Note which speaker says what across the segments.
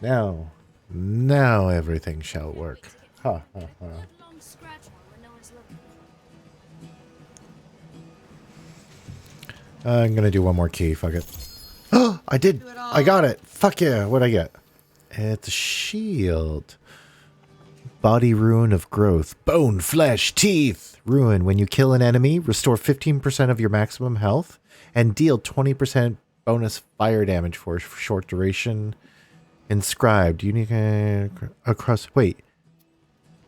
Speaker 1: Now everything shall work. Ha ha ha. I'm gonna do one more key, fuck it. Oh, I did! I got it! Fuck yeah, what'd I get? It's a shield. Body Ruin of Growth. Bone, flesh, teeth! Ruin. When you kill an enemy, restore 15% of your maximum health and deal 20% bonus fire damage for short duration. Inscribed. Unique across... Wait.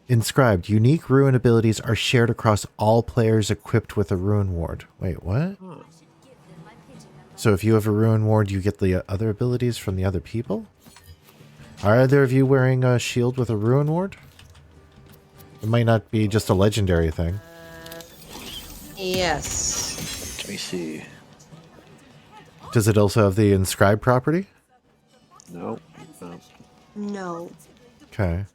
Speaker 1: Inscribed. Unique Ruin abilities are shared across all players equipped with a Ruin Ward. Wait, what? So if you have a Ruin Ward, you get the other abilities from the other people? Are either of you wearing a shield with a Ruin Ward? It might not be just a legendary thing.
Speaker 2: Yes.
Speaker 3: Let me see.
Speaker 1: Does it also have the inscribed property?
Speaker 3: No. No.
Speaker 2: No.
Speaker 1: Okay.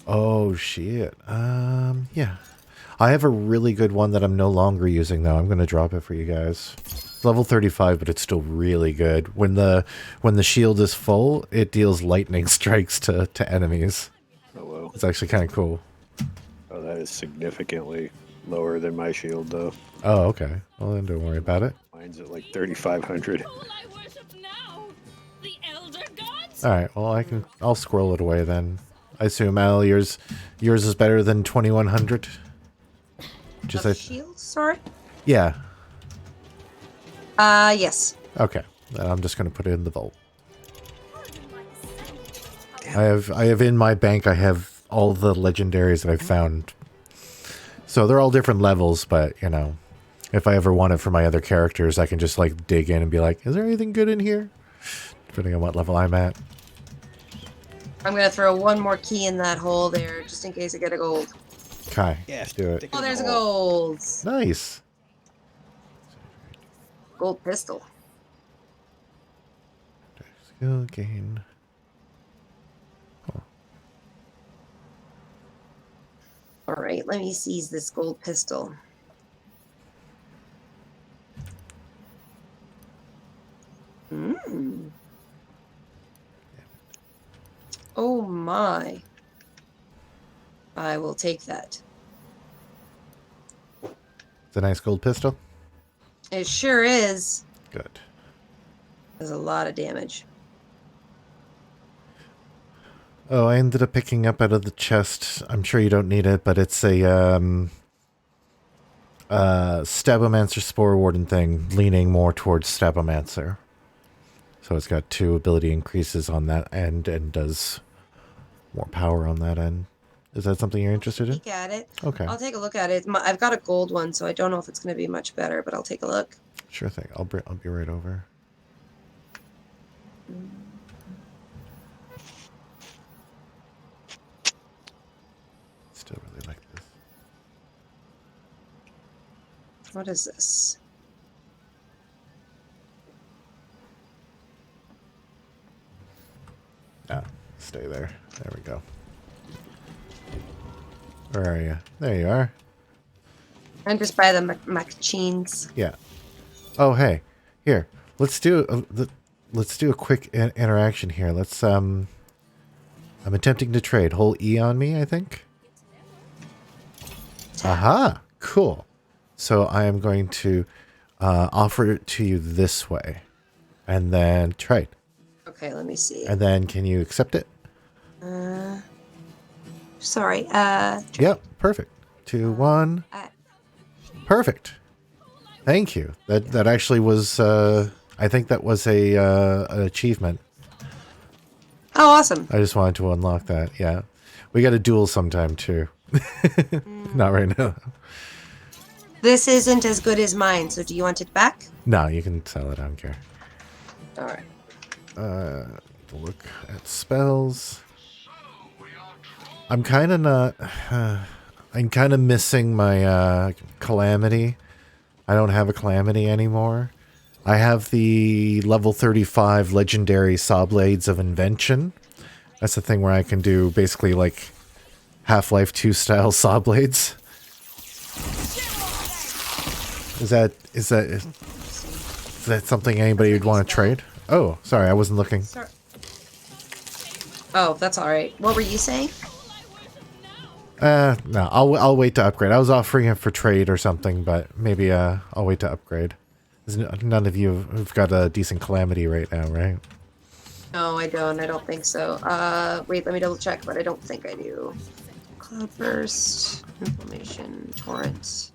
Speaker 1: Oh, shit. Yeah. I have a really good one that I'm no longer using, though. I'm going to drop it for you guys. It's level 35, but it's still really good. When the shield is full, it deals lightning strikes to enemies.
Speaker 3: Oh, well.
Speaker 1: It's actually kind of cool.
Speaker 3: Oh, that is significantly lower than my shield, though.
Speaker 1: Oh, okay. Well, then don't worry about it.
Speaker 3: Mine's at like 3,500.
Speaker 1: Alright, well, I'll scroll it away then. I assume, Al, yours is better than 2,100?
Speaker 2: Just shield, sorry?
Speaker 1: Yeah.
Speaker 2: Yes.
Speaker 1: Okay. Then I'm just gonna put it in the vault. I have in my bank, I have all the legendaries that I've found. So they're all different levels, but, you know, if I ever want it for my other characters, I can just, like, dig in and be like, is there anything good in here? Depending on what level I'm at.
Speaker 2: I'm gonna throw one more key in that hole there, just in case I get a gold.
Speaker 1: Okay,
Speaker 3: Yes,
Speaker 1: do it.
Speaker 2: Oh, there's a gold.
Speaker 1: Nice.
Speaker 2: Gold pistol.
Speaker 1: Skill gain. Oh.
Speaker 2: Alright, let me seize this gold pistol. Oh my. I will take that.
Speaker 1: It's a nice gold pistol.
Speaker 2: It sure is.
Speaker 1: Good.
Speaker 2: Does a lot of damage.
Speaker 1: Oh, I ended up picking up out of the chest. I'm sure you don't need it, but it's a Stabomancer Spore Warden thing, leaning more towards Stabomancer. So it's got 2 ability increases on that end and does more power on that end. Is that something you're interested in?
Speaker 2: Peek at it.
Speaker 1: Okay.
Speaker 2: I'll take a look at it. I've got a gold one, so I don't know if it's going to be much better, but I'll take a look.
Speaker 1: Sure thing. I'll be right over. Still really like this.
Speaker 2: What is this?
Speaker 1: Ah, stay there. There we go. Where are you? There you are.
Speaker 2: I'm just by the machines.
Speaker 1: Yeah. Oh, hey. Here. Let's do a quick interaction here. Let's I'm attempting to trade. Hold E on me, I think. Aha. Cool. So I am going to offer it to you this way and then trade.
Speaker 2: Okay, let me see.
Speaker 1: And then can you accept it?
Speaker 2: Sorry.
Speaker 1: Yep, perfect. 2, 1. Perfect. Thank you. That actually was I think that was an achievement.
Speaker 2: Oh, awesome.
Speaker 1: I just wanted to unlock that. Yeah. We got a duel sometime too. Not right now.
Speaker 2: This isn't as good as mine, so do you want it back?
Speaker 1: No, you can sell it. I don't care.
Speaker 2: All right.
Speaker 1: To look at spells. I'm kind of not. I'm kind of missing my calamity. I don't have a calamity anymore. I have the level 35 legendary Saw Blades of Invention. That's the thing where I can do basically like Half-Life 2 style saw blades. Is that something anybody would want to trade? Oh, sorry, I wasn't looking.
Speaker 2: Sorry. Oh, that's all right. What were you saying?
Speaker 1: No, I'll wait to upgrade. I was offering it for trade or something, but maybe I'll wait to upgrade. None of you have got a decent calamity right now, right?
Speaker 2: No, I don't. I don't think so. Wait, let me double check, but I don't think I do. Cloudburst, inflammation, torrents.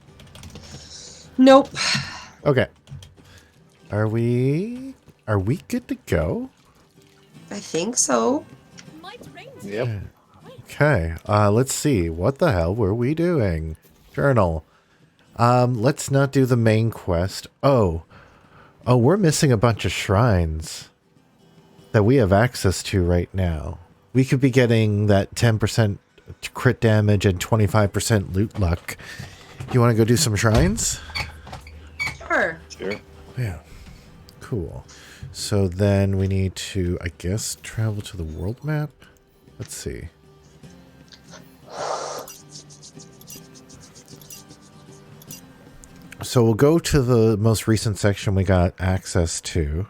Speaker 2: Nope.
Speaker 1: Okay. Are we good to go?
Speaker 2: I think so.
Speaker 3: Yep.
Speaker 1: Okay. Let's see. What the hell were we doing? Journal. Let's not do the main quest. Oh, we're missing a bunch of shrines that we have access to right now. We could be getting that 10% crit damage and 25% loot luck. You want to go do some shrines?
Speaker 2: Sure.
Speaker 3: Sure.
Speaker 1: Yeah. Cool. So then we need to, I guess, travel to the world map. Let's see. So we'll go to the most recent section we got access to.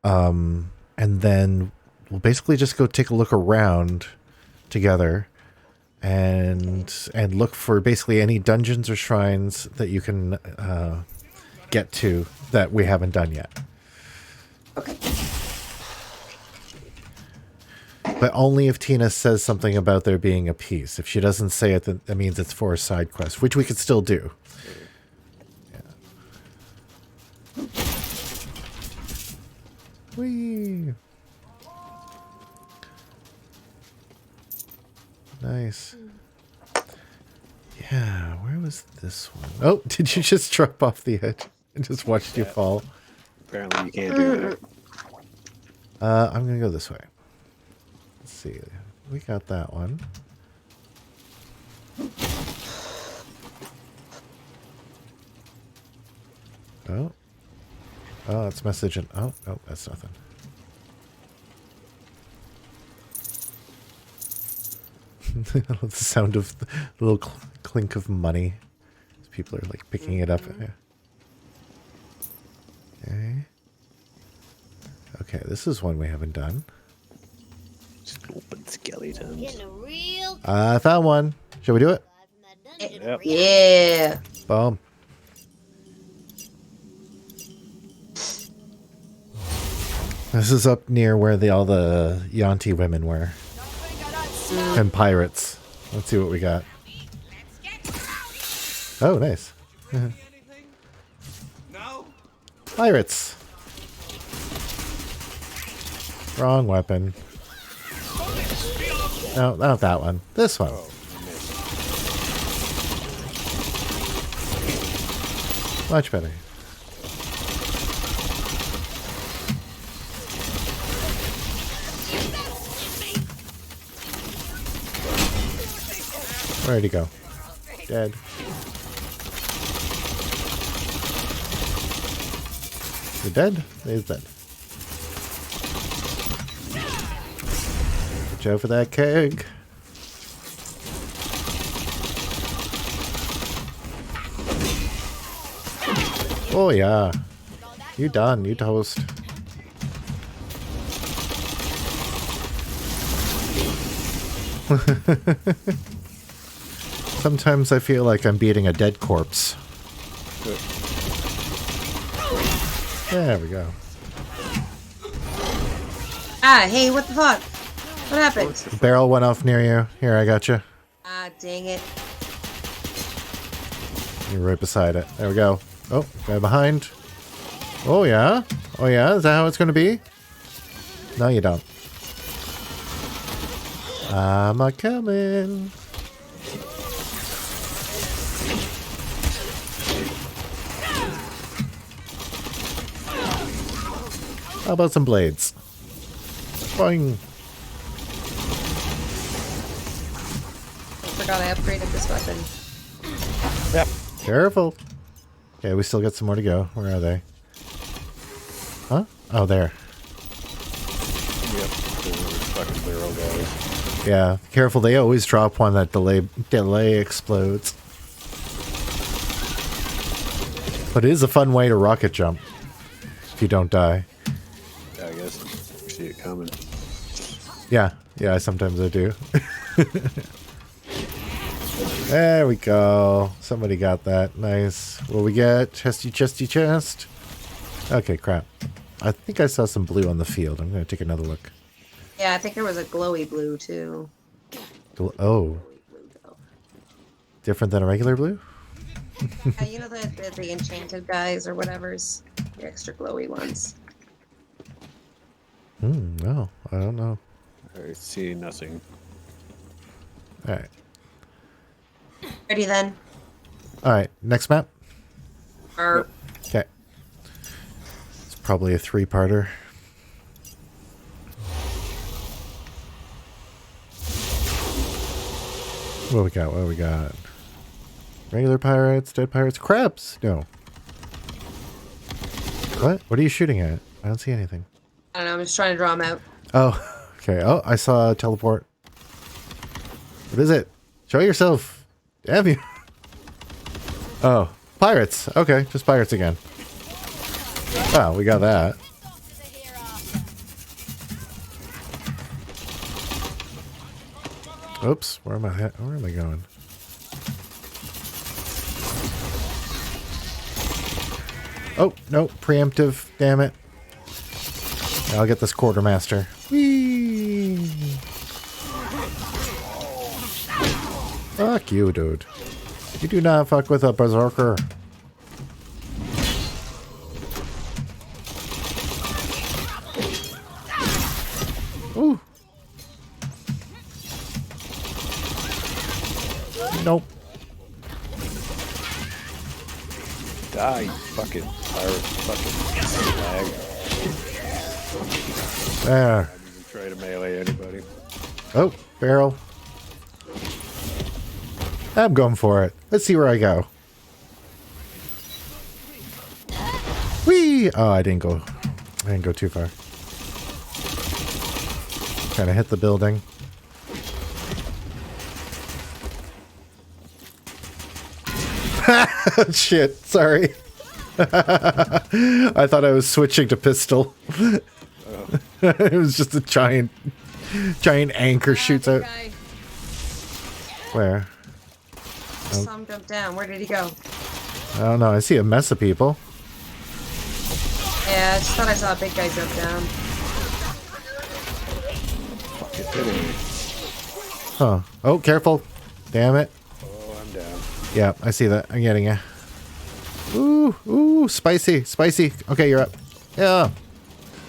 Speaker 1: And then we'll basically just go take a look around together and look for basically any dungeons or shrines that you can get to that we haven't done yet.
Speaker 2: Okay.
Speaker 1: But only if Tina says something about there being a piece. If she doesn't say it, then that means it's for a side quest, which we could still do. Yeah. Whee! Nice. Yeah, where was this one? Oh, did you just drop off the edge and just watched you fall?
Speaker 3: Apparently you can't do that.
Speaker 1: I'm gonna go this way. Let's see. We got that one. Oh. Oh, that's messaging. Oh, no, that's nothing. The sound of the little clink of money. People are like picking it up. Okay. Okay, this is one we haven't done.
Speaker 3: Open skeletons.
Speaker 1: I found one. Shall we do it?
Speaker 3: Yep.
Speaker 2: Yeah.
Speaker 1: Boom. This is up near where all the Yanti women were. And pirates. Let's see what we got. Oh, nice. Pirates. Wrong weapon. No, not that one. This one. Much better. Where'd he go? Dead. You're dead? He's dead. Watch out for that keg. Oh yeah. You done. You toast. Sometimes I feel like I'm beating a dead corpse.
Speaker 3: Good.
Speaker 1: There we go.
Speaker 2: Ah, hey, what the fuck? What happened?
Speaker 1: The barrel went off near you. Here, I got you.
Speaker 2: Ah, dang it.
Speaker 1: You're right beside it. There we go. Oh, guy behind. Oh, yeah? Oh, yeah? Is that how it's going to be? No, you don't. I'm a-coming. How about some blades? Boing.
Speaker 2: I forgot I upgraded this weapon.
Speaker 3: Yep.
Speaker 1: Careful. Okay, we still got some more to go. Where are they? Huh? Oh, there.
Speaker 3: Yep. The fucking barrel guys.
Speaker 1: Yeah, careful. They always drop one that delay explodes. But it is a fun way to rocket jump. If you don't die.
Speaker 3: Yeah, I guess you see it coming.
Speaker 1: Yeah. Yeah, sometimes I do. There we go. Somebody got that. Nice. What we get? Chesty, chesty, chest. Okay, crap. I think I saw some blue on the field. I'm going to take another look.
Speaker 2: Yeah, I think there was a glowy blue too.
Speaker 1: Oh.
Speaker 2: Glowy blue, though.
Speaker 1: Different than a regular blue?
Speaker 2: You know the enchanted guys or whatever's the extra glowy ones.
Speaker 1: No. I don't know.
Speaker 3: I see nothing.
Speaker 1: Alright.
Speaker 2: Ready then?
Speaker 1: Alright. Next map?
Speaker 2: Or
Speaker 1: Okay. It's probably a 3-parter. What we got? What we got? Regular pirates, dead pirates, crabs. No. What? What are you shooting at? I don't see anything.
Speaker 2: I don't know. I'm just trying to draw them out.
Speaker 1: Oh, okay. Oh, I saw a teleport. What is it? Show yourself. Damn you. Oh, pirates. Okay, just pirates again. Wow, we got that. Oops, where am I at? Where am I going? Oh, no, preemptive, damn it. I'll get this quartermaster. Whee! Fuck you, dude. You do not fuck with a berserker. Ooh. Nope.
Speaker 3: Die, you fucking pirate, fucking slag.
Speaker 1: There.
Speaker 3: I didn't even try to melee anybody.
Speaker 1: Oh, barrel. I'm going for it. Let's see where I go. Whee! Oh, I didn't go too far. Kind of hit the building. Shit, sorry. I thought I was switching to pistol. It was just a giant anchor shoots out.
Speaker 2: Guy.
Speaker 1: Where?
Speaker 2: I saw him jump down. Where did he go?
Speaker 1: I don't know. I see a mess of people.
Speaker 2: Yeah, I just thought I saw a big guy jump down.
Speaker 3: Fucking hitting me.
Speaker 1: Huh. Oh, careful. Damn it.
Speaker 3: Oh, I'm down.
Speaker 1: Yeah, I see that. I'm getting you. Ooh, ooh, spicy, spicy. Okay, you're up. Yeah.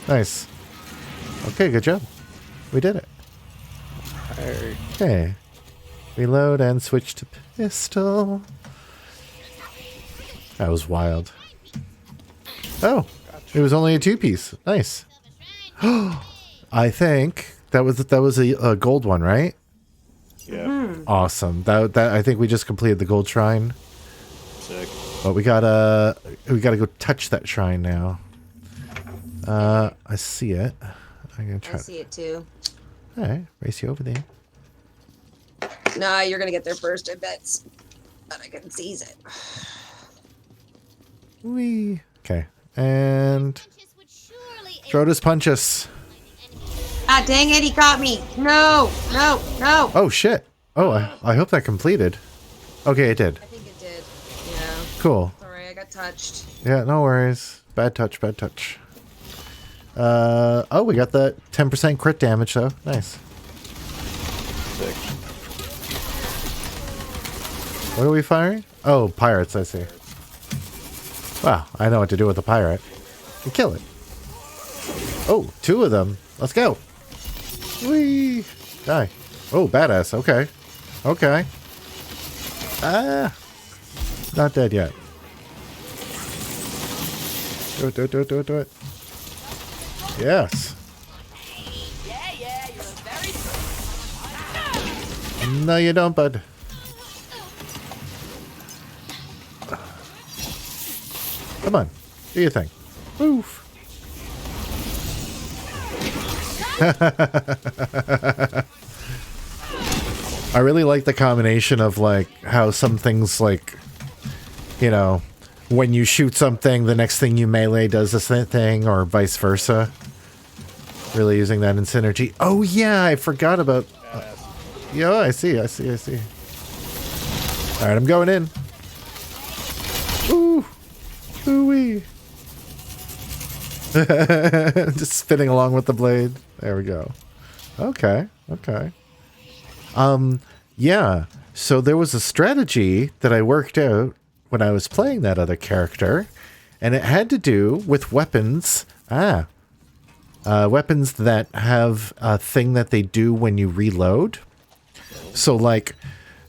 Speaker 1: Nice. Okay, good job. We did it.
Speaker 3: Hey.
Speaker 1: Okay. Reload and switch to pistol. That was wild. Oh, it was only a 2-piece. Nice. I think that was a gold one, right?
Speaker 3: Yeah.
Speaker 1: Awesome. That I think we just completed the gold shrine.
Speaker 3: Sick.
Speaker 1: But we gotta go touch that shrine now. I see it. I'm gonna try.
Speaker 2: I see it too.
Speaker 1: All right, race you over there.
Speaker 2: Nah, you're gonna get there first, I bet. But I can seize it.
Speaker 1: Wee. Okay, and Drotus punch us.
Speaker 2: Ah, dang it, he got me. No, no, no.
Speaker 1: Oh shit. Oh, I hope that completed. Okay, it did.
Speaker 2: I think it did. Yeah.
Speaker 1: Cool.
Speaker 2: Sorry, I got touched.
Speaker 1: Yeah, no worries. Bad touch, bad touch. Oh, we got that 10% crit damage though. Nice.
Speaker 3: Sick.
Speaker 1: What are we firing? Oh, pirates, I see. Wow, I know what to do with a pirate. You kill it. Oh, 2 of them. Let's go. Whee! Die. Oh, badass. Okay. Okay. Ah! Not dead yet. Do it, do it, do it, do it, do it. Yes. No, you don't, bud. Come on. Do your thing. Oof. I really like the combination of like how some things like, you know, when you shoot something, the next thing you melee does the same thing, or vice versa. Really using that in synergy. Oh yeah, I forgot about... yeah, I see. All right, I'm going in. Ooh. Ooh-wee. Just spinning along with the blade. There we go. Okay. Yeah. So there was a strategy that I worked out when I was playing that other character, and it had to do with weapons. Weapons that have a thing that they do when you reload. So like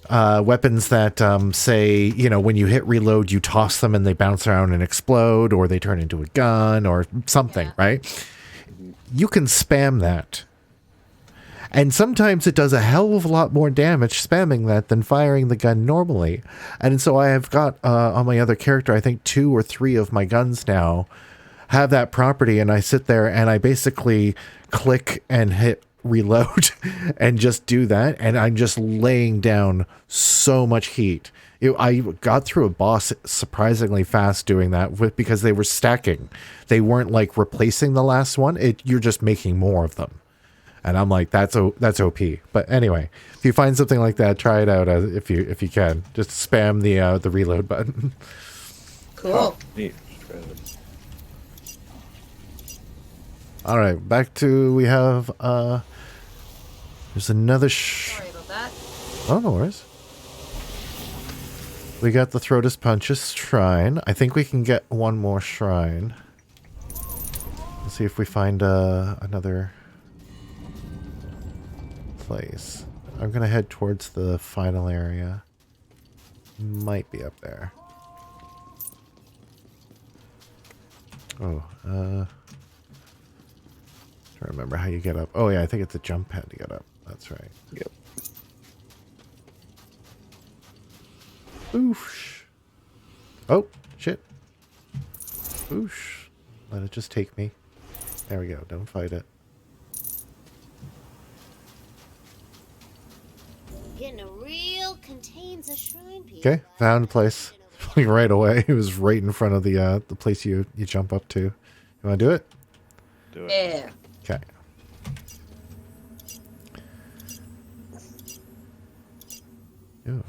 Speaker 1: weapons that say, you know, when you hit reload, you toss them and they bounce around and explode, or they turn into a gun or something, right? You can spam that. And sometimes it does a hell of a lot more damage spamming that than firing the gun normally. And so I have got on my other character, I think 2 or 3 of my guns now have that property, and I sit there and I basically click and hit reload and just do that, and I'm just laying down so much heat. I got through a boss surprisingly fast doing that because they were stacking. They weren't like replacing the last one. You're just making more of them. And I'm like, that's OP. But anyway, if you find something like that, try it out if you can. Just spam the reload button.
Speaker 2: Cool.
Speaker 3: Oh, neat.
Speaker 1: All right, back to we have there's another
Speaker 2: Sorry about that.
Speaker 1: Oh, no worries. We got the Throtus Punches shrine. I think we can get one more shrine. Let's see if we find another place. I'm gonna head towards the final area. Might be up there. Oh, trying to remember how you get up. Oh yeah, I think it's a jump pad to get up. That's right.
Speaker 3: Yep.
Speaker 1: Oosh. Oh, shit. Oosh. Let it just take me. There we go. Don't fight it.
Speaker 4: Getting a real contains a shrine piece.
Speaker 1: Okay, found a place. Like right away. It was right in front of the place you jump up to. You want to do it?
Speaker 3: Do it.
Speaker 2: Yeah.
Speaker 1: Okay. Ooh.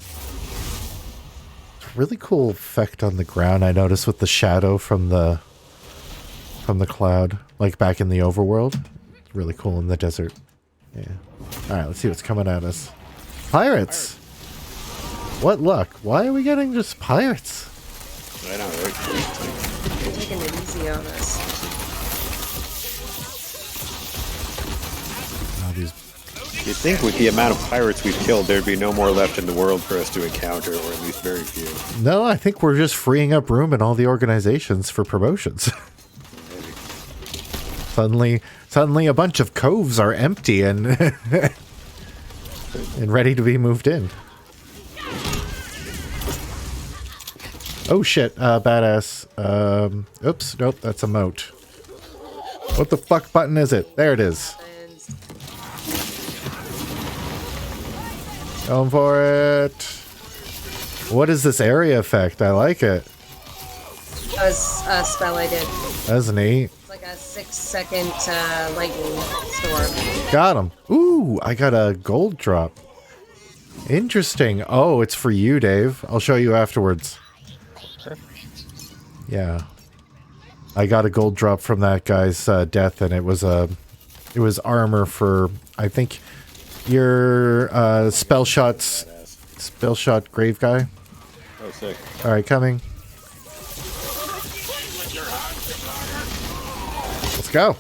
Speaker 1: Really cool effect on the ground I noticed with the shadow from the cloud, like back in the overworld. It's really cool in the desert. Yeah. Alright, let's see what's coming at us. Pirates! What luck? Why are we getting just pirates?
Speaker 3: I know, right?
Speaker 2: They're taking it easy on us.
Speaker 1: Oh, these...
Speaker 3: You'd think with the amount of pirates we've killed, there'd be no more left in the world for us to encounter, or at least very few.
Speaker 1: No, I think we're just freeing up room in all the organizations for promotions. Suddenly a bunch of coves are empty and and ready to be moved in. Oh shit, badass. Oops, nope, that's a moat. What the fuck button is it? There it is. Going for it. What is this area effect? I like it.
Speaker 2: That was a spell I did.
Speaker 1: That's neat.
Speaker 2: It's like a 6-second lightning storm.
Speaker 1: Got him. Ooh, I got a gold drop. Interesting. Oh, it's for you, Dave. I'll show you afterwards. Yeah. I got a gold drop from that guy's death, and it was armor for, I think, your spell shot grave guy.
Speaker 3: Oh, sick.
Speaker 1: All right, coming. Let's go.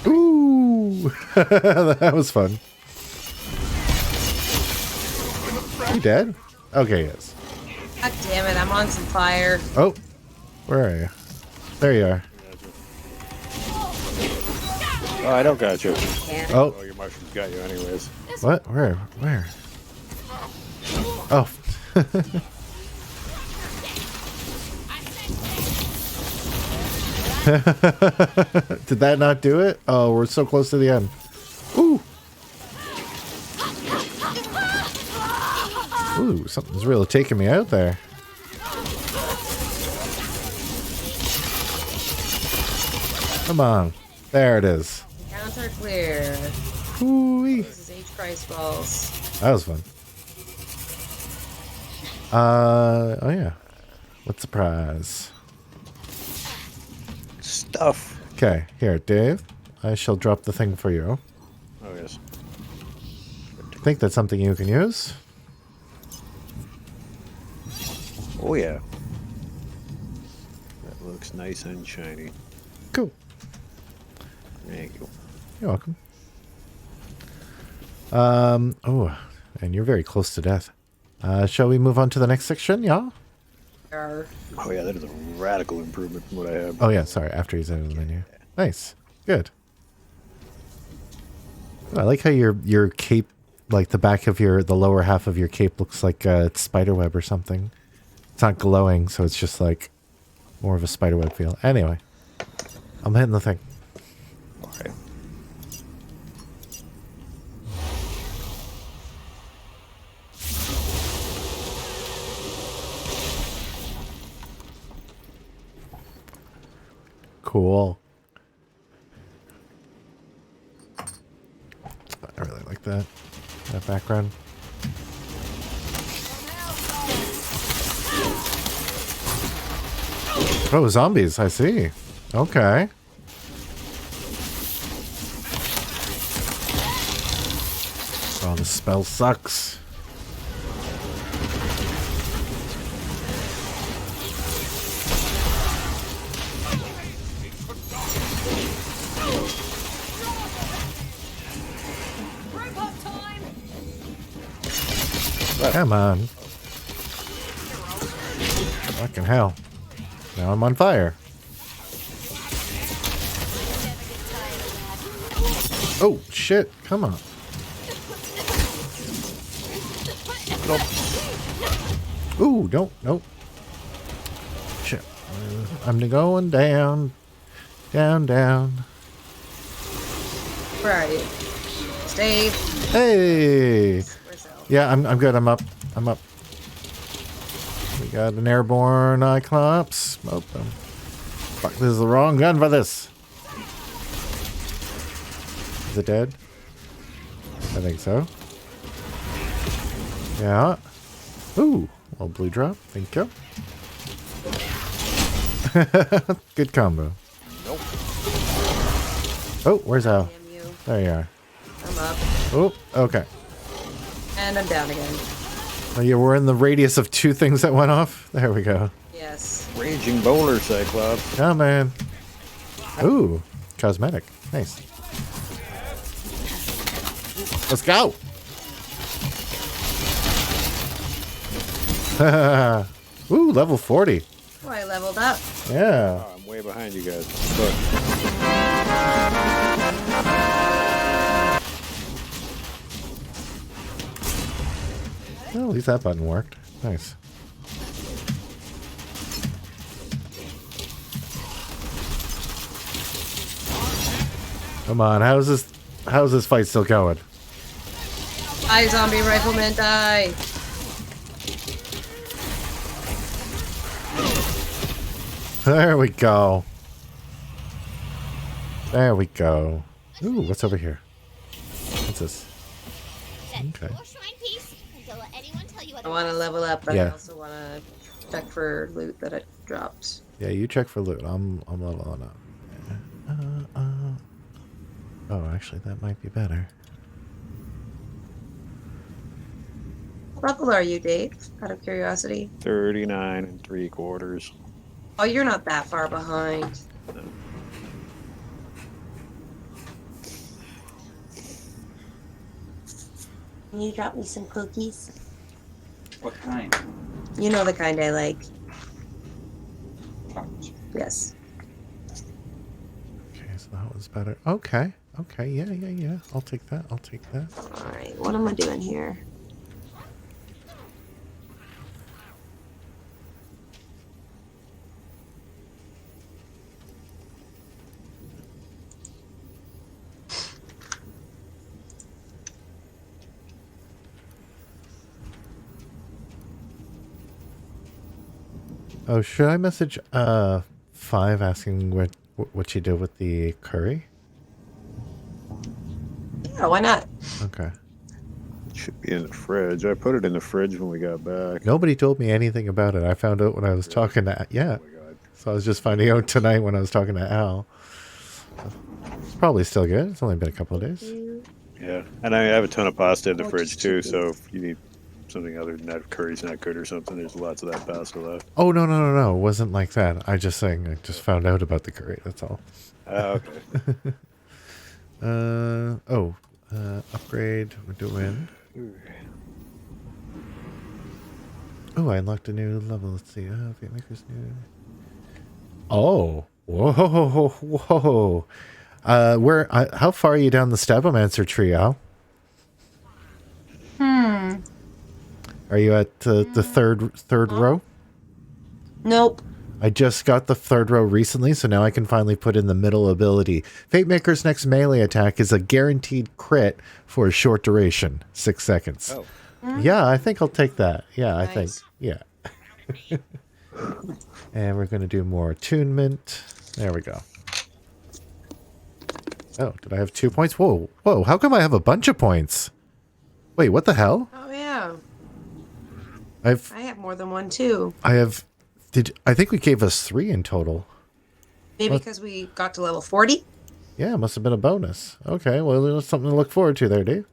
Speaker 1: Ooh, that was fun. You dead? Okay, yes.
Speaker 2: God damn it, I'm on some fire.
Speaker 1: Oh, where are you? There you are.
Speaker 3: Oh, I don't got you.
Speaker 2: Can't.
Speaker 1: Oh,
Speaker 3: Oh, your mushrooms got you anyways.
Speaker 1: what? Where? Oh. Did that not do it? Oh, we're so close to the end. Ooh. Ooh, something's really taking me out there. Come on. There it is.
Speaker 2: Counter clear.
Speaker 1: Hoo-wee.
Speaker 2: This is H. Price balls.
Speaker 1: That was fun. Oh yeah. What's the prize?
Speaker 3: Stuff.
Speaker 1: Okay, here, Dave. I shall drop the thing for you.
Speaker 3: Oh, yes.
Speaker 1: I think that's something you can use.
Speaker 3: Oh, yeah. That looks nice and shiny.
Speaker 1: Cool.
Speaker 3: Thank you.
Speaker 1: You're welcome. Oh, and you're very close to death. Shall we move on to the next section, y'all?
Speaker 2: Arr.
Speaker 3: Oh, yeah, that is a radical improvement from what I have.
Speaker 1: Oh yeah, sorry, after he's out of the menu. Nice. Good. I like how your cape, like the back of the lower half of your cape looks like it's spiderweb or something. It's not glowing, so it's just like more of a spiderweb feel. Anyway, I'm hitting the thing.
Speaker 3: Okay.
Speaker 1: Cool. I really like that background. Oh, zombies, I see. Okay. Oh, the spell sucks. Come on. Fucking hell. Now I'm on fire. Oh, shit. Come on. Ooh, don't. Nope. Shit. I'm going down. Down, down.
Speaker 2: Where are you? Steve.
Speaker 1: Hey.
Speaker 2: Where's Elle?
Speaker 1: Yeah, I'm good. I'm up. I'm up. We got an airborne Cyclops. Oh, fuck, this is the wrong gun for this. Is it dead? I think so. Yeah. Ooh, well, blue drop. Thank you. Good combo.
Speaker 3: Nope.
Speaker 1: Oh, where's Al?
Speaker 2: Damn you.
Speaker 1: There you are.
Speaker 2: I'm up.
Speaker 1: Oh, okay.
Speaker 2: And I'm down again.
Speaker 1: Oh, yeah, we're in the radius of two things that went off. There we go.
Speaker 2: Yes.
Speaker 3: Raging bowler Cyclops.
Speaker 1: Oh, man. Ooh, cosmetic. Nice. Let's go. Ooh, level 40.
Speaker 2: Oh, I leveled up.
Speaker 1: Yeah.
Speaker 3: Oh, I'm way behind you guys. Look.
Speaker 1: Well, at least that button worked. Nice. Come on, how's this fight still going?
Speaker 2: Die, zombie rifleman, die.
Speaker 1: There we go. There we go. Ooh, what's over here? What's this? Okay.
Speaker 2: I want to level up, but I
Speaker 1: Yeah.
Speaker 2: also want to check for loot that I dropped.
Speaker 1: Yeah, you check for loot. I'm leveling up. Oh, actually, that might be better.
Speaker 2: What level are you, Dave? Out of curiosity.
Speaker 3: 39 3/4.
Speaker 2: Oh, you're not that far behind.
Speaker 3: No.
Speaker 2: Can you drop me some cookies?
Speaker 5: What kind?
Speaker 2: You know the kind I like.
Speaker 5: Chocolate.
Speaker 2: Yes.
Speaker 1: Okay, so that was better. Okay. Okay, yeah. I'll take that. I'll take that.
Speaker 2: Alright, what am I doing here?
Speaker 1: Oh, should I message 5 asking what you did with the curry?
Speaker 2: Yeah, why not?
Speaker 1: Okay.
Speaker 3: It should be in the fridge. I put it in the fridge when we got back.
Speaker 1: Nobody told me anything about it. I found out when I was talking to yeah.
Speaker 3: Oh my god.
Speaker 1: So I was just finding out tonight when I was talking to Al. It's probably still good. It's only been a couple of days.
Speaker 3: Yeah, and I have a ton of pasta in the fridge too. So if you need something other than that, curry's not good or something, there's lots of that pasta left.
Speaker 1: Oh no! It wasn't like that. I just found out about the curry. That's all.
Speaker 3: Okay.
Speaker 1: Upgrade. We're doing. Oh, I unlocked a new level. Let's see. Makers new. Oh, whoa! How far are you down the Stabbomancer tree, Al? Are you at the third row?
Speaker 2: Nope.
Speaker 1: I just got the third row recently, so now I can finally put in the middle ability. Fatemaker's next melee attack is a guaranteed crit for a short duration, 6 seconds.
Speaker 3: Oh.
Speaker 1: Yeah, I think I'll take that. Yeah, I
Speaker 2: Nice.
Speaker 1: think. Yeah. And we're going to do more attunement. There we go. Oh, did I have 2 points? Whoa, how come I have a bunch of points? Wait, what the hell?
Speaker 2: Oh yeah.
Speaker 1: I
Speaker 2: I have more than one too.
Speaker 1: I think we gave us 3 in total.
Speaker 2: Maybe
Speaker 1: What?
Speaker 2: because we got to level 40.
Speaker 1: Yeah, it must have been a bonus. Okay, well, there's something to look forward to there, Dave.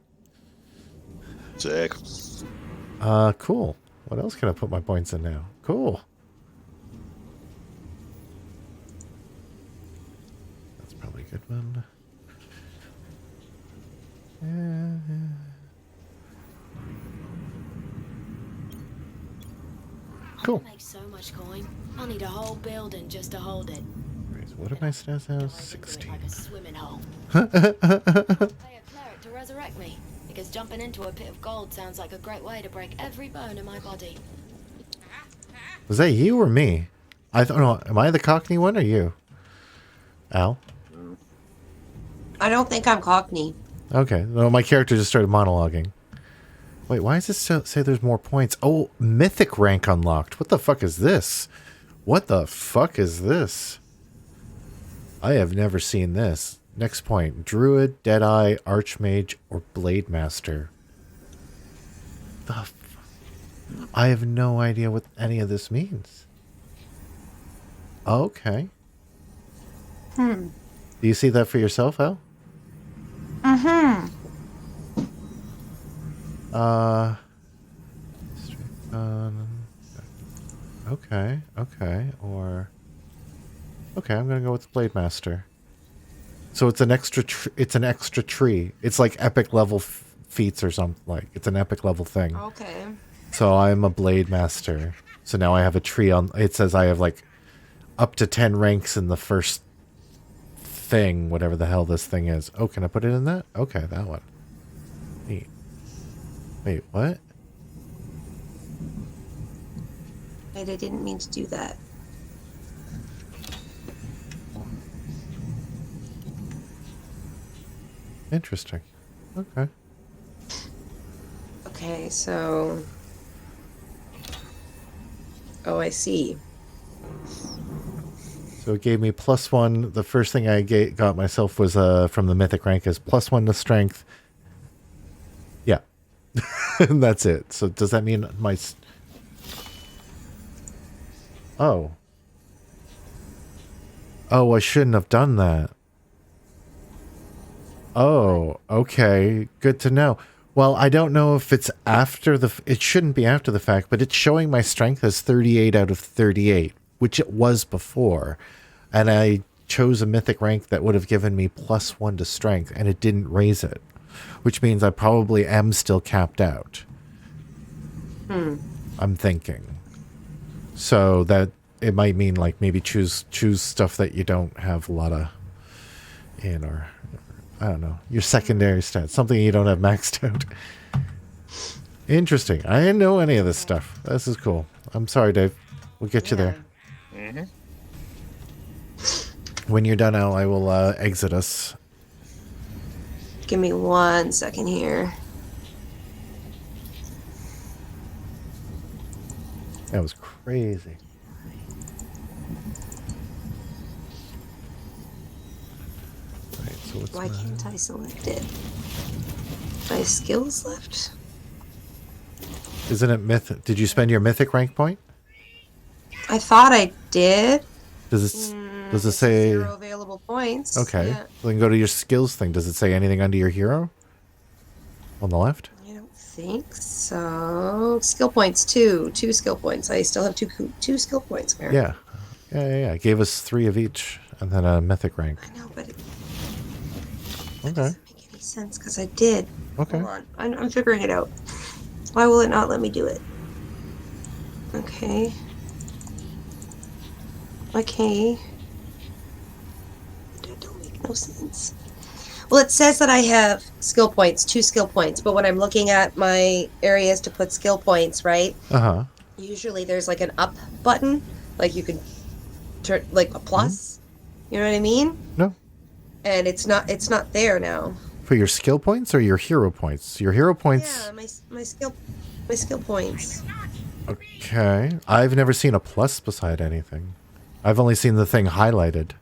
Speaker 3: Sick.
Speaker 1: Cool. What else can I put my points in now? Cool. That's probably a good one. Cool.
Speaker 4: I make so much coin. I'll need a whole building just to hold it.
Speaker 1: What are my stats now?
Speaker 4: Then I can do it
Speaker 1: 16.
Speaker 4: like a swimming hole. Pay a cleric to resurrect me, because jumping into a pit of gold sounds like a great way to break every bone in my body.
Speaker 1: Was that you or me? I don't know. Am I the Cockney one or you? Al?
Speaker 2: I don't think I'm Cockney.
Speaker 1: Okay. No, my character just started monologuing. Wait, why does this say there's more points? Oh, mythic rank unlocked. What the fuck is this? What the fuck is this? I have never seen this. Next point. Druid, Deadeye, Archmage, or Blade Master. I have no idea what any of this means. Okay. Do you see that for yourself, Al? Okay, or okay, I'm gonna go with the Blade Master. So it's an extra. It's an extra tree. It's like epic level feats or something. Like it's an epic level thing.
Speaker 2: Okay.
Speaker 1: So I'm a Blade Master. So now I have a tree on. It says I have like up to 10 ranks in the first thing, whatever the hell this thing is. Oh, can I put it in that? Okay, that one. Neat. Wait, what?
Speaker 2: Wait, I didn't mean to do that.
Speaker 1: Interesting. Okay.
Speaker 2: Okay, so... Oh, I see.
Speaker 1: So it gave me +1. The first thing I got myself was from the mythic rank is +1 to strength. Yeah. And that's it. So does that mean my... Oh. Oh, I shouldn't have done that. Oh, okay. Good to know. Well, I don't know if it's after the... It shouldn't be after the fact, but it's showing my strength as 38 out of 38, which it was before. And I chose a mythic rank that would have given me +1 to strength, and it didn't raise it. Which means I probably am still capped out. I'm thinking. So that it might mean like maybe choose stuff that you don't have a lot of in, or I don't know, your secondary stats, something you don't have maxed out. Interesting. I didn't know any of this stuff. This is cool. I'm sorry, Dave. We'll get you there. When you're done, Al, I will exit us.
Speaker 2: Give me 1 second here.
Speaker 1: That was crazy. So what's
Speaker 2: Why
Speaker 1: my...
Speaker 2: can't I select it? My skills left?
Speaker 1: Isn't it myth? Did you spend your mythic rank point?
Speaker 2: I thought I did.
Speaker 1: Does it does it
Speaker 2: It says
Speaker 1: say
Speaker 2: 0 available points.
Speaker 1: okay?
Speaker 2: Yeah.
Speaker 1: Then go to your skills thing. Does it say anything under your hero? On the left?
Speaker 2: I don't think so. Skill points, 2. 2 skill points. I still have two skill points, apparently.
Speaker 1: Yeah. It gave us 3 of each, and then a mythic rank.
Speaker 2: I know, but it
Speaker 1: Okay.
Speaker 2: doesn't make any sense because I did.
Speaker 1: Okay.
Speaker 2: Hold on. I'm figuring it out. Why will it not let me do it? Okay. Okay. That don't make no sense. Well, it says that I have skill points, 2 skill points, but when I'm looking at my areas to put skill points, right?
Speaker 1: Uh-huh.
Speaker 2: Usually there's like an up button, like you can turn like a plus. You know what I mean?
Speaker 1: No.
Speaker 2: And it's not there now.
Speaker 1: For your skill points or your hero points? Your hero points.
Speaker 2: Yeah, my skill points.
Speaker 1: Okay. I've never seen a plus beside anything. I've only seen the thing highlighted.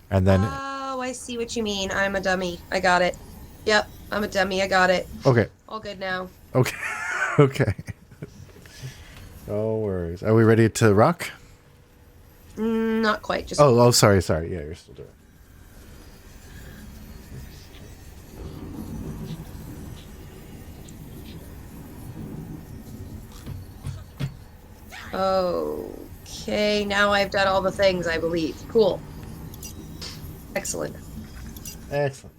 Speaker 1: And then
Speaker 2: Oh, I see what you mean. I'm a dummy. I got it. Yep, I'm a dummy. I got it.
Speaker 1: okay.
Speaker 2: All good now.
Speaker 1: Okay. Okay. No worries. Are we ready to rock?
Speaker 2: Not quite. Just
Speaker 1: Oh, sorry. Yeah, you're still doing it.
Speaker 2: Okay, now I've done all the things, I believe. Cool. Excellent.
Speaker 1: Excellent.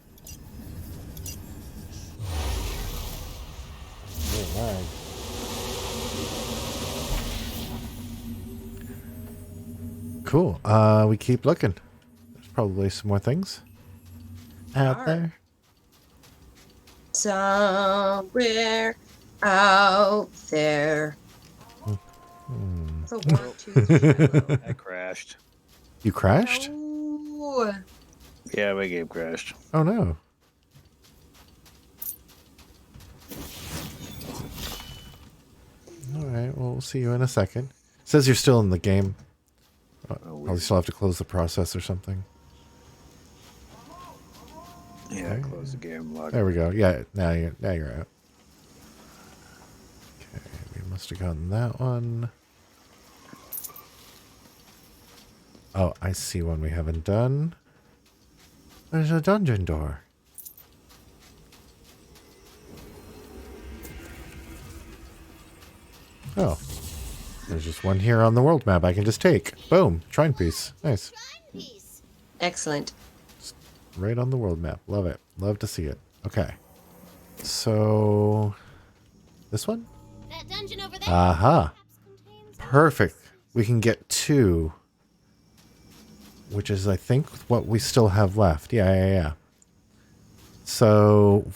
Speaker 1: All right. Cool. We keep looking. There's probably some more things out
Speaker 2: Alright.
Speaker 1: there.
Speaker 2: Somewhere out there. So 1, 2, 3.
Speaker 3: I crashed.
Speaker 1: You crashed?
Speaker 2: No.
Speaker 3: Yeah, my game crashed.
Speaker 1: Oh no. Alright, well, we'll see you in a second. It says you're still in the game. Probably still have to close the process or something.
Speaker 3: Yeah, I closed the game. Logged
Speaker 1: There we go. Yeah, now you're out. Okay, we must have gotten that one. Oh, I see one we haven't done. There's a dungeon door. Oh. There's just one here on the world map I can just take. Boom. Shrine piece. Nice.
Speaker 2: Excellent.
Speaker 1: Right on the world map. Love it. Love to see it. Okay. So... this one?
Speaker 4: That dungeon over there.
Speaker 1: Aha.
Speaker 4: perhaps contains
Speaker 1: Perfect. We can get 2. Which is, I think, what we still have left. Yeah. So,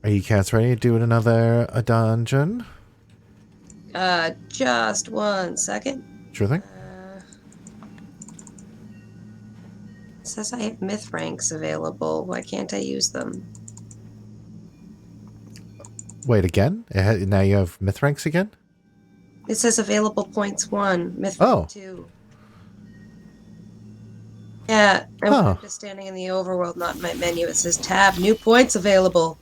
Speaker 1: are you cats ready to do a dungeon?
Speaker 2: Just 1 second.
Speaker 1: Sure thing.
Speaker 2: It says I have myth ranks available. Why can't I use them?
Speaker 1: Wait, again? Now you have myth ranks again?
Speaker 2: It says available points 1, myth
Speaker 1: Oh.
Speaker 2: rank 2. Yeah, I'm
Speaker 1: Huh.
Speaker 2: just standing in the overworld, not in my menu. It says tab, new points available.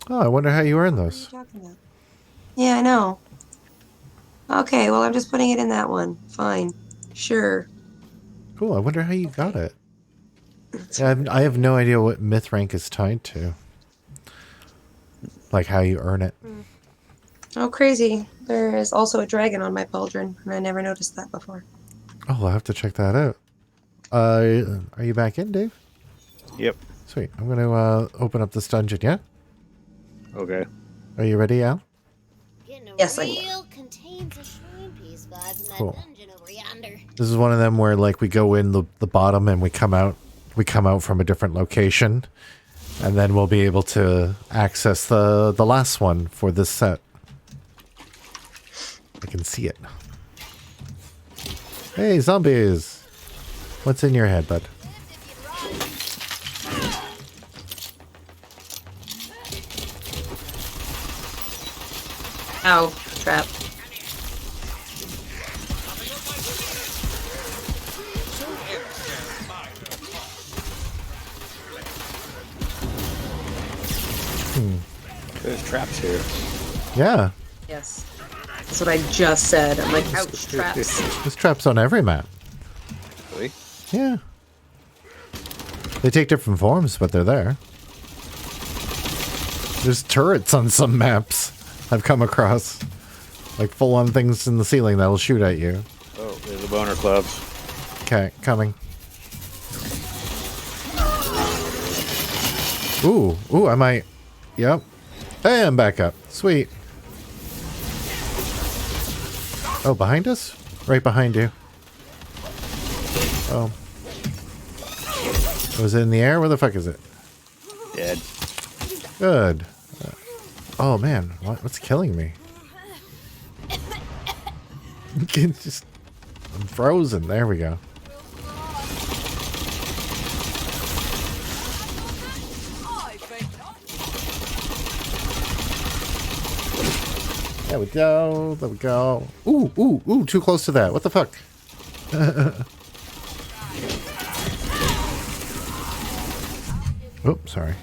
Speaker 1: Oh, I wonder how you earn
Speaker 2: What are you
Speaker 1: those.
Speaker 2: talking about? Yeah, I know. Okay, well, I'm just putting it in that one. Fine. Sure.
Speaker 1: Cool, I wonder how you got it. Yeah, I have no idea what myth rank is tied to. Like how you earn it.
Speaker 2: Oh, crazy. There is also a dragon on my pauldron, and I never noticed that before.
Speaker 1: Oh, I'll have to check that out. Are you back in, Dave?
Speaker 3: Yep.
Speaker 1: Sweet. I'm going to open up this dungeon, yeah?
Speaker 3: Okay.
Speaker 1: Are you ready, Al?
Speaker 4: getting a
Speaker 2: Yes, I am.
Speaker 4: real contains a shrine piece vibes in that
Speaker 1: Cool.
Speaker 4: dungeon over yonder.
Speaker 1: This is one of them where, like, we go in the bottom and we come out from a different location. And then we'll be able to access the last one for this set. I can see it. Hey, zombies! What's in your head, bud?
Speaker 2: Ow, trap.
Speaker 3: There's traps here.
Speaker 1: Yeah.
Speaker 2: Yes. That's what I just said. I'm like, ouch, traps.
Speaker 1: There's traps on every map.
Speaker 3: Really?
Speaker 1: Yeah. They take different forms, but they're there. There's turrets on some maps I've come across. Like full-on things in the ceiling that'll shoot at you.
Speaker 3: Oh, there's the boner clubs.
Speaker 1: Okay, coming. Ooh, I might. Yep. Hey, I'm back up. Sweet. Oh, behind us? Right behind you. Oh. Was it in the air? Where the fuck is it?
Speaker 3: Dead.
Speaker 1: Good. Oh man, what's killing me? Just, I'm frozen. There we go. There we go. There we go. Ooh, too close to that. What the fuck? Oh, sorry.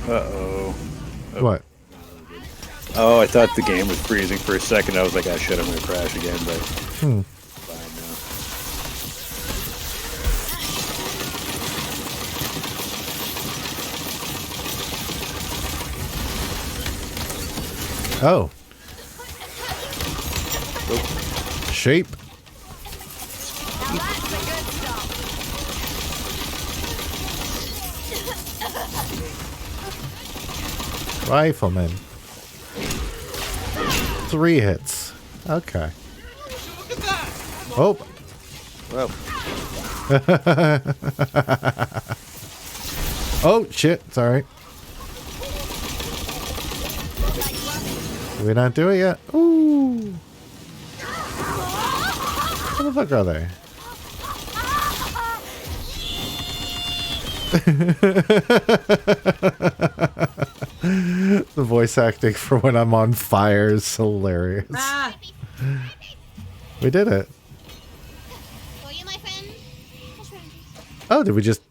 Speaker 3: Uh-oh.
Speaker 1: What?
Speaker 3: Oh, I thought the game was freezing for a second. I was like, ah, shit, I'm going to crash again, but fine
Speaker 1: Oh. Shape. Rifleman. 3 hits. Okay. Oh.
Speaker 3: Well,
Speaker 1: Oh, shit. Sorry. Did we not do it yet? Ooh. What the fuck are they? The voice acting for when I'm on fire is hilarious.
Speaker 2: Ah!
Speaker 1: We did it.
Speaker 6: For you, my friend.
Speaker 1: Oh, did we just...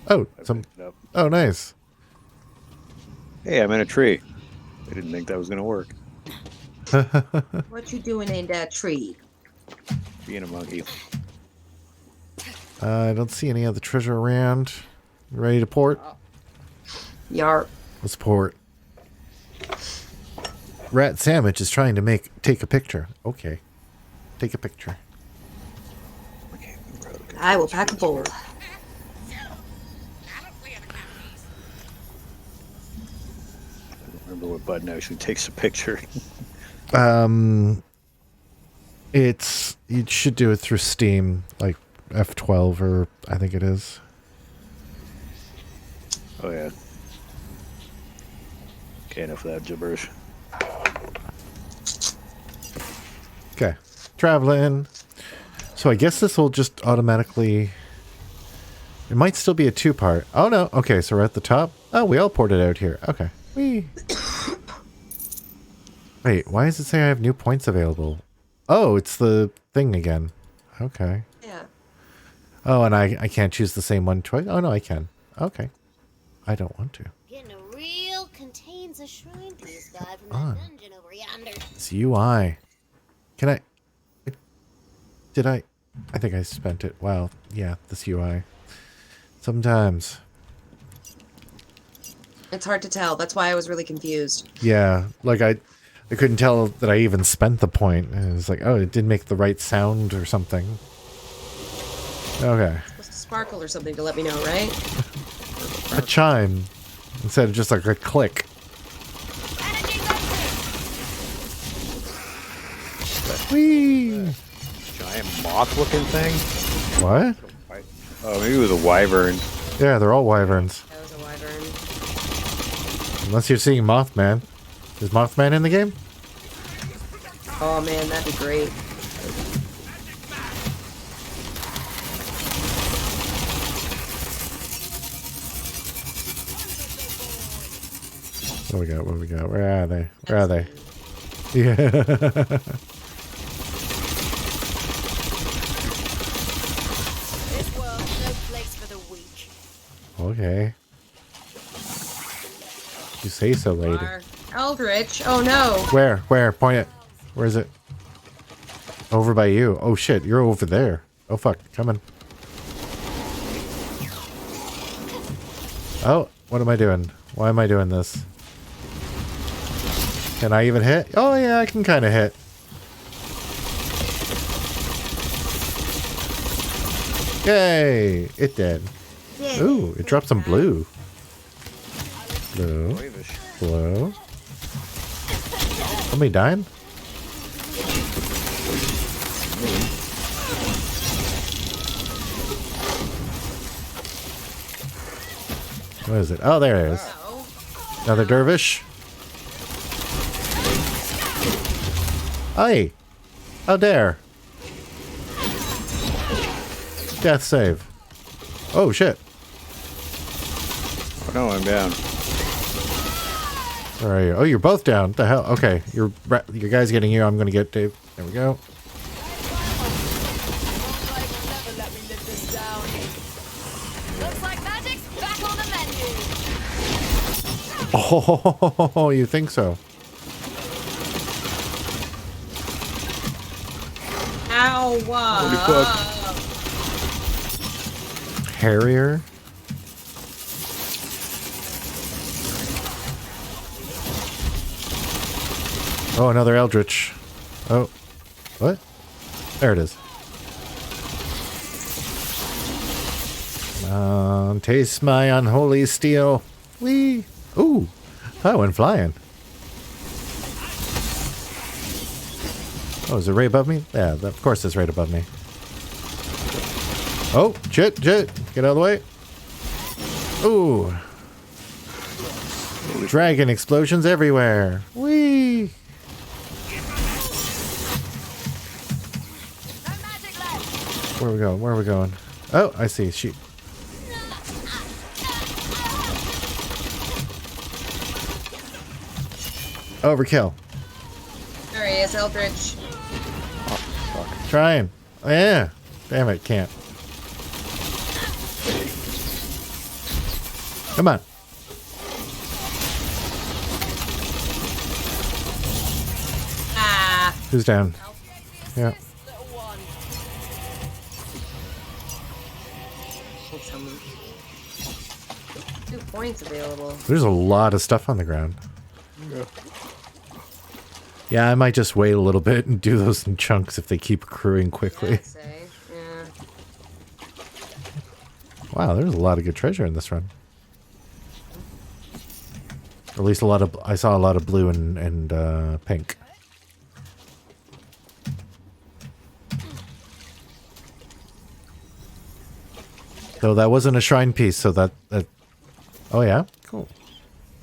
Speaker 1: Oh, some...
Speaker 3: picked it up.
Speaker 1: Oh, nice.
Speaker 3: Hey, I'm in a tree. I didn't think that was going to work.
Speaker 2: What you doing in that tree?
Speaker 3: Being a monkey.
Speaker 1: I don't see any other treasure around. You ready to port?
Speaker 2: Yarp.
Speaker 1: Let's port. RatSammich is trying to take a picture. Okay. Take a picture.
Speaker 3: Okay,
Speaker 2: I will pack a bowl.
Speaker 3: I don't remember what button actually takes a picture.
Speaker 1: You should do it through Steam, like F12 or I think it is.
Speaker 3: Oh, yeah. Okay, enough of that gibberish.
Speaker 1: Okay. Traveling. So I guess this will just automatically... It might still be a 2-part. Oh, no. Okay, so we're at the top. Oh, we all ported out here. Okay. Whee. Wait, why does it say I have new points available? Oh, it's the thing again. Okay.
Speaker 2: Yeah.
Speaker 1: Oh, and I can't choose the same one twice? Oh, no, I can. Okay. I don't want to.
Speaker 6: Getting a real contains a shrine piece guy from
Speaker 1: On.
Speaker 6: that dungeon over yonder.
Speaker 1: It's UI. Can I... Did I... I think I spent it. Wow. Yeah, this UI. Sometimes.
Speaker 2: It's hard to tell. That's why I was really confused.
Speaker 1: Yeah, like I couldn't tell that I even spent the point. It was like, oh, it didn't make the right sound or something. Okay.
Speaker 2: It's supposed to sparkle or something to let me know, right?
Speaker 1: A chime. Instead of just like a click. Whee!
Speaker 3: Giant moth-looking thing?
Speaker 1: What?
Speaker 3: Oh, maybe it was a wyvern.
Speaker 1: Yeah, they're all wyverns.
Speaker 2: That was a wyvern.
Speaker 1: Unless you're seeing Mothman. Is Mothman in the game?
Speaker 2: Oh man, that'd be great.
Speaker 1: What we got? What we got? Where are they? Where are they? Yeah.
Speaker 4: This world's no place for the weak.
Speaker 1: Okay. You say so, lady.
Speaker 2: Eldritch. Oh no.
Speaker 1: Where? Where? Point it. Where is it? Over by you. Oh shit, you're over there. Oh fuck, coming. Oh, what am I doing? Why am I doing this? Can I even hit? Oh yeah, I can kind of hit. Yay! It did.
Speaker 2: Yeah.
Speaker 1: Ooh, it dropped some blue. Blue. Blue. Somebody dying? What is it? Oh, there it is.
Speaker 2: Oh.
Speaker 1: Another dervish. Hey! How dare! Death save. Oh shit.
Speaker 3: Oh no, I'm down.
Speaker 1: Where are you? Oh, you're both down. What the hell? Okay, your guy's getting you. I'm gonna get Dave. There we go.
Speaker 4: Looks like magic's back on the menu.
Speaker 1: Oh, you think so?
Speaker 2: Ow.
Speaker 1: Harrier. Oh, another Eldritch. Oh. What? There it is. Taste my unholy steel. Whee! Ooh! I went flying. Oh, is it right above me? Yeah, of course it's right above me. Oh, shit. Get out of the way. Ooh. Dragon explosions everywhere. Whee!
Speaker 4: No magic left.
Speaker 1: Where are we going? Where are we going? Oh, I see. Shoot. Overkill.
Speaker 2: There he is, Eldritch.
Speaker 1: Trying. Oh, yeah. Damn it, can't. Come on.
Speaker 2: Ah.
Speaker 1: Who's down? Yeah.
Speaker 4: Little one.
Speaker 2: Need some 2 points available.
Speaker 1: There's a lot of stuff on the ground. Yeah, I might just wait a little bit and do those in chunks if they keep accruing quickly.
Speaker 2: I'd say. Yeah.
Speaker 1: Wow, there's a lot of good treasure in this run. Or at least I saw a lot of blue and pink. So that wasn't a shrine piece, so that oh yeah? Cool.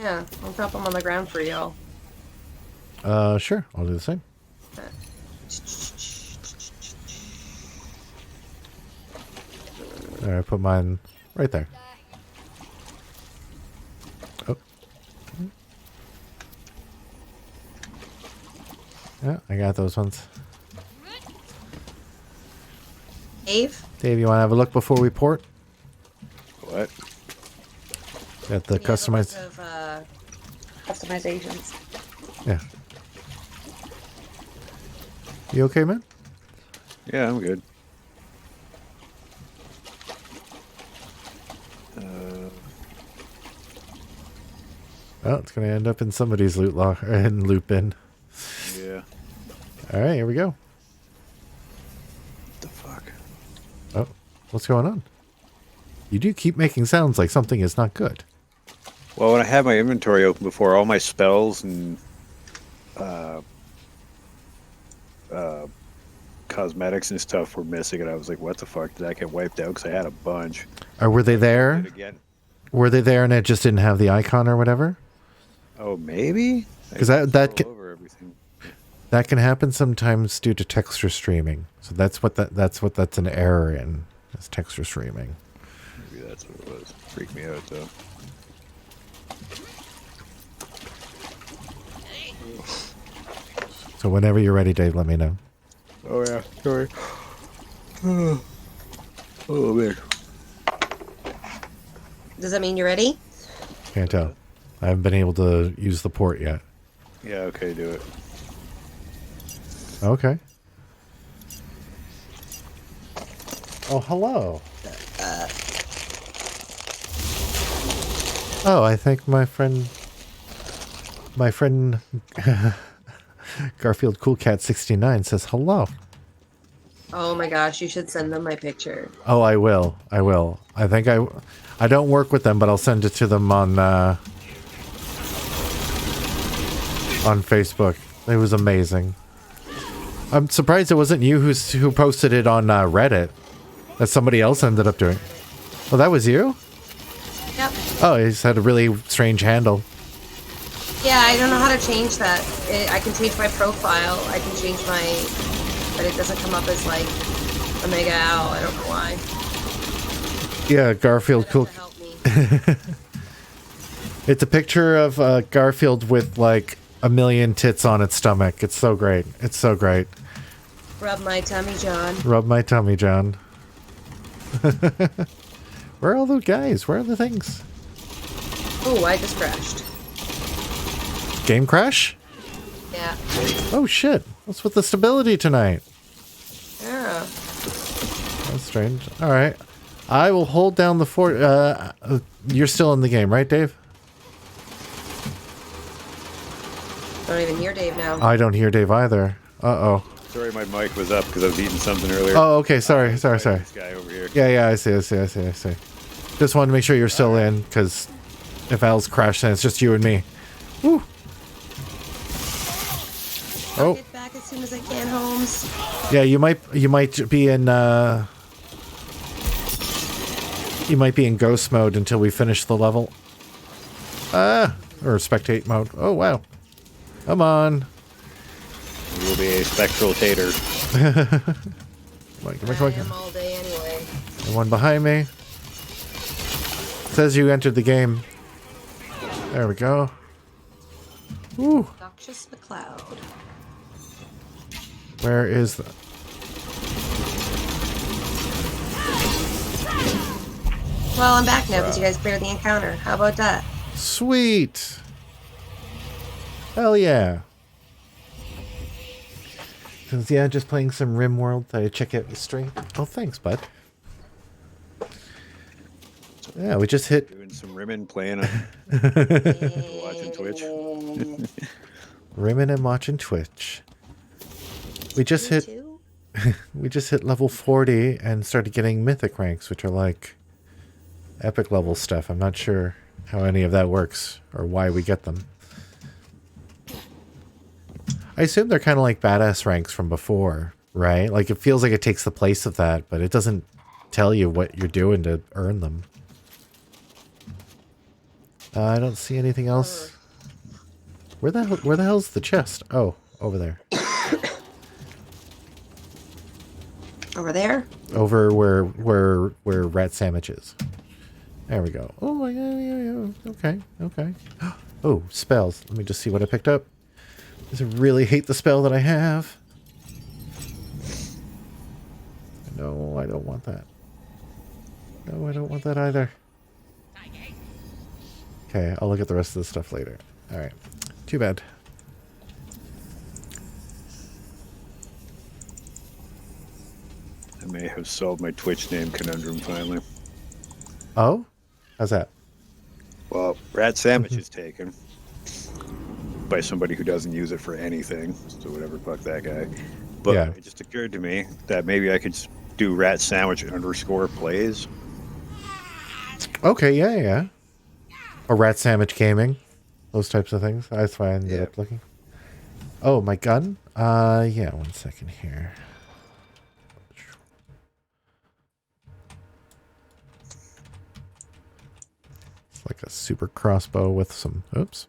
Speaker 2: Yeah, I'll drop them on the ground for y'all.
Speaker 1: Sure, I'll do the same. There, I put mine right there. Oh. Yeah, I got those ones.
Speaker 2: Dave?
Speaker 1: Dave, you want to have a look before we port?
Speaker 3: What?
Speaker 1: At the
Speaker 2: We have a
Speaker 1: customized.
Speaker 2: bunch of, customizations.
Speaker 1: Yeah. You okay, man?
Speaker 3: Yeah, I'm good.
Speaker 1: Oh, it's gonna end up in somebody's loot lock and loot bin.
Speaker 3: Yeah.
Speaker 1: All right, here we go.
Speaker 3: What the fuck?
Speaker 1: Oh, what's going on? You do keep making sounds like something is not good.
Speaker 3: Well, when I had my inventory open before, all my spells and cosmetics and stuff were missing, and I was like, "What the fuck? Did that get wiped out?" Because I had a bunch.
Speaker 1: Or were they there?
Speaker 3: Did it again?
Speaker 1: Were they there and it just didn't have the icon or whatever?
Speaker 3: Oh, maybe.
Speaker 1: 'Cause that
Speaker 3: Scroll
Speaker 1: can-
Speaker 3: over everything.
Speaker 1: That can happen sometimes due to texture streaming. So that's an error in. Is texture streaming.
Speaker 3: Maybe that's what it was. Freaked me out though.
Speaker 1: So whenever you're ready, Dave, let me know.
Speaker 3: Oh yeah, sorry. Oh man.
Speaker 2: Does that mean you're ready?
Speaker 1: Can't tell. I haven't been able to use the port yet.
Speaker 3: Yeah, okay, do it.
Speaker 1: Okay. Oh, hello. Oh, I think my friend Garfield Coolcat 69 says hello.
Speaker 2: Oh my gosh, you should send them my picture.
Speaker 1: Oh, I will. I will. I think I don't work with them, but I'll send it to them on Facebook. It was amazing. I'm surprised it wasn't you who posted it on Reddit. That somebody else ended up doing. Oh, that was you?
Speaker 2: Yep.
Speaker 1: Oh, he just had a really strange handle.
Speaker 2: Yeah, I don't know how to change that. I can change my profile. I can change my... But it doesn't come up as, like, OmegaAl. I don't know why.
Speaker 1: Yeah, Garfield Cool.
Speaker 2: Help me.
Speaker 1: It's a picture of Garfield with, like, a million tits on its stomach. It's so great. It's so great.
Speaker 2: Rub my tummy, John.
Speaker 1: Rub my tummy, John. Where are all the guys? Where are the things?
Speaker 2: Oh, I just crashed.
Speaker 1: Game crash?
Speaker 2: Yeah.
Speaker 1: Oh shit. What's with the stability tonight?
Speaker 2: Yeah.
Speaker 1: That's strange. Alright. I will hold down the fort. You're still in the game, right, Dave?
Speaker 2: Don't even hear Dave now.
Speaker 1: I don't hear Dave either. Uh-oh.
Speaker 3: Sorry, my mic was up because I was eating something earlier.
Speaker 1: Oh, okay. Sorry. Sorry.
Speaker 3: This guy over here.
Speaker 1: Yeah, I see. Just wanted to make sure you're still in, because if Al's crashed, then it's just you and me. Woo!
Speaker 2: I'll
Speaker 1: Oh.
Speaker 2: get back as soon as I can, Holmes.
Speaker 1: Yeah, you might be in ghost mode until we finish the level. Or spectate mode. Oh wow. Come on.
Speaker 3: You will be a spectral tater.
Speaker 1: Come
Speaker 2: I
Speaker 1: on.
Speaker 2: am all day anyway.
Speaker 1: The one behind me. Says you entered the game. There we go. Woo.
Speaker 2: Noxious McCloud.
Speaker 1: Where is the...
Speaker 2: Well, I'm back now because you guys cleared the encounter. How about that?
Speaker 1: Sweet. Hell yeah. Yeah, just playing some RimWorld. Thought I'd check out the stream. Oh, thanks, bud. Yeah, we just hit...
Speaker 3: Doing some rimming, playing watching Twitch.
Speaker 1: Rimming and watching Twitch. We just hit...
Speaker 2: Two?
Speaker 1: We just hit level 40 and started getting mythic ranks, which are like epic level stuff. I'm not sure how any of that works or why we get them. I assume they're kind of like badass ranks from before, right? Like it feels like it takes the place of that, but it doesn't tell you what you're doing to earn them. I don't see anything else. Where the hell's the chest? Oh, over there.
Speaker 2: Over there?
Speaker 1: Over where RatSammich is. There we go. Oh, yeah. Okay. Oh, spells. Let me just see what I picked up. I really hate the spell that I have. No, I don't want that. No, I don't want that either. Okay, I'll look at the rest of the stuff later. Alright. Too bad.
Speaker 3: I may have solved my Twitch name conundrum finally.
Speaker 1: Oh? How's that?
Speaker 3: Well, RatSammich is taken by somebody who doesn't use it for anything, so whatever, fuck that guy. But
Speaker 1: Yeah.
Speaker 3: it just occurred to me that maybe I could do RatSammich_plays.
Speaker 1: Okay, yeah. Or RatSammich Gaming. Those types of things. That's why I ended up looking. Oh, my gun? Yeah, 1 second here. It's like a super crossbow with some, oops,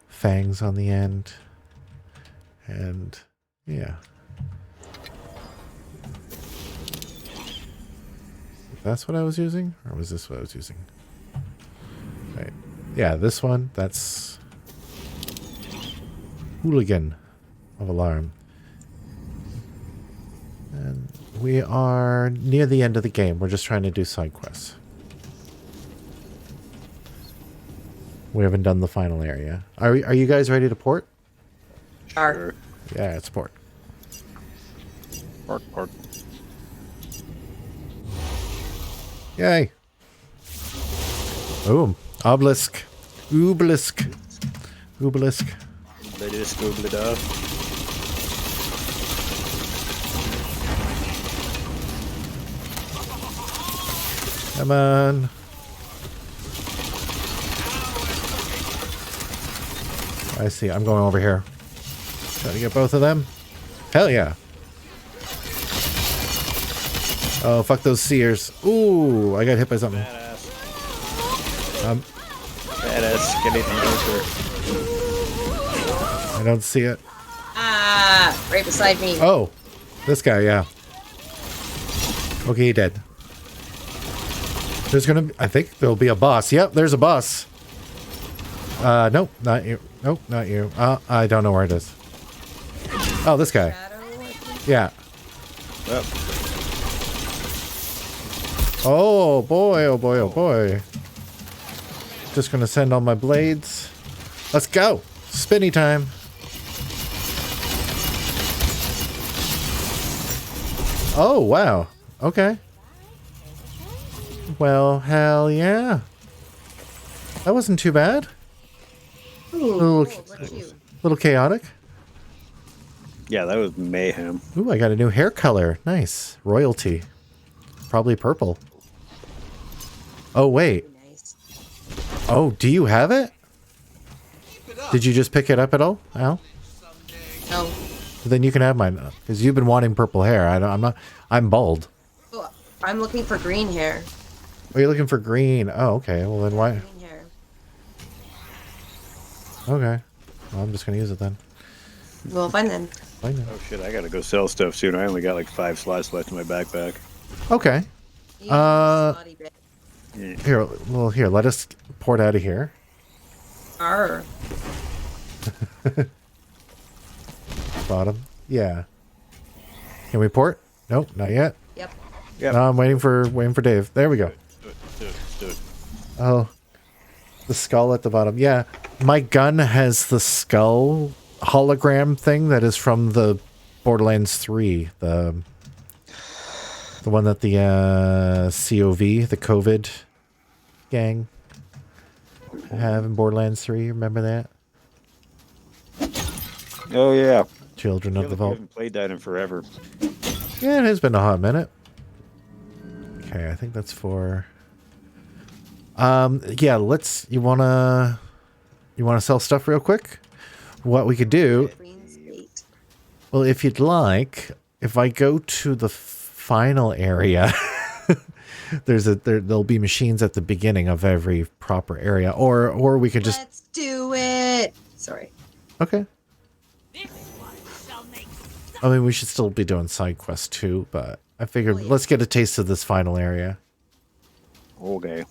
Speaker 1: fangs on the end. And, yeah. That's what I was using? Or was this what I was using? Right. Yeah, this one, that's Hooligan of Alarm. And we are near the end of the game. We're just trying to do side quests. We haven't done the final area. Are you guys ready to port?
Speaker 2: Sure.
Speaker 1: Yeah, it's port.
Speaker 3: Park.
Speaker 1: Yay. Boom. Obelisk. Obelisk. Obelisk.
Speaker 3: Let it scoop it up.
Speaker 1: Come on. I see. I'm going over here. Try to get both of them. Hell yeah. Oh, fuck those seers. Ooh, I got hit by something.
Speaker 3: Badass skeleton archer.
Speaker 1: I don't see it.
Speaker 2: Ah, right beside me.
Speaker 1: Oh, this guy, yeah. Okay, he dead. There's gonna be, I think there'll be a boss. Yep, there's a boss. Nope, not you. Nope, not you. I don't know where it is. Oh, this guy. Yeah.
Speaker 3: Yep.
Speaker 1: Oh boy, oh boy, oh boy. Just gonna send all my blades. Let's go. Spinny time. Oh, wow. Okay. Well, hell yeah. That wasn't too bad.
Speaker 2: Ooh, what's you?
Speaker 1: Little chaotic.
Speaker 3: Yeah, that was mayhem.
Speaker 1: Ooh, I got a new hair color. Nice. Royalty. Probably purple. Oh, wait.
Speaker 2: Nice.
Speaker 1: Oh, do you have it? Did you just pick it up at all, Al?
Speaker 2: No.
Speaker 1: Then you can have mine, because you've been wanting purple hair. I'm bald.
Speaker 2: Oh, I'm looking for green hair.
Speaker 1: Oh, you're looking for green. Oh, okay. Well, then why?
Speaker 2: Green hair.
Speaker 1: Okay. Well, I'm just going to use it then.
Speaker 2: Well, fine then.
Speaker 1: Fine then.
Speaker 3: Oh shit, I gotta go sell stuff soon. I only got like 5 slots left in my backpack.
Speaker 1: Okay.
Speaker 2: You snotty bitch.
Speaker 3: Yeah.
Speaker 1: Here, well, here, let us port out of here.
Speaker 2: Arr.
Speaker 1: Bottom. Yeah. Can we port? Nope, not yet.
Speaker 2: Yep.
Speaker 3: Yep.
Speaker 1: No, I'm waiting for Dave. There we go.
Speaker 3: Do it.
Speaker 1: Oh, the skull at the bottom. Yeah, my gun has the skull hologram thing that is from the Borderlands 3, the one that the COV, the COVID gang have in Borderlands 3. Remember that?
Speaker 3: Oh yeah.
Speaker 1: Children
Speaker 3: I
Speaker 1: of the
Speaker 3: feel like we
Speaker 1: Vault.
Speaker 3: haven't played that in forever.
Speaker 1: Yeah, it has been a hot minute. Okay, I think that's for... yeah, you wanna sell stuff real quick? What we could do...
Speaker 2: Queen's Gate.
Speaker 1: Well, if you'd like, if I go to the final area, there'll be machines at the beginning of every proper area, or we could just...
Speaker 2: Let's do it! Sorry.
Speaker 1: Okay. I mean, we should still be doing side quests too, but I figured let's get a taste of this final area.
Speaker 3: Okay.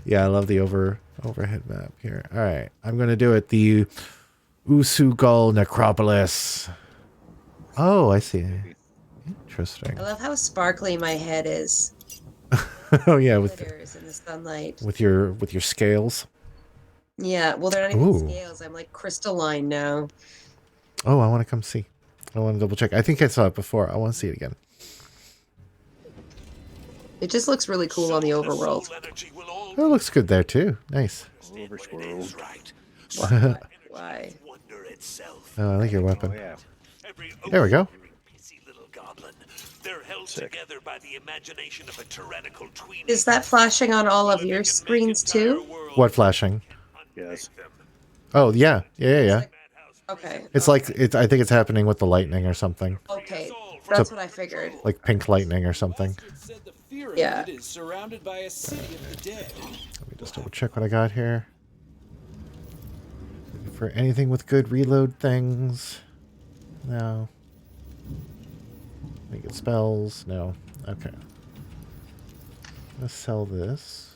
Speaker 1: Yeah, I love the overhead map here. All right, I'm gonna do it. The OmegaAl Necropolis. Oh, I see. Interesting.
Speaker 2: I love how sparkly my head is.
Speaker 1: Oh yeah, with
Speaker 2: Glitters in the sunlight.
Speaker 1: your scales.
Speaker 2: Yeah, well, they're not even
Speaker 1: Ooh.
Speaker 2: scales. I'm like crystalline now.
Speaker 1: Oh, I want to come see. I want to double check. I think I saw it before. I want to see it again.
Speaker 2: It just looks really cool on the overworld.
Speaker 1: Oh, it looks good there too. Nice.
Speaker 3: Over squirrel.
Speaker 2: Why?
Speaker 1: Oh, I like your weapon.
Speaker 3: Oh yeah.
Speaker 1: There we go.
Speaker 7: They're held
Speaker 3: Sick.
Speaker 7: together by the imagination of a tyrannical tweener.
Speaker 2: Is that flashing on all of your screens too?
Speaker 1: What flashing?
Speaker 3: Yes.
Speaker 1: Oh yeah, yeah.
Speaker 2: Okay.
Speaker 1: It's like I think it's happening with the lightning or something,
Speaker 2: Okay. That's what I figured.
Speaker 1: like pink lightning or something.
Speaker 2: Yeah.
Speaker 8: It is surrounded by a city of the dead.
Speaker 1: Let me just double check what I got here. For anything with good reload things. No. Make it spells. No. Okay. Let's sell this.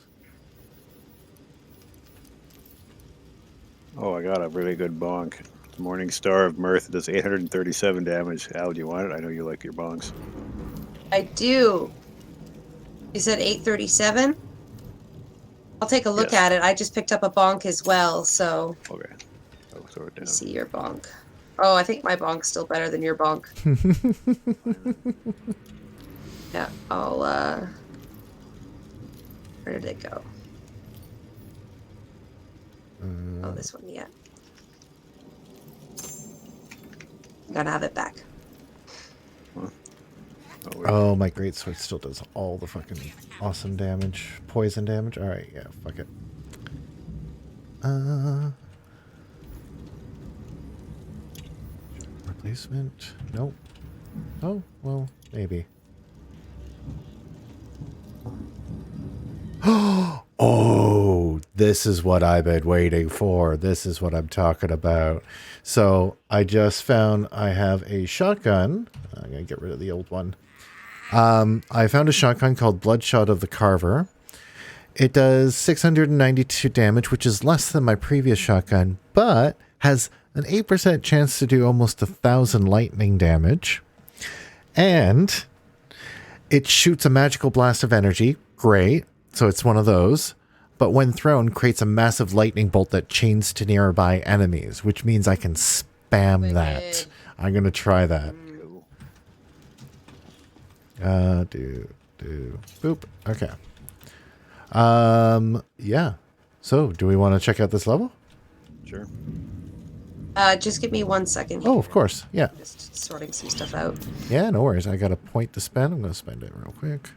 Speaker 3: Oh, I got a really good bonk. Morning Star of Mirth does 837 damage. Al, do you want it? I know you like your bonks.
Speaker 2: I do. You said 837? I'll take a look
Speaker 3: Yes.
Speaker 2: at it. I just picked up a bonk as well, so
Speaker 3: Okay. I'll throw it
Speaker 2: you
Speaker 3: down.
Speaker 2: see your bonk. Oh, I think my bonk's still better than your bonk. Yeah, I'll, where did it go? Oh, this one, yeah. Gotta have it back.
Speaker 1: Oh, my greatsword still does all the fucking awesome damage. Poison damage. All right, yeah, fuck it. Replacement. Nope. Oh, well, maybe. Oh, this is what I've been waiting for. This is what I'm talking about. So I just found I have a shotgun. I'm going to get rid of the old one. I found a shotgun called Bloodshot of the Carver. It does 692 damage, which is less than my previous shotgun, but has an 8% chance to do almost 1,000 lightning damage. And it shoots a magical blast of energy. Great. So it's one of those. But when thrown, creates a massive lightning bolt that chains to nearby enemies, which means I can spam that. I'm going to try that. Boop. Okay. Yeah. So, do we want to check out this level?
Speaker 3: Sure.
Speaker 2: Just give me 1 second.
Speaker 1: Oh, of course. Yeah.
Speaker 2: Just sorting some stuff out.
Speaker 1: Yeah, no worries. I got a point to spend. I'm going to spend it real quick.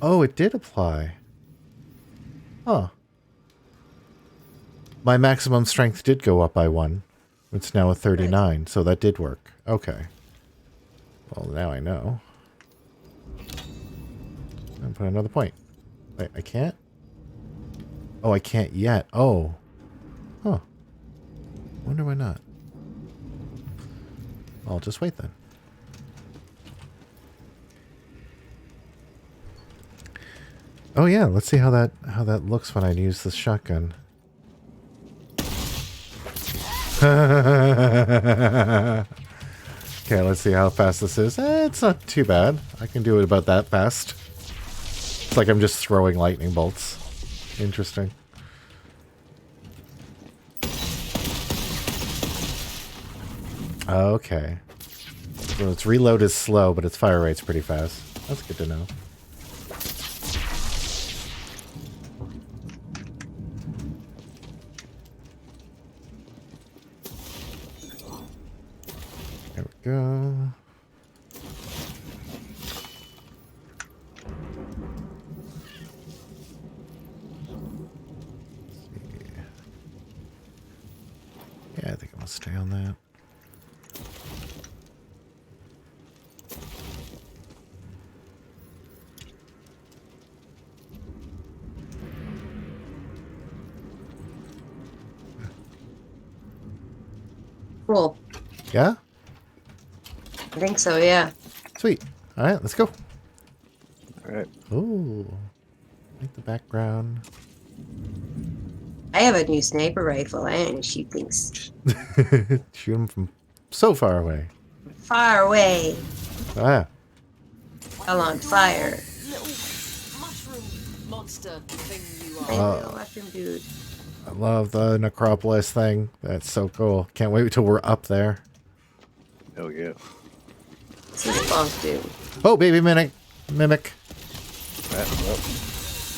Speaker 1: Oh, it did apply. Huh. My maximum strength did go up by 1. It's now a 39, so that did work. Okay. Well, now I know. And put another point. Wait, I can't? Oh, I can't yet. Oh. Huh. Wonder why not. I'll just wait then. Oh yeah, let's see how that looks when I use this shotgun. Okay, let's see how fast this is. It's not too bad. I can do it about that fast. It's like I'm just throwing lightning bolts. Interesting. Okay. So its reload is slow, but its fire rate's pretty fast. That's good to know. There we go. Yeah, I think I'll stay on that.
Speaker 2: Cool.
Speaker 1: Yeah?
Speaker 2: I think so, yeah.
Speaker 1: Sweet. All right, let's go.
Speaker 3: All right.
Speaker 1: Ooh. Like the background.
Speaker 2: I have a new sniper rifle. I ain't shoot things
Speaker 1: Shoot them from so far away.
Speaker 2: far away.
Speaker 1: Ah.
Speaker 2: Hell on fire.
Speaker 4: Little mushroom monster thing you
Speaker 2: Hey,
Speaker 4: are.
Speaker 2: little mushroom dude.
Speaker 1: I love the necropolis thing. That's so cool. Can't wait till we're up there.
Speaker 3: Hell yeah.
Speaker 2: What's this bonk do?
Speaker 1: Oh, baby mimic.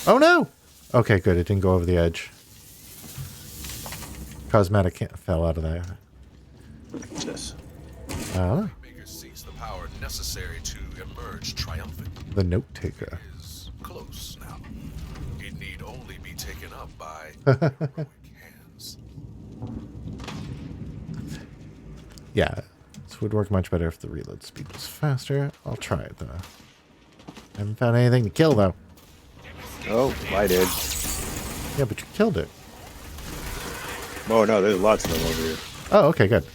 Speaker 1: Oh no! Okay, good. It didn't go over the edge. Cosmetic fell out of that.
Speaker 3: What's this?
Speaker 9: Maker seeks the power necessary to emerge triumphant.
Speaker 1: The note taker.
Speaker 9: Is close now. It need only be taken up by heroic hands.
Speaker 1: Yeah, this would work much better if the reload speed was faster. I'll try it though. Haven't found anything to kill though.
Speaker 3: Oh, I did.
Speaker 1: Yeah, but you killed it.
Speaker 3: Oh no, there's lots of them over here.
Speaker 1: Oh, okay, good.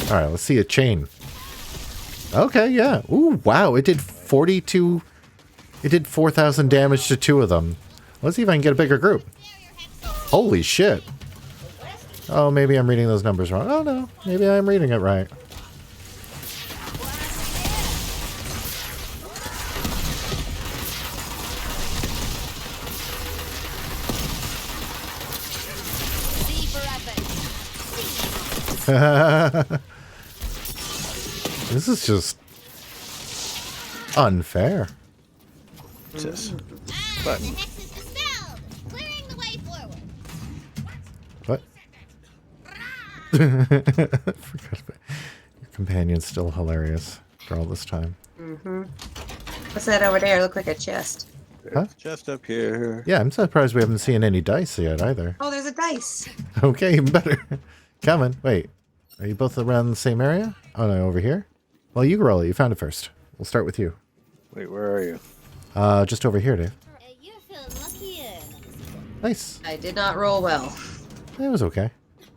Speaker 1: All right, let's see a chain. Okay, yeah. Ooh, wow. It did 42. It did 4,000 damage to 2 of them. Let's see if I can get a bigger group. Holy shit. Oh, maybe I'm reading those numbers wrong. Oh, no. Maybe I'm reading it right.
Speaker 4: C for effort.
Speaker 1: This is just unfair.
Speaker 3: What's this?
Speaker 6: The
Speaker 3: Button.
Speaker 6: hex is dispelled, clearing the way forward.
Speaker 1: What? Forgot about your companion's still hilarious for all this time.
Speaker 2: What's that over there? Look like a chest.
Speaker 1: Huh?
Speaker 3: Just up here.
Speaker 1: Yeah, I'm surprised we haven't seen any dice yet either.
Speaker 2: Oh, there's a dice.
Speaker 1: Okay, even better. Coming. Wait. Are you both around the same area? Oh, no, over here? Well, you roll it. You found it first. We'll start with you.
Speaker 3: Wait, where are you?
Speaker 1: Just over here, Dave.
Speaker 6: You're feeling luckier.
Speaker 1: Nice.
Speaker 2: I did not roll well.
Speaker 1: It was okay.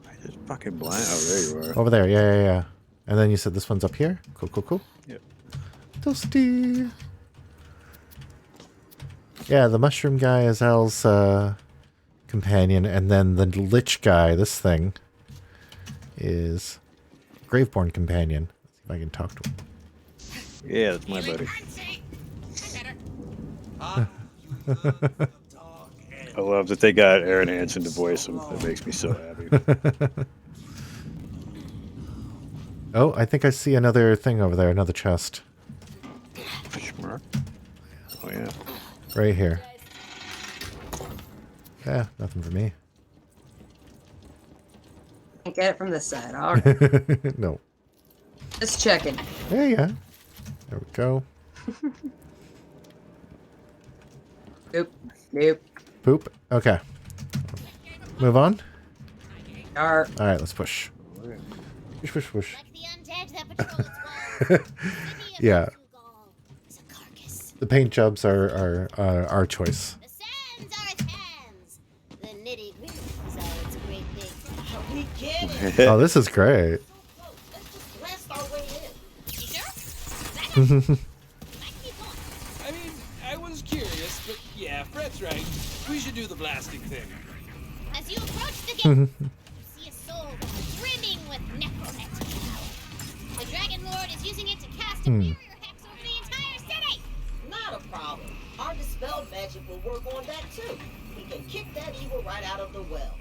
Speaker 3: I just fucking blind. Oh, there you are.
Speaker 1: Over there. Yeah. And then you said this one's up here? Cool.
Speaker 3: Yep.
Speaker 1: Toasty. Yeah, the mushroom guy is Al's companion, and then the lich guy, this thing, is Graveborn companion. Let's see if I can talk to him.
Speaker 3: Yeah, that's my buddy. I love that they got Aaron Hansen to voice him. That makes me so happy.
Speaker 1: Oh, I think I see another thing over there, another chest.
Speaker 3: Fish mark. Oh, yeah.
Speaker 1: Right here. Yeah, nothing for me.
Speaker 2: Can't get it from this side. All right.
Speaker 1: No.
Speaker 2: Just checking.
Speaker 1: There you go. There we go.
Speaker 2: Nope.
Speaker 1: Poop. Okay. Move on.
Speaker 2: Alright.
Speaker 1: All right, let's push. Push.
Speaker 6: Like the undead that patrol its walls.
Speaker 1: Yeah.
Speaker 6: OmegaAl is a carcass.
Speaker 1: The paint jobs are our choice.
Speaker 6: The sands are its hands. The nitty gritty are its great big.
Speaker 5: We get it.
Speaker 1: Oh, this is great.
Speaker 5: Let's just blast our way in.
Speaker 6: You sure?
Speaker 8: I mean, I was curious, but yeah, Fred's right. We should do the blasting thing.
Speaker 6: As you approach the gate, you see a soul brimming with necromantic power. The Dragon Lord is using it to cast a barrier hex over the entire city.
Speaker 5: Not a problem. Our dispelled magic will work on that too. We can kick that evil right out of the well.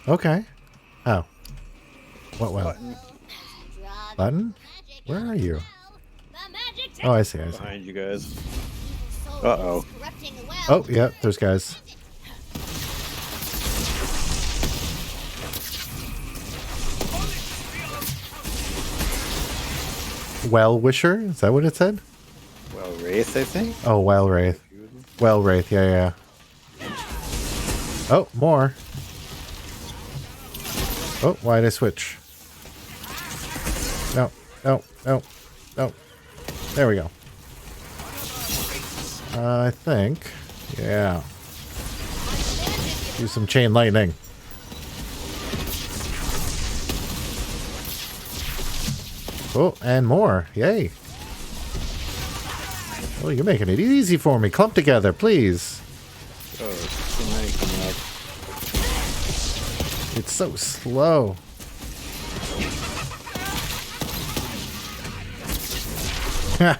Speaker 1: Okay. Oh. What well?
Speaker 3: Button
Speaker 6: Draw
Speaker 1: Button?
Speaker 6: magic
Speaker 1: Where
Speaker 6: out
Speaker 1: are
Speaker 6: of the
Speaker 1: you?
Speaker 6: well. The magic
Speaker 1: Oh, I see.
Speaker 3: behind you guys.
Speaker 6: soul
Speaker 3: Uh-oh.
Speaker 6: is corrupting the well.
Speaker 1: Oh, yeah, there's guys. Well Wisher? Is that what it said?
Speaker 3: Well, Wraith, I think.
Speaker 1: Oh, Well Wraith. Well Wraith, yeah. Oh, more. Oh, why'd I switch? No. There we go. I think. Yeah. Do some chain lightning. Oh, and more. Yay. Oh, you're making it easy for me. Clump together, please.
Speaker 3: Oh, it's so many coming up.
Speaker 1: It's so slow. Ha.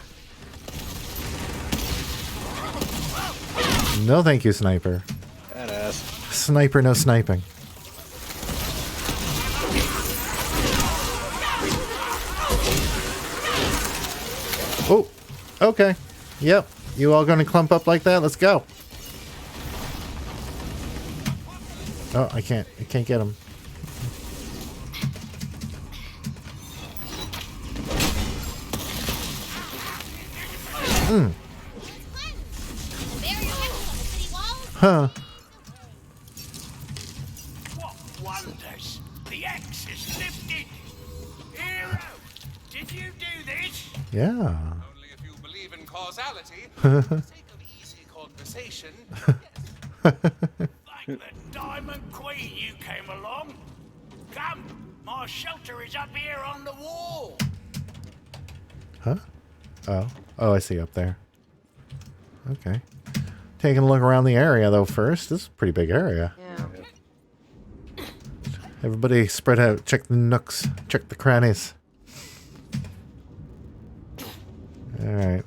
Speaker 1: No thank you, sniper.
Speaker 3: Badass.
Speaker 1: Sniper, no sniping. Oh, okay. Yep. You all gonna clump up like that? Let's go. Oh, I can't get him.
Speaker 6: Barrier hex on the city walls.
Speaker 1: Huh.
Speaker 7: What wonders? The X is lifted. Hero, did you do this?
Speaker 1: Yeah.
Speaker 9: Only if you believe in causality. For the sake of easy conversation.
Speaker 7: Like the Diamond Queen you came along. Come, my shelter is up here on the wall.
Speaker 1: Huh? Oh. Oh, I see up there. Okay. Taking a look around the area, though, first. This is a pretty big area.
Speaker 2: Yeah.
Speaker 1: Everybody spread out. Check the nooks. Check the crannies. Alright.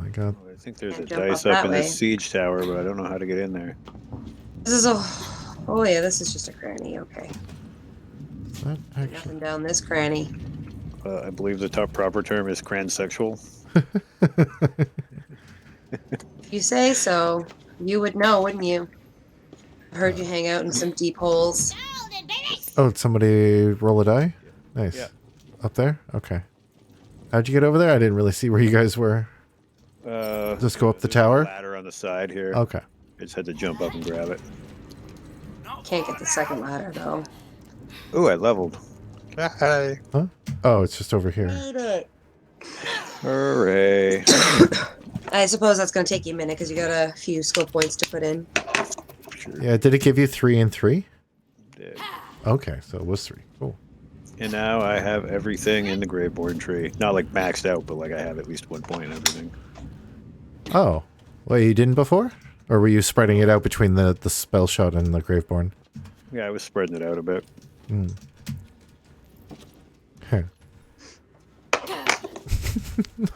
Speaker 1: I got...
Speaker 3: I think there's
Speaker 2: Can't
Speaker 3: a
Speaker 2: jump
Speaker 3: dice
Speaker 2: up
Speaker 3: up
Speaker 2: that
Speaker 3: in
Speaker 2: way.
Speaker 3: the siege tower, but I don't know how to get in there.
Speaker 2: This is a... Oh yeah, this is just a cranny, okay.
Speaker 1: Is that actually...
Speaker 2: Nothing down this cranny.
Speaker 3: I believe the top proper term is cransexual.
Speaker 2: If you say so, you would know, wouldn't you? I heard you hang out in some deep holes.
Speaker 6: Golden, baby!
Speaker 1: Oh, did somebody roll a die? Nice.
Speaker 3: Yeah.
Speaker 1: Up there? Okay. How'd you get over there? I didn't really see where you guys were. Just go up the
Speaker 3: there's
Speaker 1: tower?
Speaker 3: a ladder on the side here.
Speaker 1: Okay.
Speaker 3: I just had to jump up and grab it.
Speaker 2: Can't get the second ladder though.
Speaker 3: Ooh, I leveled. Hi.
Speaker 1: Huh? Oh, it's just over here.
Speaker 2: Made it.
Speaker 3: Hooray.
Speaker 2: I suppose that's going to take you a minute because you got a few skill points to put in.
Speaker 3: Sure.
Speaker 1: Yeah, did it give you 3 and 3?
Speaker 3: Did.
Speaker 1: Okay, so it was 3. Cool.
Speaker 3: And now I have everything in the Graveborn tree. Not like maxed out, but like I have at least 1 point in everything.
Speaker 1: Oh. Well, you didn't before? Or were you spreading it out between the spell shot and the Graveborn?
Speaker 3: Yeah, I was spreading it out a bit.
Speaker 1: Hmm. Huh.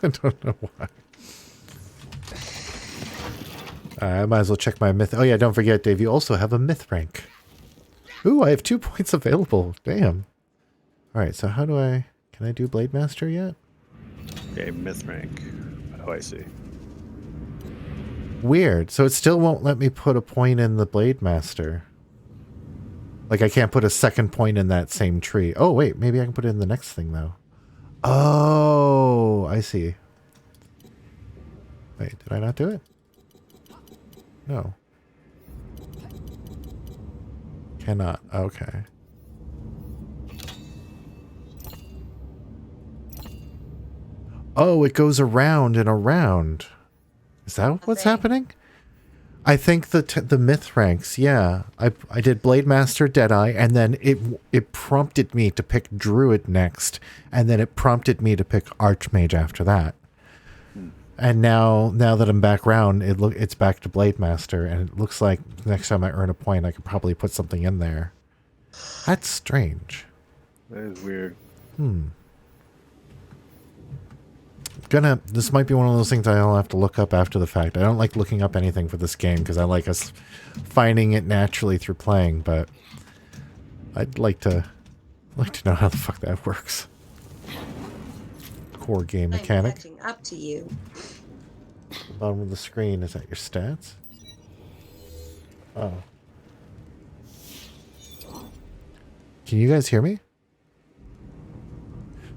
Speaker 1: I don't know why. I might as well check my myth. Oh yeah, don't forget, Dave, you also have a myth rank. Ooh, I have 2 points available. Damn. Alright, so how do I... Can I do Blade Master yet?
Speaker 3: Okay, myth rank. Oh, I see.
Speaker 1: Weird. So it still won't let me put a point in the Blade Master. Like, I can't put a second point in that same tree. Oh, wait. Maybe I can put it in the next thing, though. Oh, I see. Wait, did I not do it? No. Cannot. Okay. Oh, it goes around and around. Is that what's happening? I think the myth ranks, yeah. I did Blade Master, Deadeye, and then it prompted me to pick Druid next, and then it prompted me to pick Archmage after that. And now that I'm back round, it's back to Blade Master, and it looks like next time I earn a point, I could probably put something in there. That's strange.
Speaker 3: That is weird.
Speaker 1: This might be one of those things I'll have to look up after the fact. I don't like looking up anything for this game because I like us finding it naturally through playing, but I'd like to know how the fuck that works. Core game mechanic.
Speaker 2: I'm catching up to you.
Speaker 1: The bottom of the screen, is that your stats? Oh. Can you guys hear me?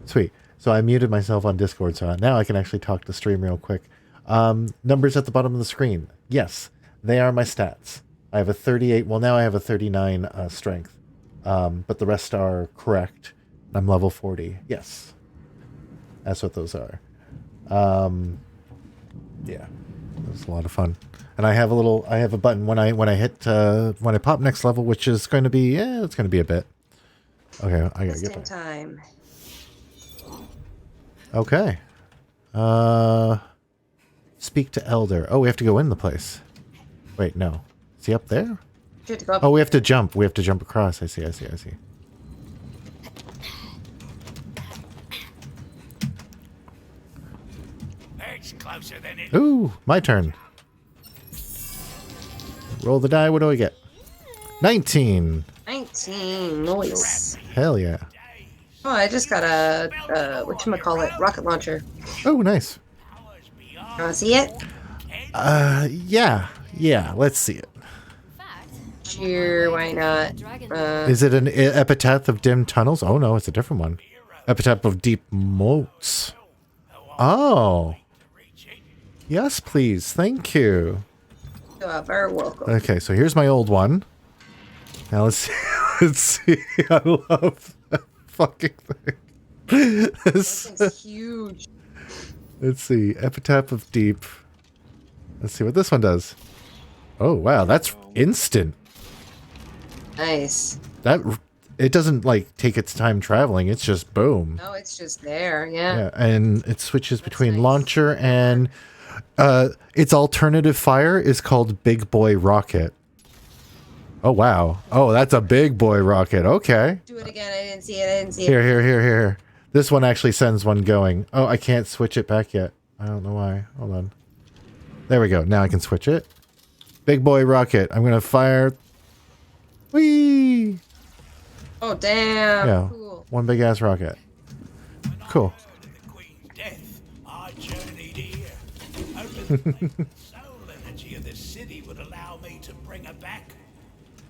Speaker 1: Sweet. So I muted myself on Discord, so now I can actually talk to the stream real quick. Numbers at the bottom of the screen. Yes, they are my stats. I have a 38. Well, now I have a 39 strength. But the rest are correct. I'm level 40. Yes. That's what those are. Yeah. It was a lot of fun. And I have a button when I pop next level, which is going to be, it's going to be a bit. Okay, I gotta get
Speaker 2: Just in
Speaker 1: back.
Speaker 2: time.
Speaker 1: Okay. Speak to Elder. Oh, we have to go in the place. Wait, no. Is he up there?
Speaker 2: You have to go up.
Speaker 1: Oh, we have to jump. We have to jump across. I see.
Speaker 7: It's closer than it.
Speaker 1: Ooh, my turn. Roll the die. What do I get? 19.
Speaker 2: 19. Nice.
Speaker 1: Hell yeah.
Speaker 2: Oh, I just got a whatchamacallit, rocket launcher.
Speaker 1: Oh, nice.
Speaker 2: Wanna see it?
Speaker 1: Yeah. Yeah, let's see it.
Speaker 2: Sure, why not?
Speaker 1: Is it an epitaph of dim tunnels? Oh, no, it's a different one. Epitaph of deep moats. Oh. Yes, please. Thank you.
Speaker 2: You are very welcome.
Speaker 1: Okay, so here's my old one. Now let's see. Let's see. I love that fucking thing.
Speaker 2: This thing's huge.
Speaker 1: Let's see. Epitaph of Deep. Let's see what this one does. Oh, wow. That's instant.
Speaker 2: Nice.
Speaker 1: It doesn't, like, take its time traveling. It's just boom.
Speaker 2: No, it's just there. Yeah.
Speaker 1: Yeah, and it switches between
Speaker 2: nice.
Speaker 1: launcher and... its alternative fire is called Big Boy Rocket. Oh, wow. Oh, that's a big boy rocket. Okay.
Speaker 2: Do it again. I didn't see it. I didn't see
Speaker 1: Here,
Speaker 2: it.
Speaker 1: here. This one actually sends one going. Oh, I can't switch it back yet. I don't know why. Hold on. There we go. Now I can switch it. Big boy rocket. I'm going to fire. Whee!
Speaker 2: Oh, damn.
Speaker 1: Yeah.
Speaker 2: Cool.
Speaker 1: One big ass rocket. Cool.
Speaker 7: The Queen Death, I journeyed here, hoping the soul energy of this city would allow me to bring her back.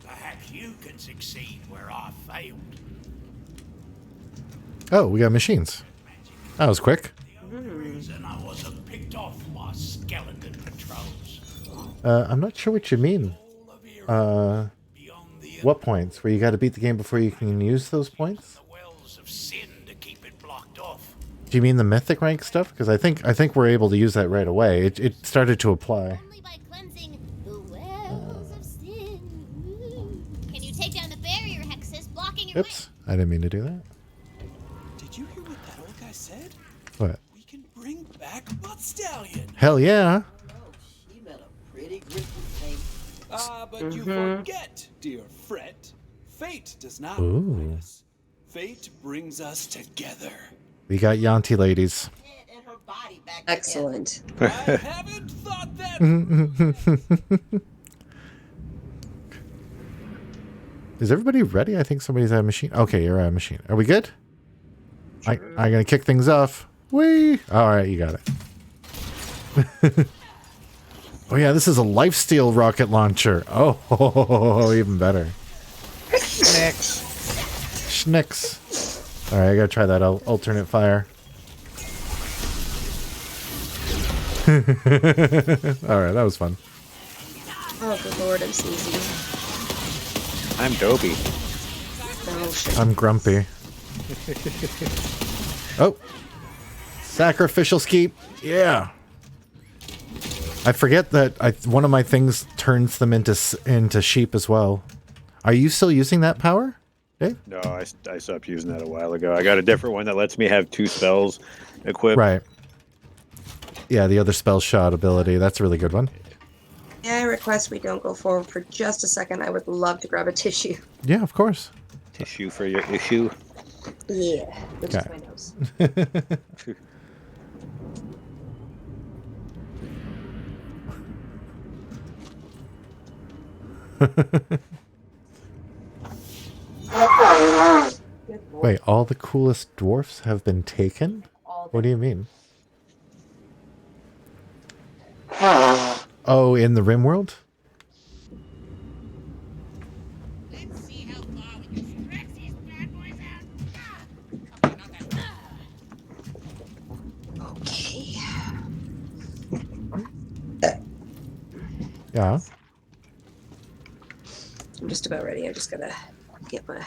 Speaker 7: Perhaps you can succeed where I failed.
Speaker 1: Oh, we got machines. That was quick.
Speaker 7: The only reason I wasn't picked off by skeleton patrols.
Speaker 1: I'm not sure what you mean.
Speaker 7: Beyond the
Speaker 1: What points? Where you got to beat the game before you can use those points?
Speaker 7: wells of sin to keep it blocked off.
Speaker 1: Do you mean the mythic rank stuff? Because I think we're able to use that right away. It started to apply.
Speaker 6: Only by cleansing the wells of sin. Can you take down the barrier hexes blocking your
Speaker 1: Oops, I didn't mean to do that.
Speaker 8: Did you hear what that old guy said?
Speaker 1: What?
Speaker 8: We can bring back Butt Stallion.
Speaker 1: Hell yeah!
Speaker 5: She met a pretty gripping thing.
Speaker 8: But you forget, dear Fret. Fate does not
Speaker 1: Ooh.
Speaker 8: bring us. Fate brings us together.
Speaker 1: We got Yanti ladies.
Speaker 5: Head and her body back
Speaker 2: Excellent.
Speaker 8: I haven't thought that.
Speaker 1: Is everybody ready? I think somebody's at a machine. Okay, you're at a machine. Are we good? I'm gonna kick things off. Whee! Alright, you got it. Oh yeah, this is a lifesteal rocket launcher. Oh, even better. Schnicks. Alright, I gotta try that alternate fire. Alright, that was fun.
Speaker 2: Oh, good lord, I'm sneezing.
Speaker 3: I'm dopey.
Speaker 2: Oh, shit.
Speaker 1: I'm grumpy. Oh. Sacrificial skeep. Yeah. I forget that one of my things turns them into sheep as well. Are you still using that power, Dave?
Speaker 3: No, I stopped using that a while ago. I got a different one that lets me have 2 spells equipped.
Speaker 1: Right. Yeah, the other spell shot ability. That's a really good one.
Speaker 2: Yeah, I request we don't go forward for just a second. I would love to grab a tissue.
Speaker 1: Yeah, of course.
Speaker 3: Tissue for your issue.
Speaker 2: Yeah, which
Speaker 1: Okay.
Speaker 2: is my nose.
Speaker 1: Wait, all the coolest dwarfs have been taken? What do you mean? Oh, in the Rim world?
Speaker 6: Let's see how far we can stretch these bad boys out. Not that
Speaker 2: Okay.
Speaker 1: Yeah.
Speaker 2: I'm just about ready. I just gotta get my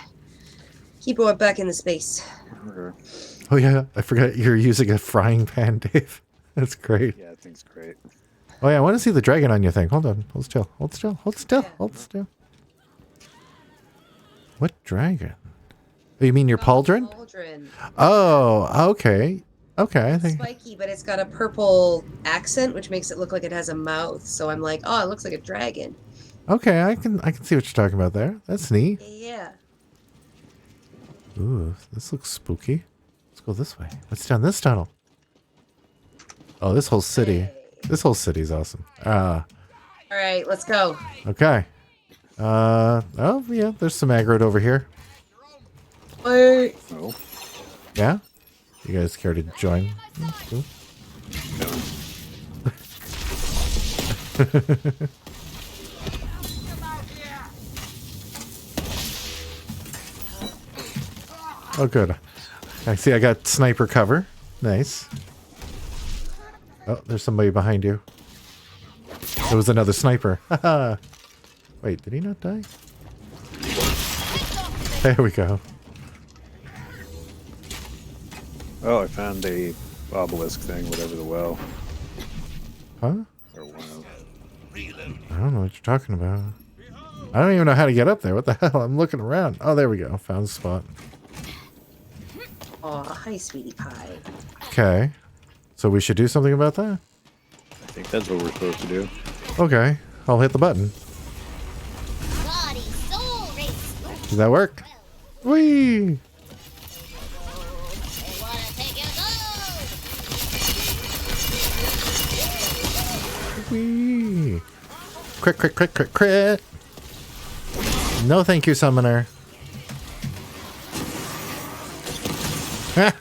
Speaker 2: keyboard back in the space.
Speaker 1: Oh yeah, I forgot you're using a frying pan, Dave. That's great.
Speaker 3: Yeah, that thing's great.
Speaker 1: Oh yeah, I want to see the dragon on your thing. Hold on. Hold still. Hold still. Hold still. Hold still. What dragon? Oh, you mean your pauldron?
Speaker 2: Pauldron.
Speaker 1: Oh, okay. Okay, I think.
Speaker 2: Spiky, but it's got a purple accent, which makes it look like it has a mouth. So I'm like, oh, it looks like a dragon.
Speaker 1: Okay, I can see what you're talking about there. That's neat.
Speaker 2: Yeah.
Speaker 1: Ooh, this looks spooky. Let's go this way. What's down this tunnel? Oh, this whole city. This whole city's awesome.
Speaker 2: All right, let's go.
Speaker 1: Okay. Oh yeah, there's some aggro over here.
Speaker 2: Wait.
Speaker 3: Oh,
Speaker 1: Yeah? You guys care to join? Cool. Oh, good. I see I got sniper cover. Nice. Oh, there's somebody behind you. There was another sniper. Haha. Wait, did he not die? There we go.
Speaker 3: oh, I found the obelisk thing, whatever the well.
Speaker 1: Huh?
Speaker 3: Or one of.
Speaker 1: I don't know what you're talking about. I don't even know how to get up there. What the hell? I'm looking around. Oh, there we go. Found the spot.
Speaker 2: Oh, hi, sweetie pie.
Speaker 1: Okay. So we should do something about that?
Speaker 3: I think that's what we're supposed to do.
Speaker 1: Okay. I'll hit the button.
Speaker 6: bodies
Speaker 1: Does that work? Whee!
Speaker 6: They wanna take your gold.
Speaker 1: Whee! Crit, crit, crit, crit, crit! No thank you, summoner. Ah!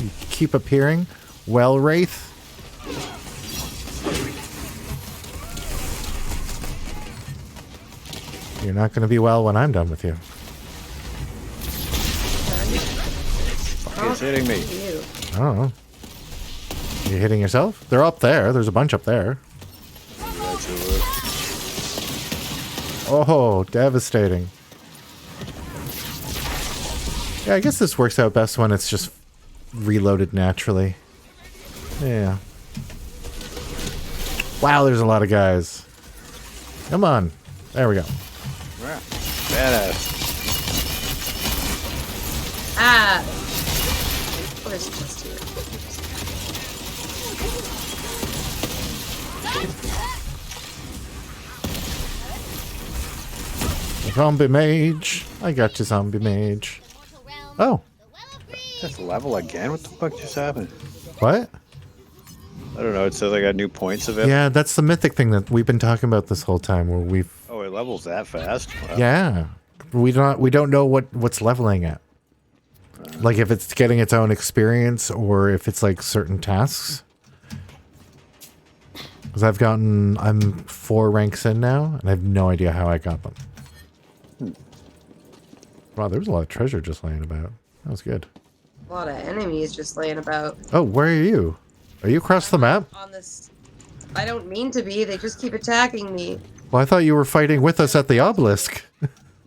Speaker 1: You keep appearing. Well, Wraith. You're not going to be well when I'm done with you.
Speaker 3: It's hitting me.
Speaker 2: You.
Speaker 1: I don't know. You hitting yourself? They're up there. There's a bunch up there.
Speaker 3: That's it.
Speaker 1: Oh, devastating. Yeah, I guess this works out best when it's just reloaded naturally. Yeah. Wow, there's a lot of guys. Come on. There we go.
Speaker 3: Yeah. Badass.
Speaker 2: Ah! Where's just here?
Speaker 1: Zombie mage. I got you, zombie mage. Oh,
Speaker 3: That's level again? What the fuck just happened?
Speaker 1: what?
Speaker 3: I don't know. It says I got new points available.
Speaker 1: Yeah, that's the mythic thing that we've been talking about this whole time where we've
Speaker 3: Oh, it levels that fast? Wow.
Speaker 1: yeah. We don't know what's leveling at. Like if it's getting its own experience or if it's like certain tasks. Because I'm 4 ranks in now and I have no idea how I got them. Wow, there was a lot of treasure just laying about. That was good.
Speaker 2: A lot of enemies just laying about.
Speaker 1: Oh, where are you? Are you across the map?
Speaker 2: On this. I don't mean to be. They just keep attacking me.
Speaker 1: Well, I thought you were fighting with us at the obelisk.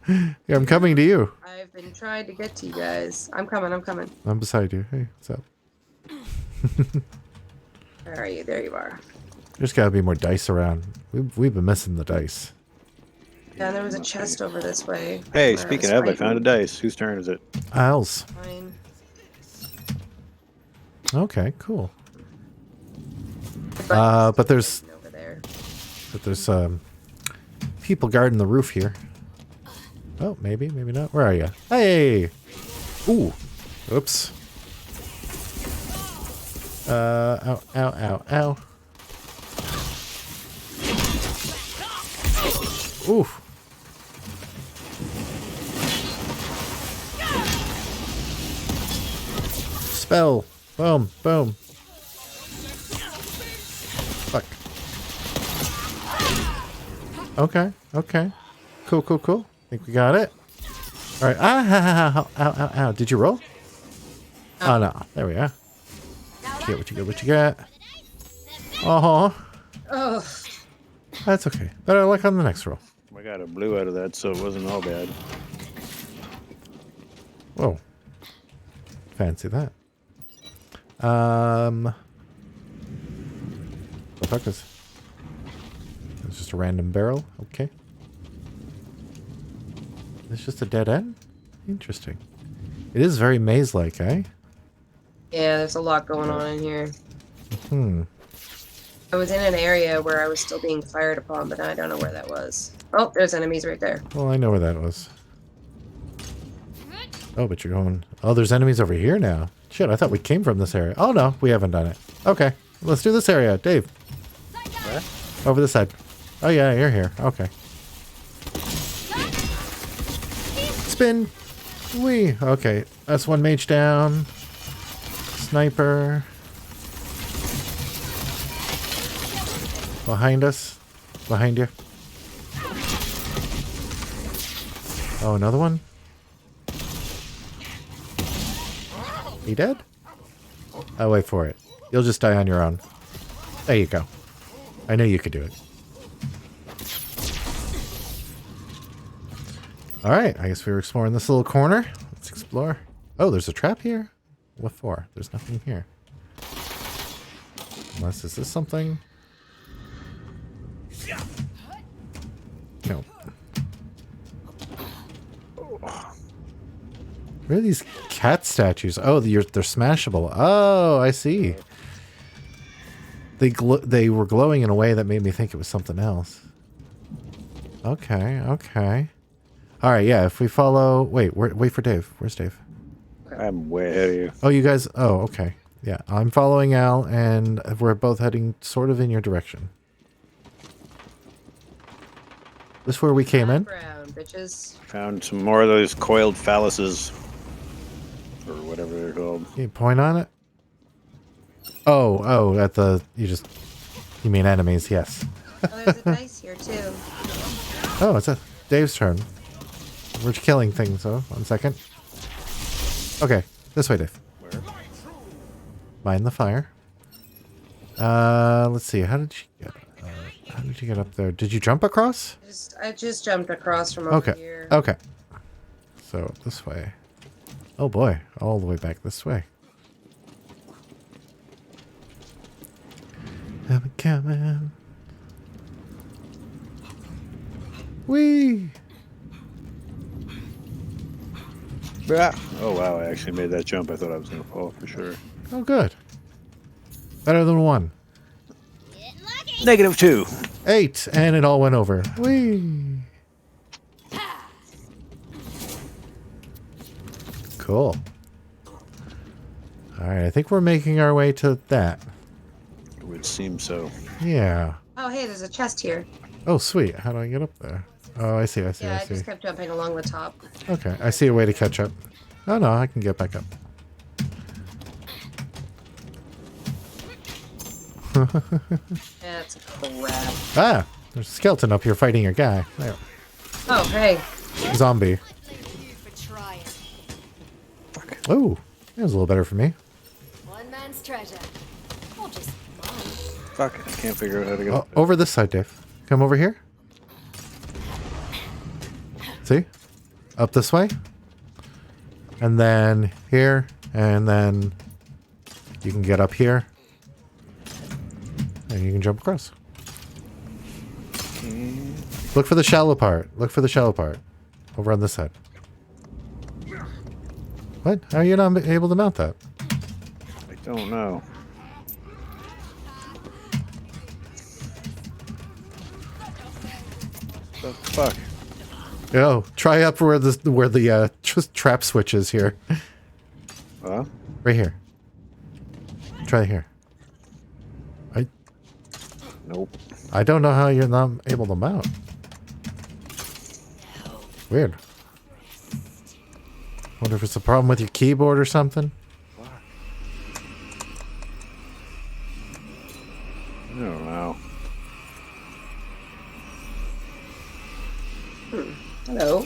Speaker 1: Yeah, I'm coming to you.
Speaker 2: I've been trying to get to you guys. I'm coming. I'm coming.
Speaker 1: I'm beside you. Hey, what's up?
Speaker 2: Where are you? There you are.
Speaker 1: There's gotta be more dice around. We've been missing the dice.
Speaker 2: Yeah, there was a chest over this way.
Speaker 3: Hey,
Speaker 2: where
Speaker 3: speaking
Speaker 2: was
Speaker 3: of, I found a
Speaker 2: fighting.
Speaker 3: dice. Whose turn is it?
Speaker 1: Owls.
Speaker 2: Fine.
Speaker 1: Okay, cool.
Speaker 2: But
Speaker 1: But there's
Speaker 2: over there.
Speaker 1: people guarding the roof here. Oh, maybe not. Where are you? Hey! Ooh. Oops. Ow, ow, ow, ow. Oof. Spell. Boom, boom. Fuck. Okay, okay. Cool, cool, cool. Think we got it. All right. Ah, ow, ow, ow. Did you roll? Oh, no. There we are. Get what you get, what you get. Oh,
Speaker 2: Oh,
Speaker 1: that's okay. Better luck on the next roll.
Speaker 3: I got a blue out of that, so it wasn't all bad.
Speaker 1: Whoa. Fancy that. The fuck is... It's just a random barrel. Okay. It's just a dead end? Interesting. It is very maze-like, eh?
Speaker 2: yeah, there's a lot going on in here.
Speaker 1: Hmm.
Speaker 2: I was in an area where I was still being fired upon, but I don't know where that was. Oh, there's enemies right there.
Speaker 1: Well, I know where that was. Oh, but you're going... Oh, there's enemies over here now. Shit, I thought we came from this area. Oh, no, we haven't done it. Okay, let's do this area. Dave.
Speaker 3: Where?
Speaker 1: Over this side. Oh, yeah, you're here. Okay. Spin. Wee. Okay, that's one mage down. Sniper. Behind us. Behind you. Oh, another one? You dead? I'll wait for it. You'll just die on your own. There you go. I knew you could do it. Alright, I guess we were exploring this little corner. Let's explore. Oh, there's a trap here? What for? There's nothing here. Unless, is this something? No. What are these cat statues? Oh, they're smashable. Oh, I see. They were glowing in a way that made me think it was something else. Okay, okay. All right, yeah, if we follow... Wait, wait for Dave. Where's Dave?
Speaker 3: I'm way ahead of you.
Speaker 1: Oh, you guys... Oh, okay. Yeah, I'm following Al, and we're both heading sort of in your direction. This where we came in?
Speaker 2: Brown, bitches.
Speaker 3: Found some more of those coiled phalluses. Or whatever they're called.
Speaker 1: Can you point on it? Oh, at the... You mean enemies, yes.
Speaker 2: Oh, there's a dice here too.
Speaker 1: Oh, it's Dave's turn. We're killing things, though. 1 second. Okay, this way, Dave.
Speaker 3: Where?
Speaker 1: Mind the fire. Let's see. How did you get up there? Did you jump across?
Speaker 2: I just jumped across from over here.
Speaker 1: Okay. So this way. Oh boy, all the way back this way. I'm coming. Whee!
Speaker 3: Ah. Oh wow, I actually made that jump. I thought I was going to fall for sure.
Speaker 1: Oh good. Better than 1.
Speaker 3: -2.
Speaker 1: 8, and it all went over. Whee! Cool. Alright, I think we're making our way to that.
Speaker 3: It would seem so.
Speaker 1: Yeah.
Speaker 2: Oh, hey, there's a chest here.
Speaker 1: Oh, sweet. How do I get up there? Oh, I see.
Speaker 2: Yeah, I just kept jumping along the top.
Speaker 1: Okay, I see a way to catch up. Oh, no, I can get back up.
Speaker 2: That's crap.
Speaker 1: Ah! There's a skeleton up here fighting your guy. There.
Speaker 2: Oh, hey.
Speaker 1: Zombie. Oh, that was a little better for me.
Speaker 4: One man's treasure. Or just mine.
Speaker 3: Fuck, I can't figure out how to get up.
Speaker 1: Over this side, Dave. Come over here. See? Up this way. And then here. And then you can get up here. And you can jump across. Look for the shallow part. Look for the shallow part. Over on this side. What? How are you not able to mount that?
Speaker 3: I don't know. The fuck?
Speaker 1: Oh, try up where the just trap switch is here.
Speaker 3: Huh?
Speaker 1: Right here. Try here.
Speaker 3: Nope.
Speaker 1: I don't know how you're not able to mount. Weird. Wonder if it's a problem with your keyboard or something.
Speaker 3: I don't know.
Speaker 2: Hello.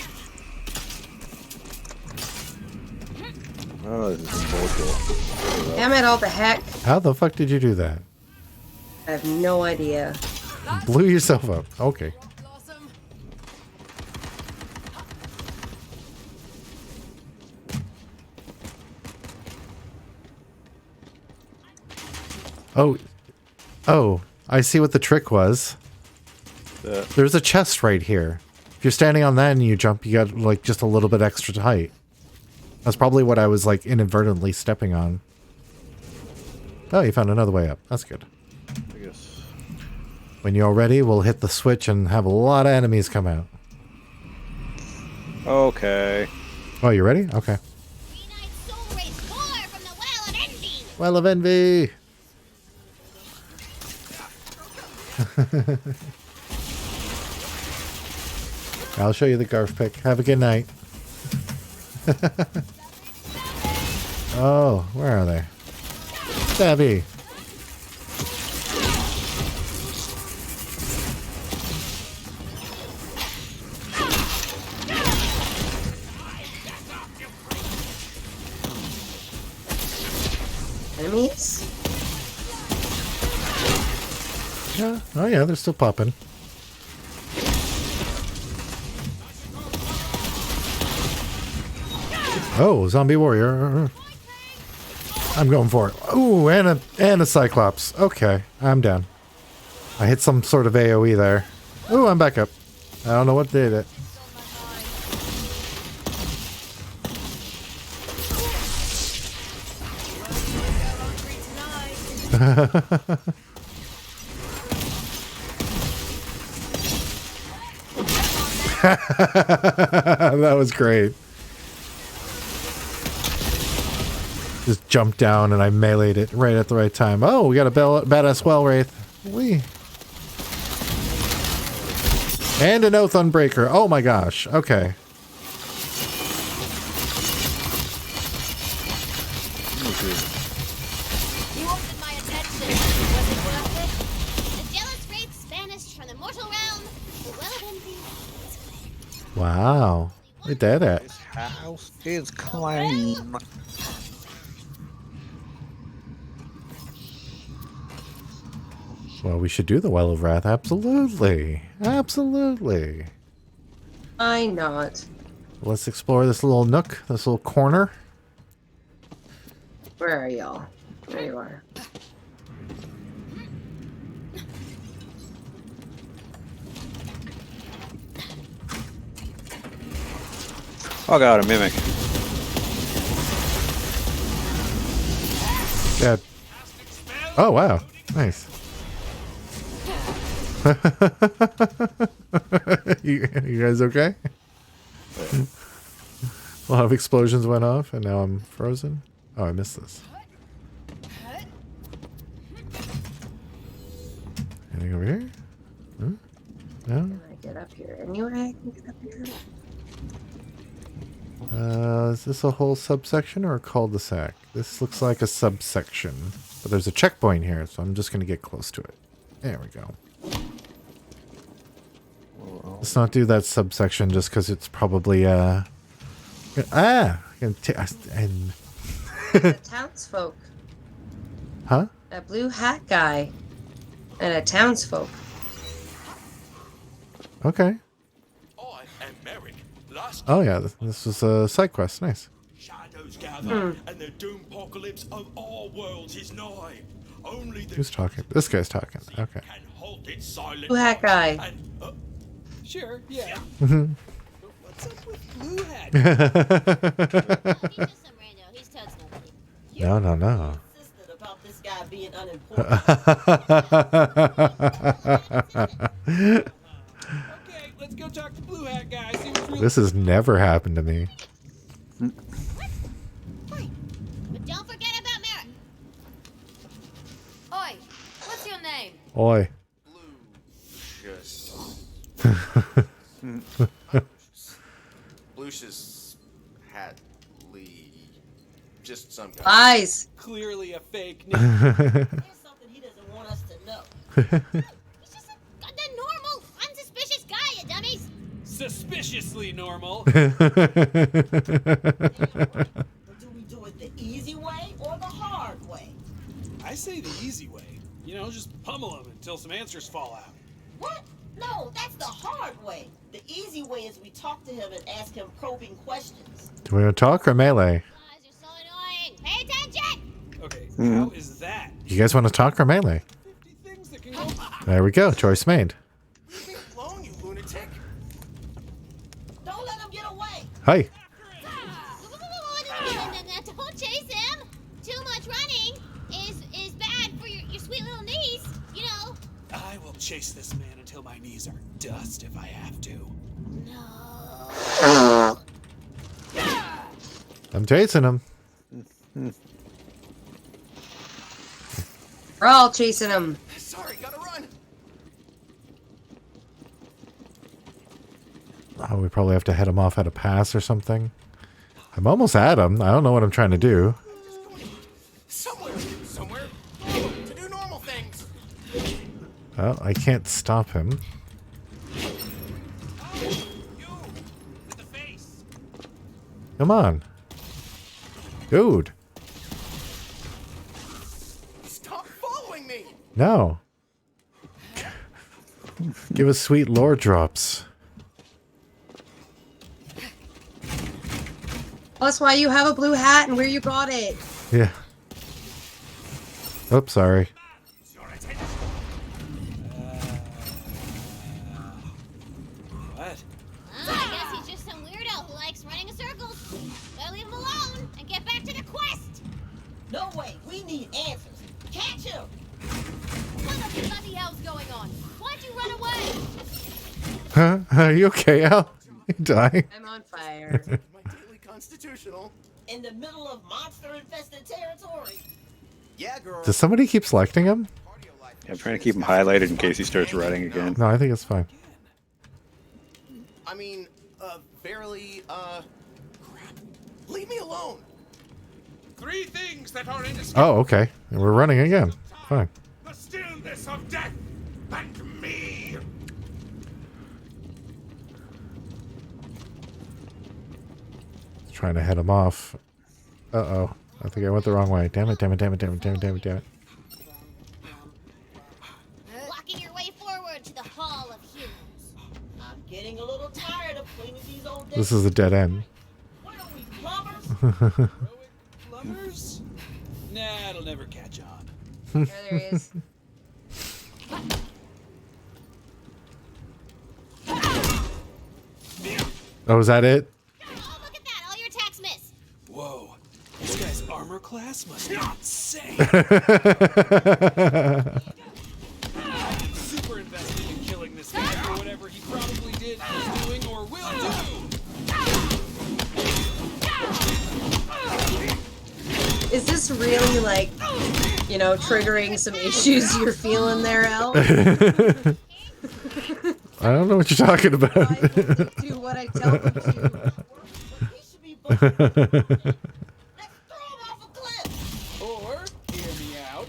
Speaker 3: Oh, this is some bullshit.
Speaker 2: Damn it, all the heck.
Speaker 1: How the fuck did you do that?
Speaker 2: I have no idea.
Speaker 1: Blew yourself up. Okay. Oh, I see what the trick was. There's a chest right here. If you're standing on that and you jump, you got like just a little bit extra height. That's probably what I was like inadvertently stepping on. Oh, you found another way up. That's good.
Speaker 3: I guess.
Speaker 1: When you're ready, we'll hit the switch and have a lot of enemies come out.
Speaker 3: Okay.
Speaker 1: Oh, you ready? Okay. Well of Envy! I'll show you the Garf pick. Have a good night. Oh, where are they? Stabby!
Speaker 2: Enemies?
Speaker 1: Yeah. Oh yeah, they're still popping. Oh, zombie warrior. I'm going for it. Ooh, and a cyclops. Okay, I'm down. I hit some sort of AoE there. Ooh, I'm back up. I don't know what did it. That was great. Just jumped down and I meleeed it right at the right time. Oh, we got a badass well wraith. Wee. And an oath unbreaker. Oh my gosh. Okay.
Speaker 6: You wanted my attention. Was it worth it? The jealous wraiths banished from the mortal realm. The well of envy is clear.
Speaker 1: Wow. We did it.
Speaker 3: This house is clean.
Speaker 1: Well, we should do the Well of Wrath. Absolutely. Absolutely.
Speaker 2: Why not?
Speaker 1: Let's explore this little nook, this little corner.
Speaker 2: Where are y'all? There you are.
Speaker 3: Oh god, a mimic.
Speaker 1: Yeah. Oh, wow. Nice. you guys okay? A lot of explosions went off and now I'm frozen. Oh, I missed this. Anything over here? Huh? No?
Speaker 2: Can I get up here? Anywhere I can get up here?
Speaker 1: Is this a whole subsection or a cul-de-sac? This looks like a subsection. But there's a checkpoint here, so I'm just going to get close to it. There we go. Let's not do that subsection just because it's probably, and
Speaker 2: The townsfolk.
Speaker 1: huh?
Speaker 2: A blue hat guy. And a townsfolk.
Speaker 1: Okay.
Speaker 7: I am Merrick. Last
Speaker 1: Oh yeah, this was a side quest. Nice.
Speaker 7: shadows gather, and the doom apocalypse of all worlds is nigh. Only the
Speaker 1: Who's talking? This guy's talking. Okay.
Speaker 7: can halt its silent
Speaker 2: Blue hat guy.
Speaker 7: and,
Speaker 8: Sure, yeah.
Speaker 1: Mhm.
Speaker 8: What's up with Blue Hat?
Speaker 6: He's just some rando. He's totes nobody.
Speaker 1: No, no, no.
Speaker 5: Insisted about this guy being unimportant.
Speaker 8: Okay, let's go talk to Blue Hat guy. See what's really
Speaker 1: This has never happened to me.
Speaker 6: But don't forget about Merrick.
Speaker 4: Oi, what's your name?
Speaker 1: Oi.
Speaker 10: Lucius Hat Lee. Just some guy.
Speaker 2: Lies.
Speaker 8: clearly a fake name.
Speaker 5: There's something he doesn't want us to know.
Speaker 6: He's just a normal, unsuspicious guy, you dummies.
Speaker 8: Suspiciously normal.
Speaker 5: But do we do it the easy way or the hard way?
Speaker 8: I say the easy way. You know, just pummel him until some answers fall out.
Speaker 5: What? No, that's the hard way. The easy way is we talk to him and ask him probing questions.
Speaker 1: Do we want to talk or melee?
Speaker 6: Lies are so annoying. Pay attention.
Speaker 8: Okay, how is that?
Speaker 1: You guys want to talk or melee?
Speaker 8: 50 things that can go.
Speaker 1: There we go. Choice made.
Speaker 10: Leave me alone, you lunatic.
Speaker 5: Don't let him get away.
Speaker 1: Hi.
Speaker 6: Don't chase him. Too much running is bad for your sweet little knees. You know.
Speaker 8: I will chase this man until my knees are dust if I have to.
Speaker 6: No.
Speaker 1: I'm chasing him.
Speaker 2: We're all chasing him.
Speaker 10: Sorry, gotta run.
Speaker 1: Oh, we probably have to head him off at a pass or something. I'm almost at him. I don't know what I'm trying to do.
Speaker 10: Just going somewhere to do normal things.
Speaker 1: Well, I can't stop him. Come on. Dude.
Speaker 10: Stop following me.
Speaker 1: No. Give us sweet lore drops.
Speaker 2: That's why you have a blue hat and where you got it.
Speaker 1: Yeah. Oops, sorry.
Speaker 8: What?
Speaker 6: I guess he's just some weirdo who likes running in circles. Better leave him alone and get back to the quest.
Speaker 5: No way. We need answers. Catch him.
Speaker 4: What the bloody hell's going on? Why'd you run away?
Speaker 1: Huh? Are you okay, Al? You dying?
Speaker 2: I'm on fire.
Speaker 10: My daily constitutional.
Speaker 5: In the middle of monster-infested territory.
Speaker 10: Yeah, girl.
Speaker 1: Does somebody keep selecting him?
Speaker 3: I'm trying to keep him highlighted in case he starts running again.
Speaker 1: No, I think it's fine.
Speaker 10: I mean, barely, crap. Leave me alone.
Speaker 7: 3 things that are in
Speaker 1: Oh, okay. And we're running again. Fine.
Speaker 7: the stillness of death and me.
Speaker 1: Trying to head him off. Uh-oh. I think I went the wrong way. Damn it, damn it, damn it, damn it, damn it, damn it, damn it.
Speaker 6: Blocking your way forward to the Hall of Humans.
Speaker 5: I'm getting a little tired of cleaning these old
Speaker 1: This is a dead end.
Speaker 5: What are we, plumbers?
Speaker 8: Plumbers? Nah, it'll never catch on.
Speaker 2: There he is.
Speaker 1: Oh, is that it?
Speaker 6: Oh, look at that! All your attacks miss.
Speaker 8: Whoa. This guy's armor class must be insane. Super invested in killing this guy for whatever he probably did, is doing, or will do.
Speaker 2: Is this really like, you know, triggering some issues you're feeling there, Al?
Speaker 1: I don't know what you're talking about.
Speaker 2: Do what I tell them to.
Speaker 8: Or, hear me out,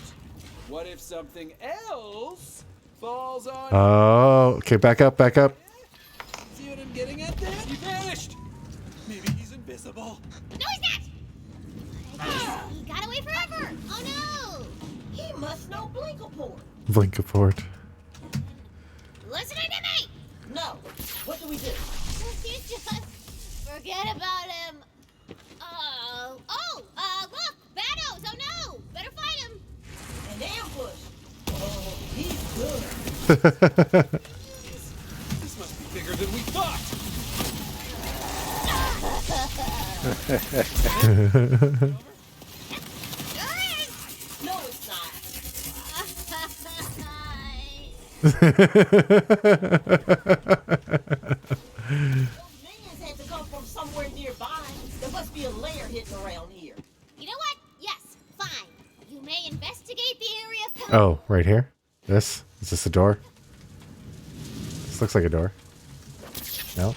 Speaker 8: what if something else falls on
Speaker 1: Oh, okay, back up, back up.
Speaker 8: See what I'm getting at there? He vanished! Maybe he's invisible.
Speaker 6: No, he's not. I guess he got away forever. Oh no!
Speaker 5: He must know Blinkaport.
Speaker 1: Blinkaport.
Speaker 6: Listening to me.
Speaker 5: No. What do we do?
Speaker 6: You just forget about him. Look, Bados. Oh no! Better fight him.
Speaker 5: An ambush. Oh, he's good.
Speaker 8: This must be bigger than we thought.
Speaker 5: No, it's not. Those minions had to come from somewhere nearby. There must be a lair hidden around here.
Speaker 6: You know what? Yes, fine. You may investigate the area.
Speaker 1: Oh, right here? This? Is this a door? This looks like a door. No?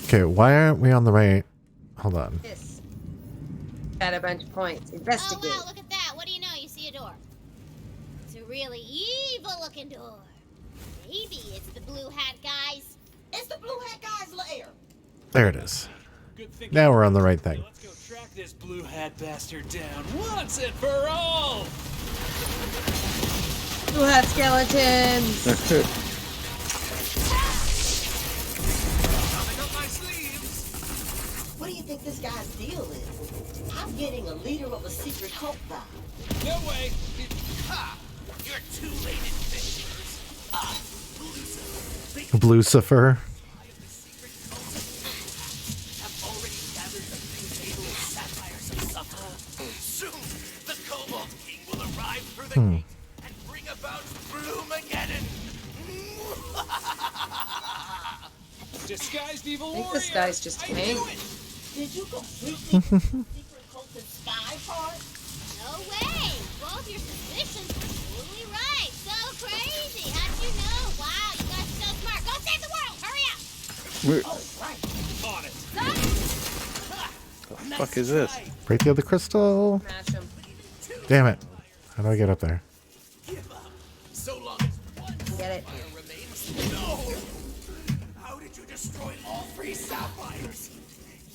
Speaker 1: Okay, why aren't we on the right? Hold on.
Speaker 2: This. Got a bunch of points.
Speaker 6: Oh
Speaker 2: Investigate.
Speaker 6: wow, look at that. What do you know? You see a door. It's a really evil-looking door. Maybe it's the blue hat guys.
Speaker 5: It's the blue hat guy's lair.
Speaker 1: There it is.
Speaker 8: Good thinking.
Speaker 1: Now we're on the right thing.
Speaker 8: Let's go track this blue hat bastard down once and for all.
Speaker 2: Blue hat skeletons.
Speaker 5: What do you think this guy's deal is? I'm getting a leader of a secret cult vibe.
Speaker 8: No way.
Speaker 10: Ha! You're too late, adventurers.
Speaker 1: Blucifer.
Speaker 10: Have already gathered the blue table of sapphires of Suffer. Soon, the Cobalt King will arrive through the gate and bring about Bloomageddon.
Speaker 8: Disguised evil
Speaker 2: I think
Speaker 8: warrior.
Speaker 2: this guy's just
Speaker 8: I
Speaker 2: hanged.
Speaker 8: knew it.
Speaker 5: Did you completely miss the secret cult and spy part?
Speaker 6: No way. Both your suspicions were totally right. So crazy. How'd you know? Wow, you guys are so smart. Go save the world. Hurry up.
Speaker 5: Oh, right.
Speaker 8: On it.
Speaker 3: The fuck is this?
Speaker 1: Break the other crystal.
Speaker 2: Smash him.
Speaker 1: Damn it. How do I get up there?
Speaker 10: Give up. So long as one
Speaker 2: Get it.
Speaker 10: sapphire remains. No! How did you destroy all 3 sapphires?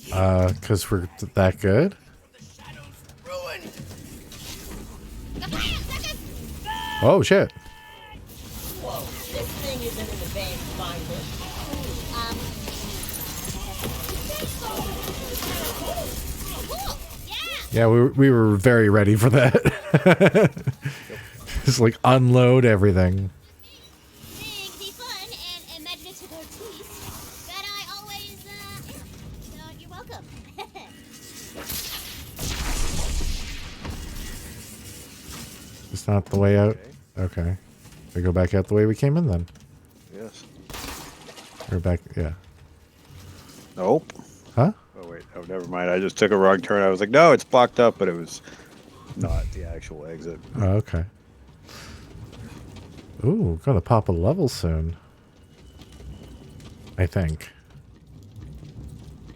Speaker 1: Because we're that good?
Speaker 10: The shadows ruined!
Speaker 6: The plan, suckers.
Speaker 1: Oh, shit.
Speaker 5: Whoa, this thing isn't an advanced finder.
Speaker 6: Cool. Yeah.
Speaker 1: Yeah, we were very ready for that. Just like unload everything.
Speaker 6: Thing be fun and imaginative artiste that I always am. So you're welcome.
Speaker 1: It's not the way out. Okay. We go back out the way we came in then.
Speaker 3: Yes.
Speaker 1: Or back, yeah.
Speaker 3: Nope.
Speaker 1: Huh?
Speaker 3: Oh wait. Oh, never mind. I just took a wrong turn. I was like, no, it's blocked up, but it was not the actual exit.
Speaker 1: Oh, okay. Ooh, gonna pop a level soon. I think.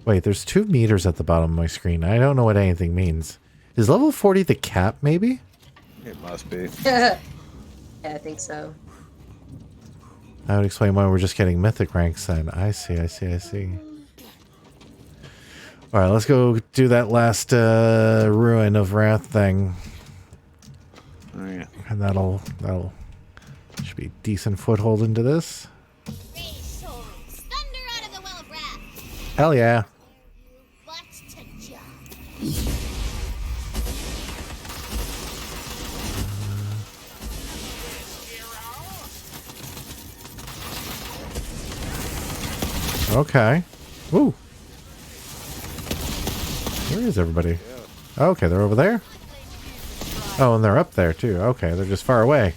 Speaker 1: Wait, there's 2 meters at the bottom of my screen. I don't know what anything means. Is level 40 the cap, maybe?
Speaker 3: It must be.
Speaker 2: Yeah, I think so.
Speaker 1: That would explain why we're just getting mythic ranks then. I see. Alright, let's go do that last ruin of Wrath thing.
Speaker 3: Oh, yeah.
Speaker 1: And that'll should be a decent foothold into this.
Speaker 6: Raise swords, thunder out of the well of wrath.
Speaker 1: Hell yeah.
Speaker 6: But to jump.
Speaker 1: Okay. Woo. Where is everybody? Okay, they're over there. Oh, and they're up there too. Okay, they're just far away.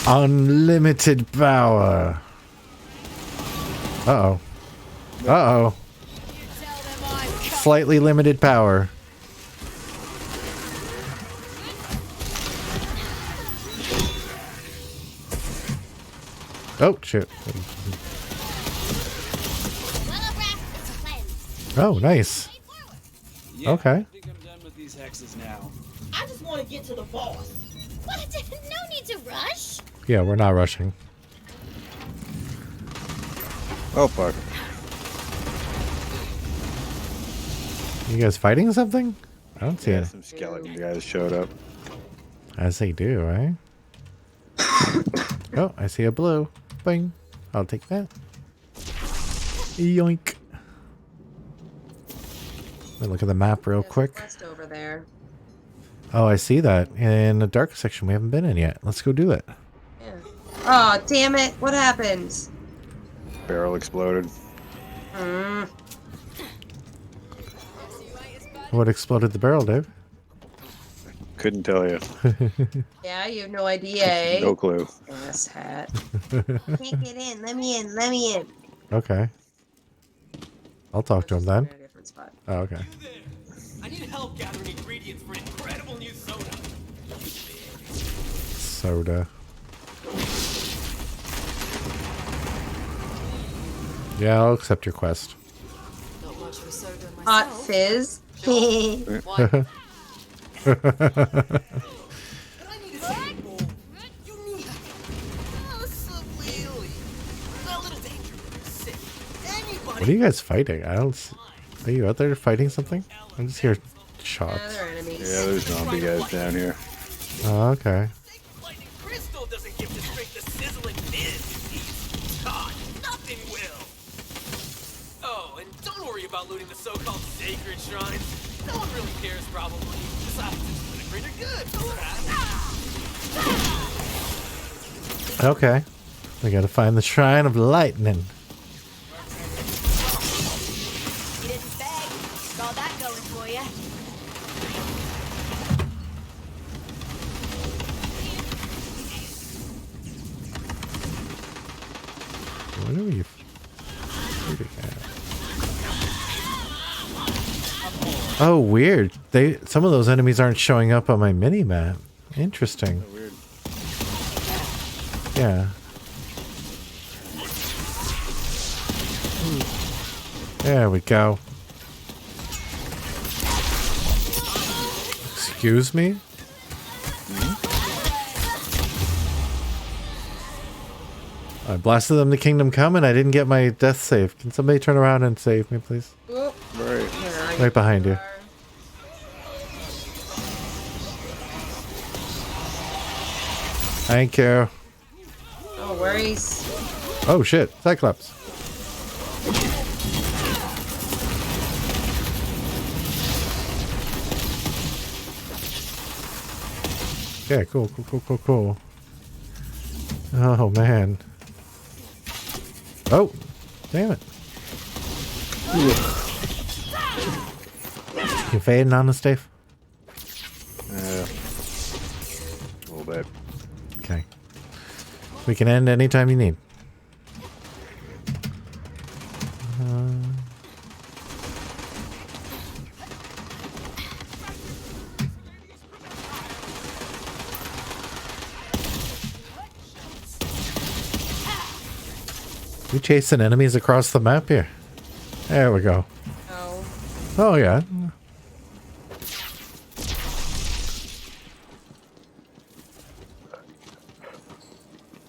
Speaker 1: Unlimited power. Uh-oh. Uh-oh. Slightly limited power. Oh, shit. Oh, nice.
Speaker 8: Yeah,
Speaker 1: Okay.
Speaker 8: I think I'm done with these hexes now.
Speaker 5: I just want to get to the boss.
Speaker 6: What? No need to rush.
Speaker 1: Yeah, we're not rushing.
Speaker 3: Oh fuck.
Speaker 1: You guys fighting something? I don't see
Speaker 3: Yeah,
Speaker 1: it.
Speaker 3: some skeleton guys showed up.
Speaker 1: As they do, right? Oh, I see a blue. Bing. I'll take that. Yoink. Let me look at the map real
Speaker 2: There's a
Speaker 1: quick.
Speaker 2: quest over there.
Speaker 1: Oh, I see that. In the dark section we haven't been in yet. Let's go do it.
Speaker 2: Yeah. Oh, damn it. What happened?
Speaker 3: Barrel exploded.
Speaker 2: Mm.
Speaker 1: What exploded the barrel, Dave?
Speaker 3: Couldn't tell you.
Speaker 2: Yeah, you have no idea, eh?
Speaker 3: No clue.
Speaker 2: Ass hat. Can't get in. Let me in. Let me in.
Speaker 1: Okay. I'll talk to him then.
Speaker 2: In a different spot.
Speaker 1: Oh, okay.
Speaker 10: You there? I need help gathering ingredients for an incredible new soda.
Speaker 1: Soda. Yeah, I'll accept your quest.
Speaker 4: Not much of a soda myself.
Speaker 2: Hot fizz.
Speaker 4: Why?
Speaker 1: What are you guys fighting? I don't. Are you out there fighting something? I just hear
Speaker 2: Yeah,
Speaker 1: shots.
Speaker 2: they're enemies.
Speaker 3: Yeah, there's zombie guys down here.
Speaker 1: Oh, okay.
Speaker 10: Lightning crystal doesn't give the strength the sizzling fizz. God, nothing will. Oh, and don't worry about looting the so-called sacred shrines. No one really cares, probably. Besides, it's for the greater good.
Speaker 1: Okay. We gotta find the Shrine of Lightning.
Speaker 4: You didn't beg. Got that going for you.
Speaker 1: What are you shooting at? Oh, weird. Some of those enemies aren't showing up on my mini map. Interesting.
Speaker 3: Oh, weird.
Speaker 1: Yeah. There we go. Excuse me? I blasted them to Kingdom Come and I didn't get my death save. Can somebody turn around and save me, please?
Speaker 2: Oop.
Speaker 3: Right.
Speaker 2: Yeah, I
Speaker 1: Right behind you. Thank you.
Speaker 2: No worries.
Speaker 1: Oh shit, Cyclops. Okay, cool. Oh man. Oh, damn it. You fading on us, Dave?
Speaker 3: A little bit.
Speaker 1: Okay. We can end anytime you need. We chasing enemies across the map here. There we go.
Speaker 2: Oh.
Speaker 1: Oh yeah.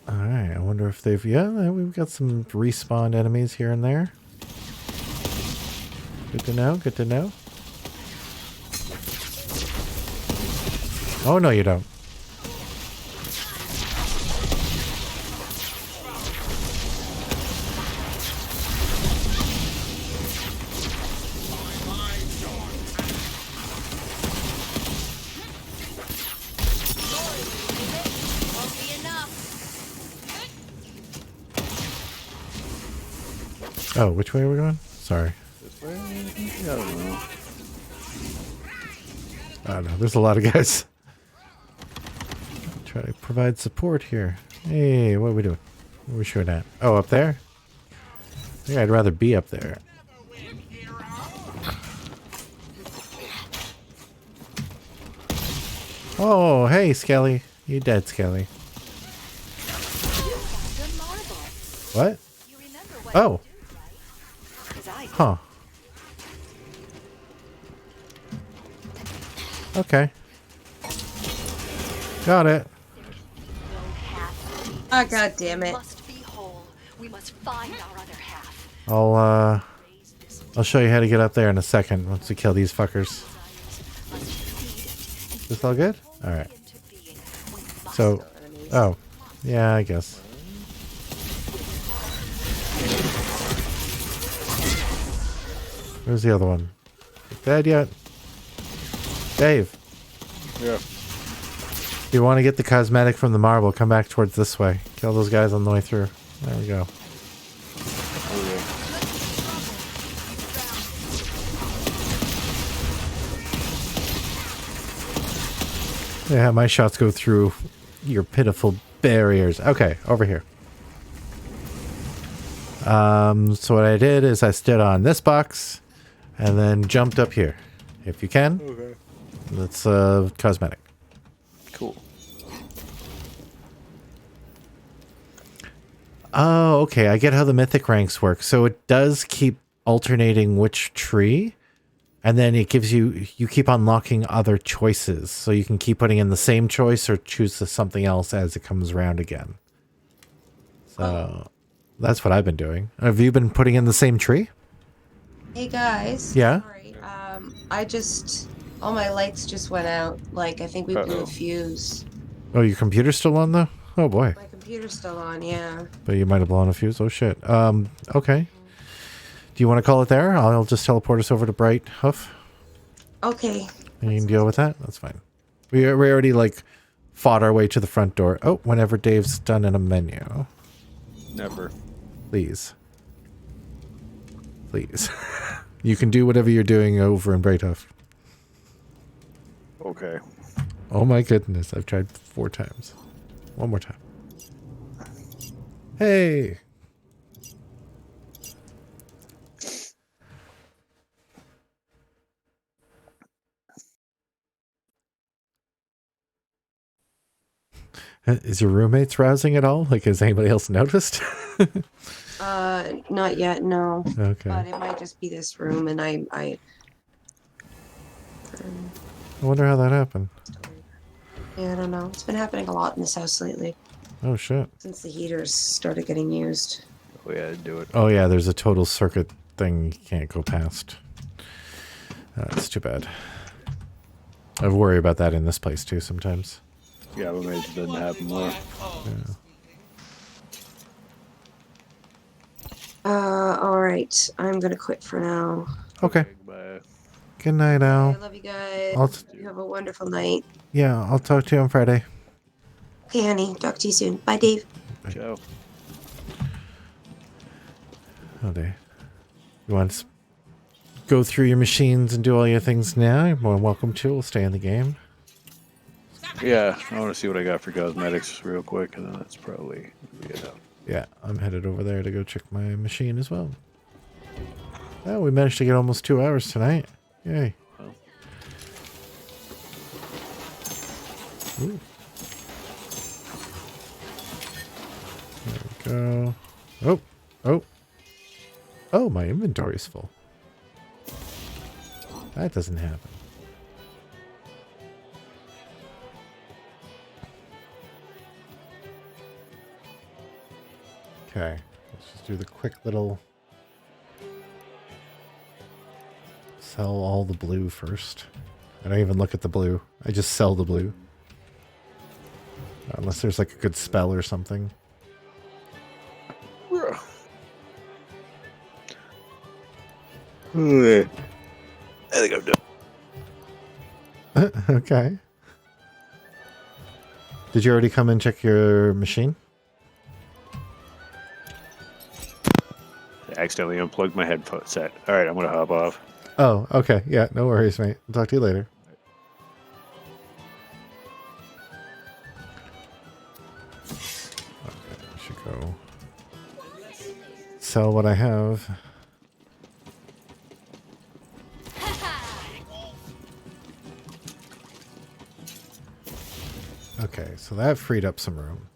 Speaker 1: Alright, I wonder if they've... Yeah, we've got some respawned enemies here and there. Good to know, good to know. Oh, no you don't.
Speaker 6: Won't be enough.
Speaker 1: Oh, which way are we going? Sorry.
Speaker 3: This way? I don't know.
Speaker 1: I don't know. There's a lot of guys. Try to provide support here. Hey, what are we doing? What are we shooting at? Oh, up there? I think I'd rather be up there. Oh, hey, Skelly. You dead, Skelly. What? Oh. Huh. Okay. Got it.
Speaker 2: Oh, god damn it.
Speaker 11: Must be whole. We must find our other half.
Speaker 1: I'll show you how to get up there in a second once we kill these fuckers. Is this all good? Alright. So, oh. Yeah, I guess. Where's the other one? Dead yet? Dave.
Speaker 3: Yeah.
Speaker 1: If you want to get the cosmetic from the marble, come back towards this way. Kill those guys on the way through. There we go. Yeah, my shots go through your pitiful barriers. Okay, over here. So what I did is I stood on this box and then jumped up here. If you can.
Speaker 3: Okay.
Speaker 1: That's cosmetic.
Speaker 3: Cool.
Speaker 1: Oh, okay. I get how the mythic ranks work. So it does keep alternating which tree, and then it gives you keep unlocking other choices. So you can keep putting in the same choice or choose something else as it comes around again. So that's what I've been doing. Have you been putting in the same tree?
Speaker 2: Hey guys.
Speaker 1: Yeah?
Speaker 2: Sorry. All my lights just went out. Like, I think we blew a fuse.
Speaker 1: Oh, your computer's still on though? Oh boy.
Speaker 2: My computer's still on, yeah.
Speaker 1: But you might have blown a fuse. Oh shit. Okay. Do you want to call it there? I'll just teleport us over to Bright Hoof.
Speaker 2: Okay.
Speaker 1: And you can deal with that? That's fine. We already, like, fought our way to the front door. Oh, whenever Dave's done in a menu.
Speaker 3: Never.
Speaker 1: Please. Please. You can do whatever you're doing over in Bright Hoof.
Speaker 3: Okay.
Speaker 1: Oh my goodness. I've tried 4 times. One more time. Hey! Is your roommates rousing at all? Like, has anybody else noticed?
Speaker 2: Not yet, no.
Speaker 1: Okay.
Speaker 2: But it might just be this room, and
Speaker 1: I wonder how that happened.
Speaker 2: yeah, I don't know. It's been happening a lot in this house lately.
Speaker 1: Oh, shit.
Speaker 2: Since the heaters started getting used.
Speaker 3: Oh, yeah, do it.
Speaker 1: Oh, yeah, there's a total circuit thing you can't go past. That's too bad. I worry about that in this place, too, sometimes.
Speaker 3: Yeah, but maybe it doesn't happen more.
Speaker 1: Yeah.
Speaker 2: Alright. I'm gonna quit for now.
Speaker 1: Okay.
Speaker 3: Bye.
Speaker 1: Good night, Al.
Speaker 2: I love you guys.
Speaker 1: I'll
Speaker 2: You have a wonderful night.
Speaker 1: Yeah, I'll talk to you on Friday.
Speaker 2: Okay, honey. Talk to you soon. Bye, Dave.
Speaker 3: Ciao.
Speaker 1: Oh, Dave. You want go through your machines and do all your things now, you're more than welcome to. We'll stay in the game.
Speaker 3: Yeah, I want to see what I got for cosmetics real quick, and then that's probably it.
Speaker 1: Yeah, I'm headed over there to go check my machine as well. Oh, we managed to get almost 2 hours tonight. Yay.
Speaker 3: Well.
Speaker 1: Ooh. There we go. Oh, oh. Oh, my inventory's full. That doesn't happen. Okay, let's just do the quick little sell all the blue first. I don't even look at the blue. I just sell the blue. Unless there's like a good spell or something.
Speaker 3: I think I'm done.
Speaker 1: Okay. Did you already come and check your machine?
Speaker 3: I accidentally unplugged my headphone set. All right, I'm going to hop off.
Speaker 1: Oh, okay. Yeah, no worries, mate. I'll talk to you later. Okay, I should go sell what I have. Okay, so that freed up some room.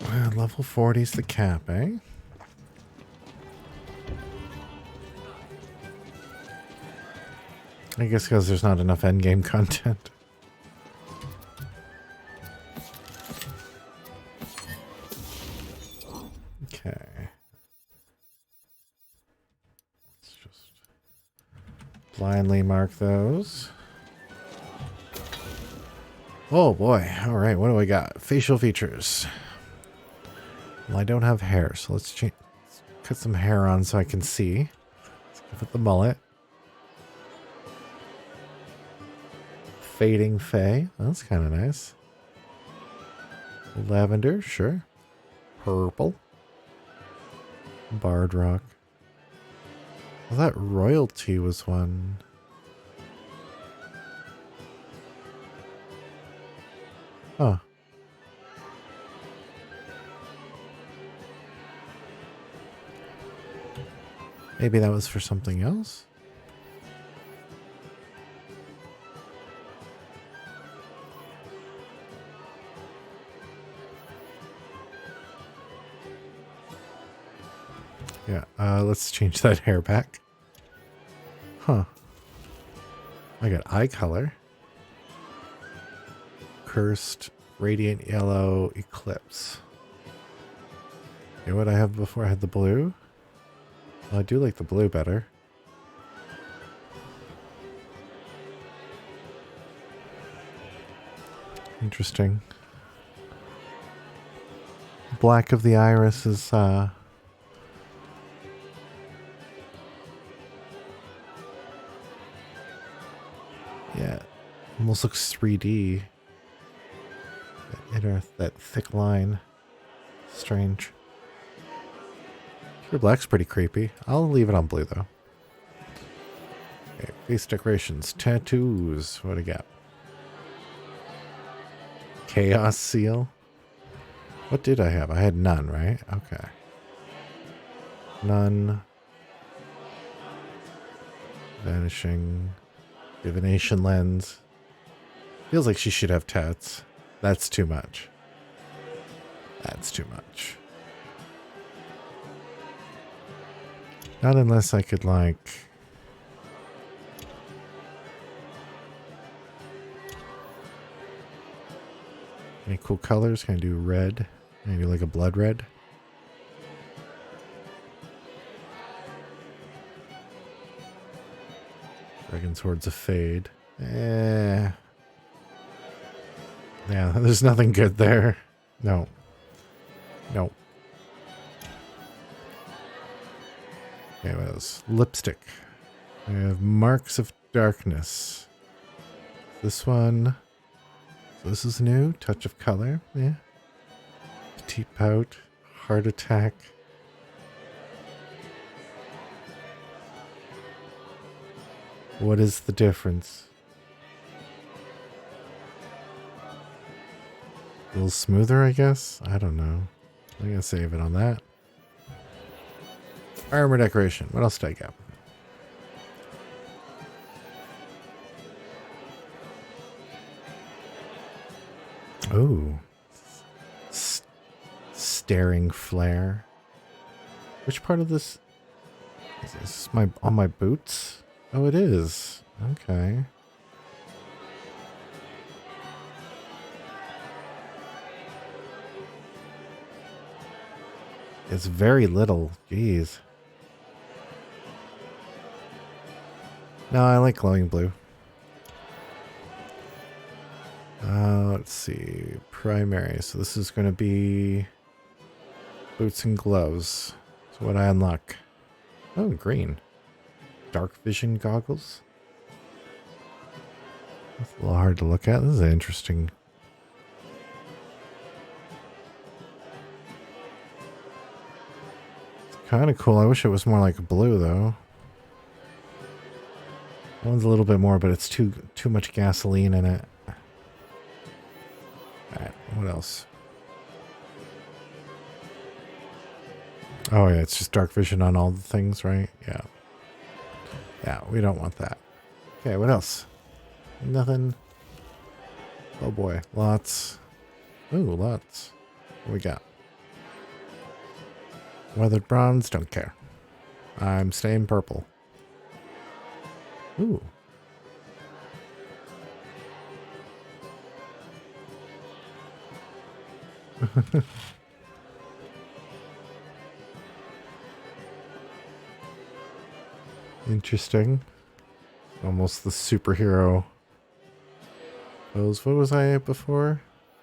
Speaker 1: Well, level 40's the cap, eh? I guess because there's not enough endgame content. Okay. Let's just blindly mark those. Oh boy. All right, what do I got? Facial features. Well, I don't have hair, so let's cut some hair on so I can see. Let's give it the mullet. Fading Fae. That's kind of nice. Lavender, sure. Purple. Bard Rock. Well, that Royalty was one. Huh. Maybe that was for something else? Yeah, let's change that hair back. Huh. I got eye color. Cursed, Radiant Yellow, Eclipse. You know what I have before? I had the blue. Well, I do like the blue better. Interesting. Black of the Iris is, yeah, almost looks 3D. That thick line. Strange. Pure black's pretty creepy. I'll leave it on blue though. Okay, face decorations. Tattoos. What do I got? Chaos seal. What did I have? I had none, right? Okay. None. Vanishing. Divination lens. Feels like she should have tats. That's too much. That's too much. Not unless I could, like... Any cool colors? Can I do red? Can I do like a blood red? Dragon Swords of Fade. Yeah, there's nothing good there. No. Nope. Okay, what else? Lipstick. We have Marks of Darkness. This one. So this is new. Touch of Color. Yeah. Petite Pout. Heart Attack. What is the difference? A little smoother, I guess? I don't know. I'm gonna save it on that. Armor decoration. What else did I get? Oh. Staring flare. Which part of this? Is this on my boots? Oh, it is. Okay. It's very little. Jeez. No, I like glowing blue. Let's see. Primary. So this is going to be boots and gloves. So what I unlock. Oh, green. Dark vision goggles. That's a little hard to look at. This is interesting. It's kind of cool. I wish it was more like blue, though. That one's a little bit more, but it's too much gasoline in it. Alright, what else? Oh yeah, it's just dark vision on all the things, right? Yeah. Yeah, we don't want that. Okay, what else? Nothing. Oh boy, lots. Ooh, lots. What we got? Weathered bronze, don't care. I'm staying purple. Ooh. Interesting. Almost the superhero pose. What was I at before?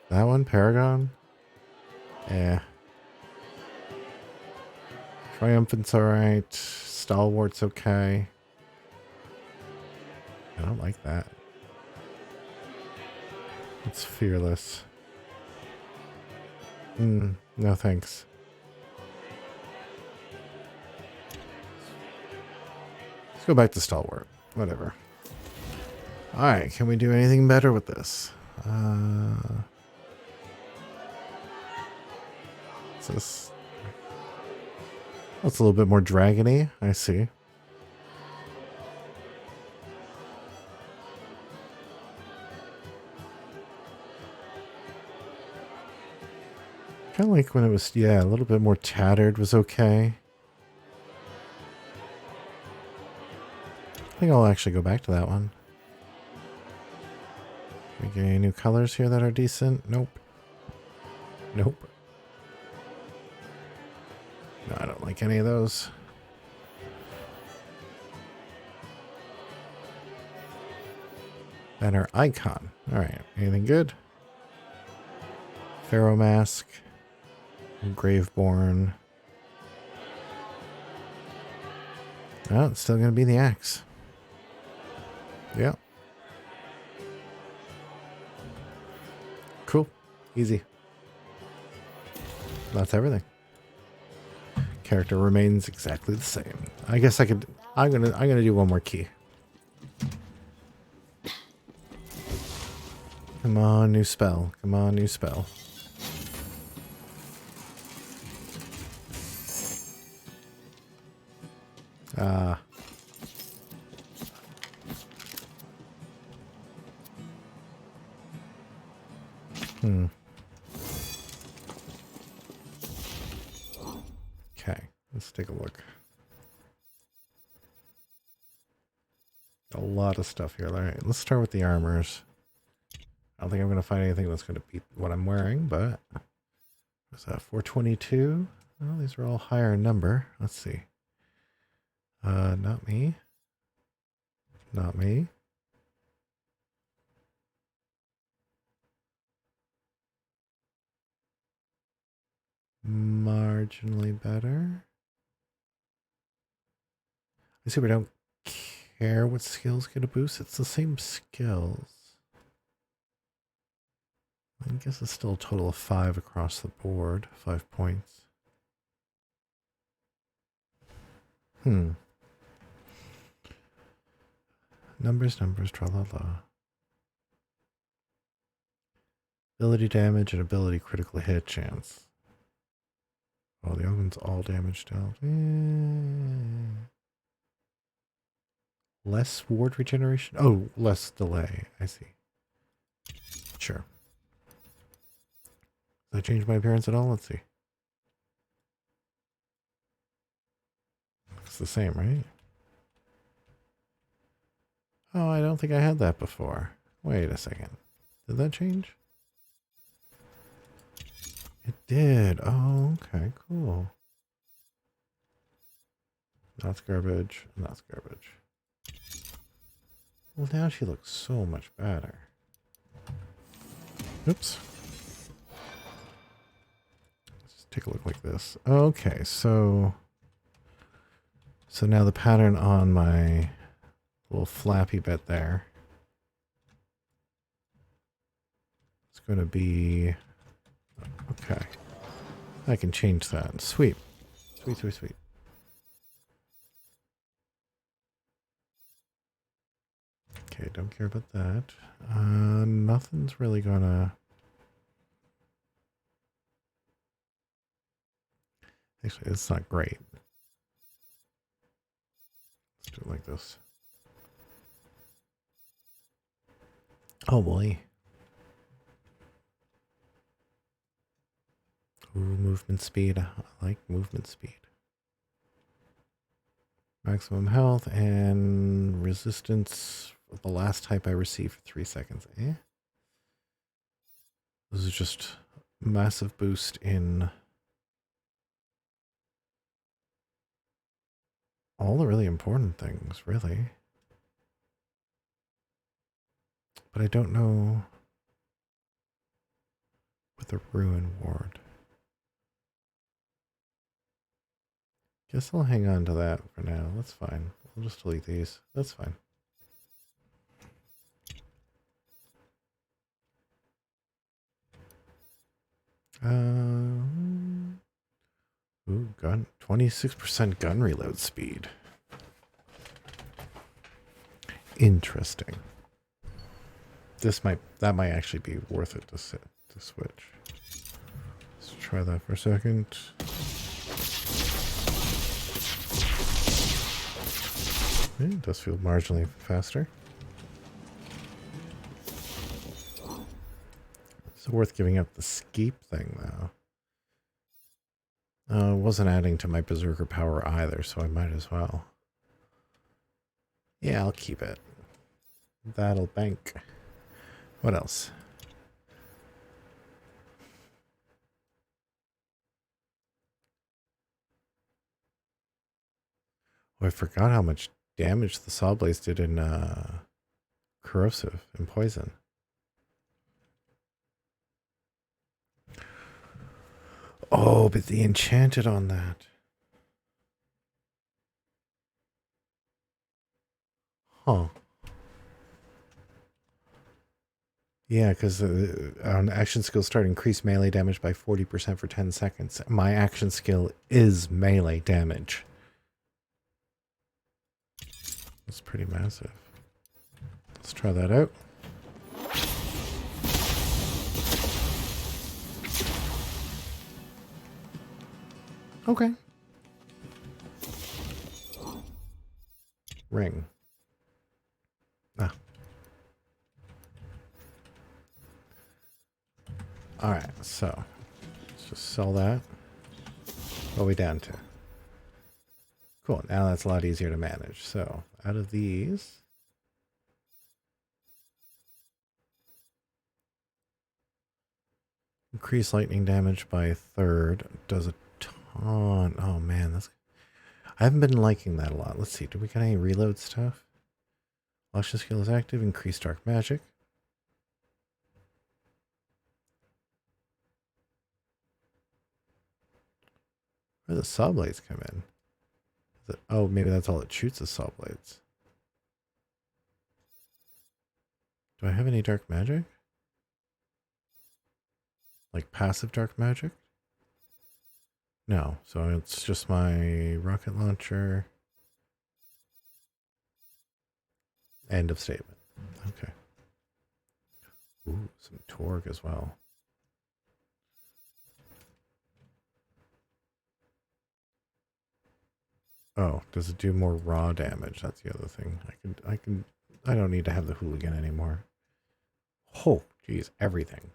Speaker 1: That one? Paragon? Yeah. Triumphant's alright. Stalwart's okay. I don't like that. It's fearless. No thanks. Let's go back to Stalwart. Whatever. Alright, can we do anything better with this? What's this? Oh, it's a little bit more dragony. I see. Kind of like when it was, yeah, a little bit more tattered was okay. I think I'll actually go back to that one. We get any new colors here that are decent? Nope. Nope. No, I don't like any of those. Banner icon. Alright, anything good? Pharaoh mask. Graveborn. Oh, it's still going to be the axe. Yeah. Cool. Easy. That's everything. Character remains exactly the same. I guess I could. I'm gonna do one more key. Come on, new spell. Come on, new spell. Okay, let's take a look. A lot of stuff here. All right, let's start with the armors. I don't think I'm going to find anything that's going to beat what I'm wearing, but... What's that, 422? Well, these are all higher in number. Let's see. Not me. Not me. Marginally better. I see we don't care what skills get a boost. It's the same skills. I guess it's still a total of 5 across the board. 5 points. Numbers, tra-la-la. Ability damage and ability critical hit chance. Oh, the other one's all damage dealt. Less ward regeneration? Oh, less delay. I see. Sure. Did I change my appearance at all? Let's see. It's the same, right? Oh, I don't think I had that before. Wait a second. Did that change? It did. Oh, okay, cool. That's garbage. And that's garbage. Well, now she looks so much better. Oops. Let's take a look like this. Okay, so now the pattern on my little flappy bit there is going to be okay. I can change that. Sweet. Sweet, sweet, sweet. Okay, don't care about that. Nothing's really gonna... Actually, it's not great. Let's do it like this. Oh boy. Ooh, movement speed. I like movement speed. Maximum health and resistance of the last type I received for 3 seconds. This is just massive boost in all the really important things, really. But I don't know with the Ruin Ward. Guess I'll hang on to that for now. That's fine. We'll just delete these. That's fine. Ooh, gun. 26% gun reload speed. Interesting. That might actually be worth it to switch. Let's try that for a second. It does feel marginally faster. It's worth giving up the skeep thing, though. It wasn't adding to my berserker power either, so I might as well. Yeah, I'll keep it. That'll bank. What else? Oh, I forgot how much damage the saw blades did in corrosive and poison. Oh, but the enchanted on that. Huh. Yeah, because an action skill start increase melee damage by 40% for 10 seconds. My action skill is melee damage. That's pretty massive. Let's try that out. Okay. Ring. Ah. Alright, so let's just sell that. What are we down to? Cool, now that's a lot easier to manage. So, out of these... Increase lightning damage by a third. Does a ton. Oh man, that's... I haven't been liking that a lot. Let's see, do we got any reload stuff? Luscious skill is active. Increase dark magic. Where do the saw blades come in? Is it, oh, maybe that's all it shoots, the saw blades. Do I have any dark magic? Like passive dark magic? No, so it's just my rocket launcher. End of statement. Okay. Ooh, some torque as well. Oh, does it do more raw damage? That's the other thing. I don't need to have the hooligan anymore. Oh, geez, everything.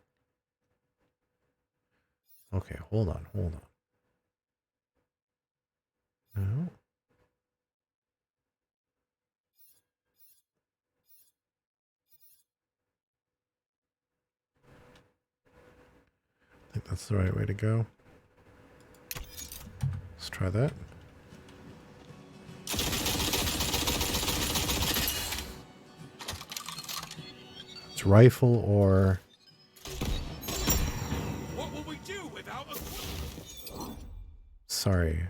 Speaker 1: Okay, hold on. No. I think that's the right way to go. Let's try that. It's rifle or...
Speaker 7: What will we do without a...
Speaker 1: Sorry.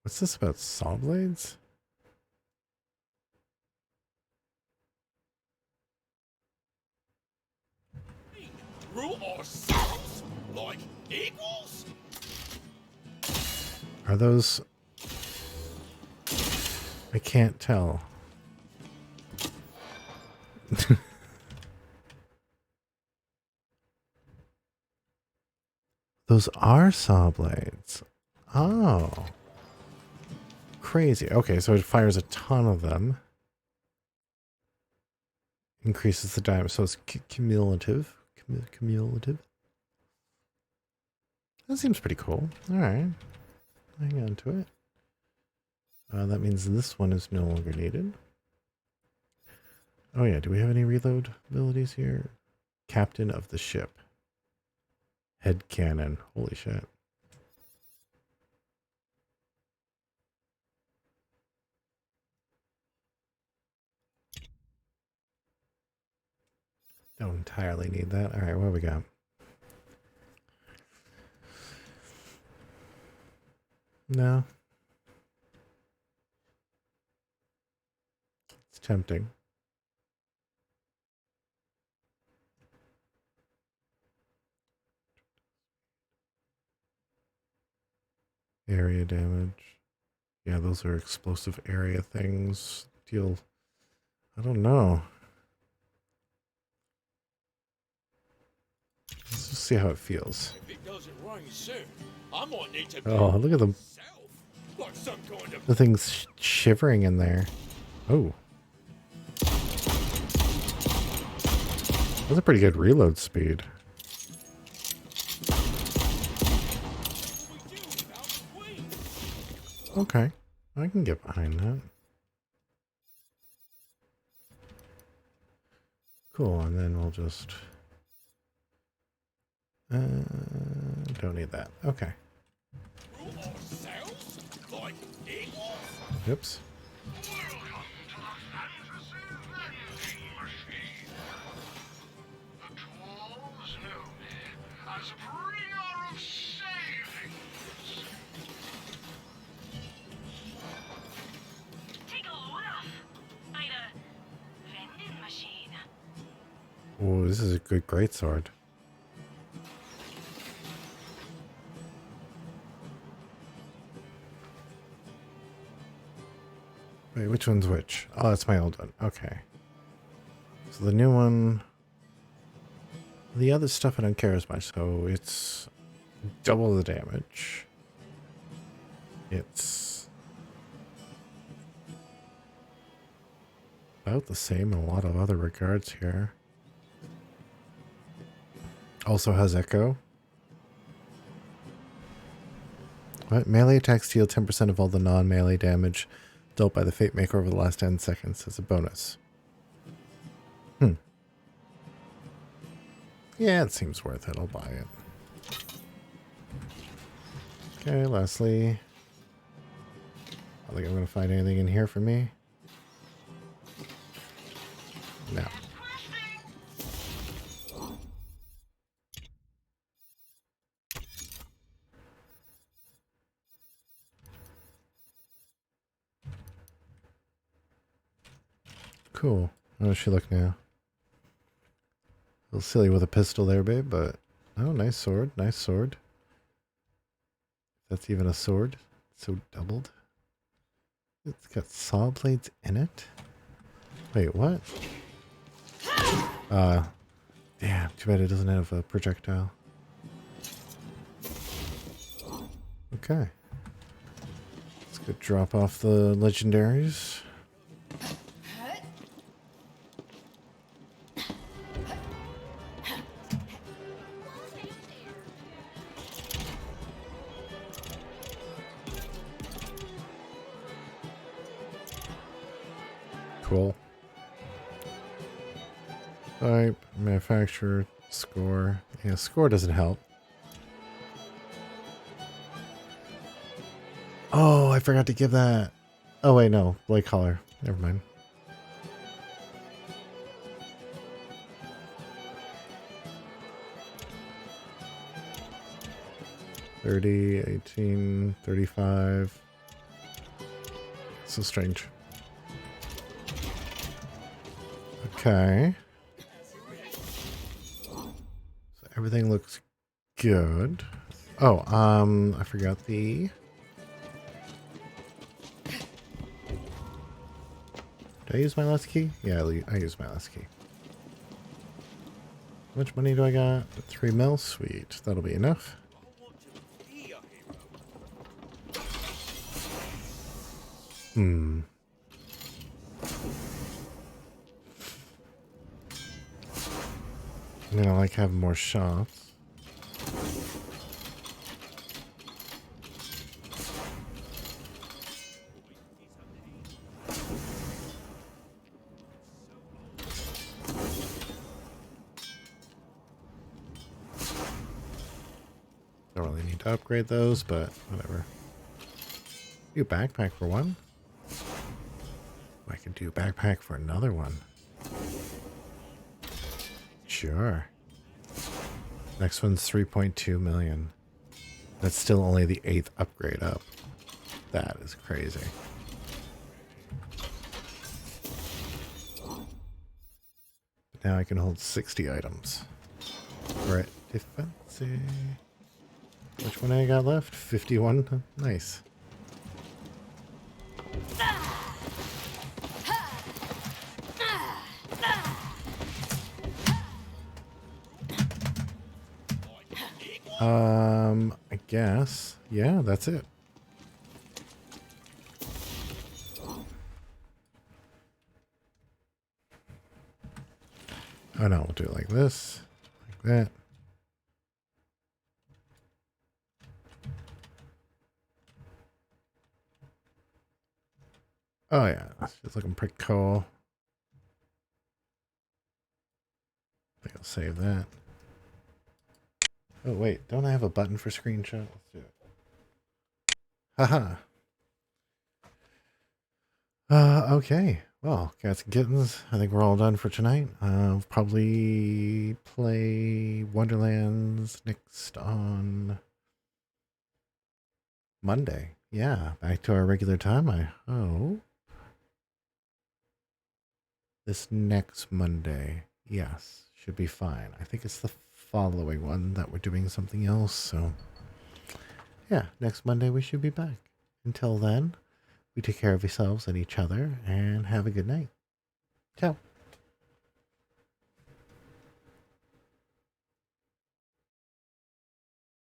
Speaker 1: What's this about saw blades?
Speaker 7: Rule ourselves like equals?
Speaker 1: Are those... I can't tell. Those are saw blades. Oh. Crazy. Okay, so it fires a ton of them. Increases the diameter, so it's cumulative. Cumulative. That seems pretty cool. Alright. Hang on to it. That means this one is no longer needed. Oh yeah, do we have any reload abilities here? Captain of the ship. Head cannon. Holy shit. Don't entirely need that. Alright, what do we got? No. It's tempting. Area damage. Yeah, those are explosive area things. Deal... I don't know. Let's just see how it feels.
Speaker 7: If it doesn't rain soon, I might need to...
Speaker 1: Oh, look at them.
Speaker 7: Like some kind of...
Speaker 1: The thing's shivering in there. Oh. That's a pretty good reload speed. Okay. I can get behind that. Cool, and then we'll just... don't need that. Okay. Oops. Oh, this is a good greatsword. Wait, which one's which? Oh, that's my old one. Okay. So the new one... The other stuff I don't care as much, so it's double the damage. It's about the same in a lot of other regards here. Also has echo. What? Melee attacks deal 10% of all the non-melee damage dealt by the Fate Maker over the last 10 seconds as a bonus. Yeah, it seems worth it. I'll buy it. Okay, lastly. I think I'm going to find anything in here for me. No. Cool. How does she look now? A little silly with a pistol there, babe, but... Oh, nice sword. Nice sword. That's even a sword. So doubled. It's got saw blades in it. Wait, what? Damn, too bad it doesn't have a projectile. Okay. Let's go drop off the legendaries. Cool. Type, manufacturer, score. Yeah, score doesn't help. Oh, I forgot to give that. Oh, wait, no. Blade collar. Never mind. $30, $18, $35. So strange. Okay. So everything looks good. Oh, I forgot the... Did I use my last key? Yeah, I used my last key. How much money do I got? 3 mil? Sweet. That'll be enough. Hmm. I mean, I like having more shots. Don't really need to upgrade those, but whatever. Do a backpack for one. I can do a backpack for another one. Sure. Next one's 3.2 million. That's still only the 8th upgrade up. That is crazy. But now I can hold 60 items. Right. Defensive. Which one I got left? 51? Nice. I guess. Yeah, that's it. Oh no, we'll do it like this. Like that. Oh yeah, it's looking pretty cool. I think I'll save that. Oh wait, don't I have a button for screenshot? Let's do it. Haha. Okay. Well, cats and kittens, I think we're all done for tonight. Probably play Wonderlands next on Monday. Yeah, back to our regular time, I hope. This next Monday. Yes, should be fine. I think it's the following one that we're doing something else, so yeah, next Monday we should be back. Until then, we take care of yourselves and each other and have a good night. Ciao.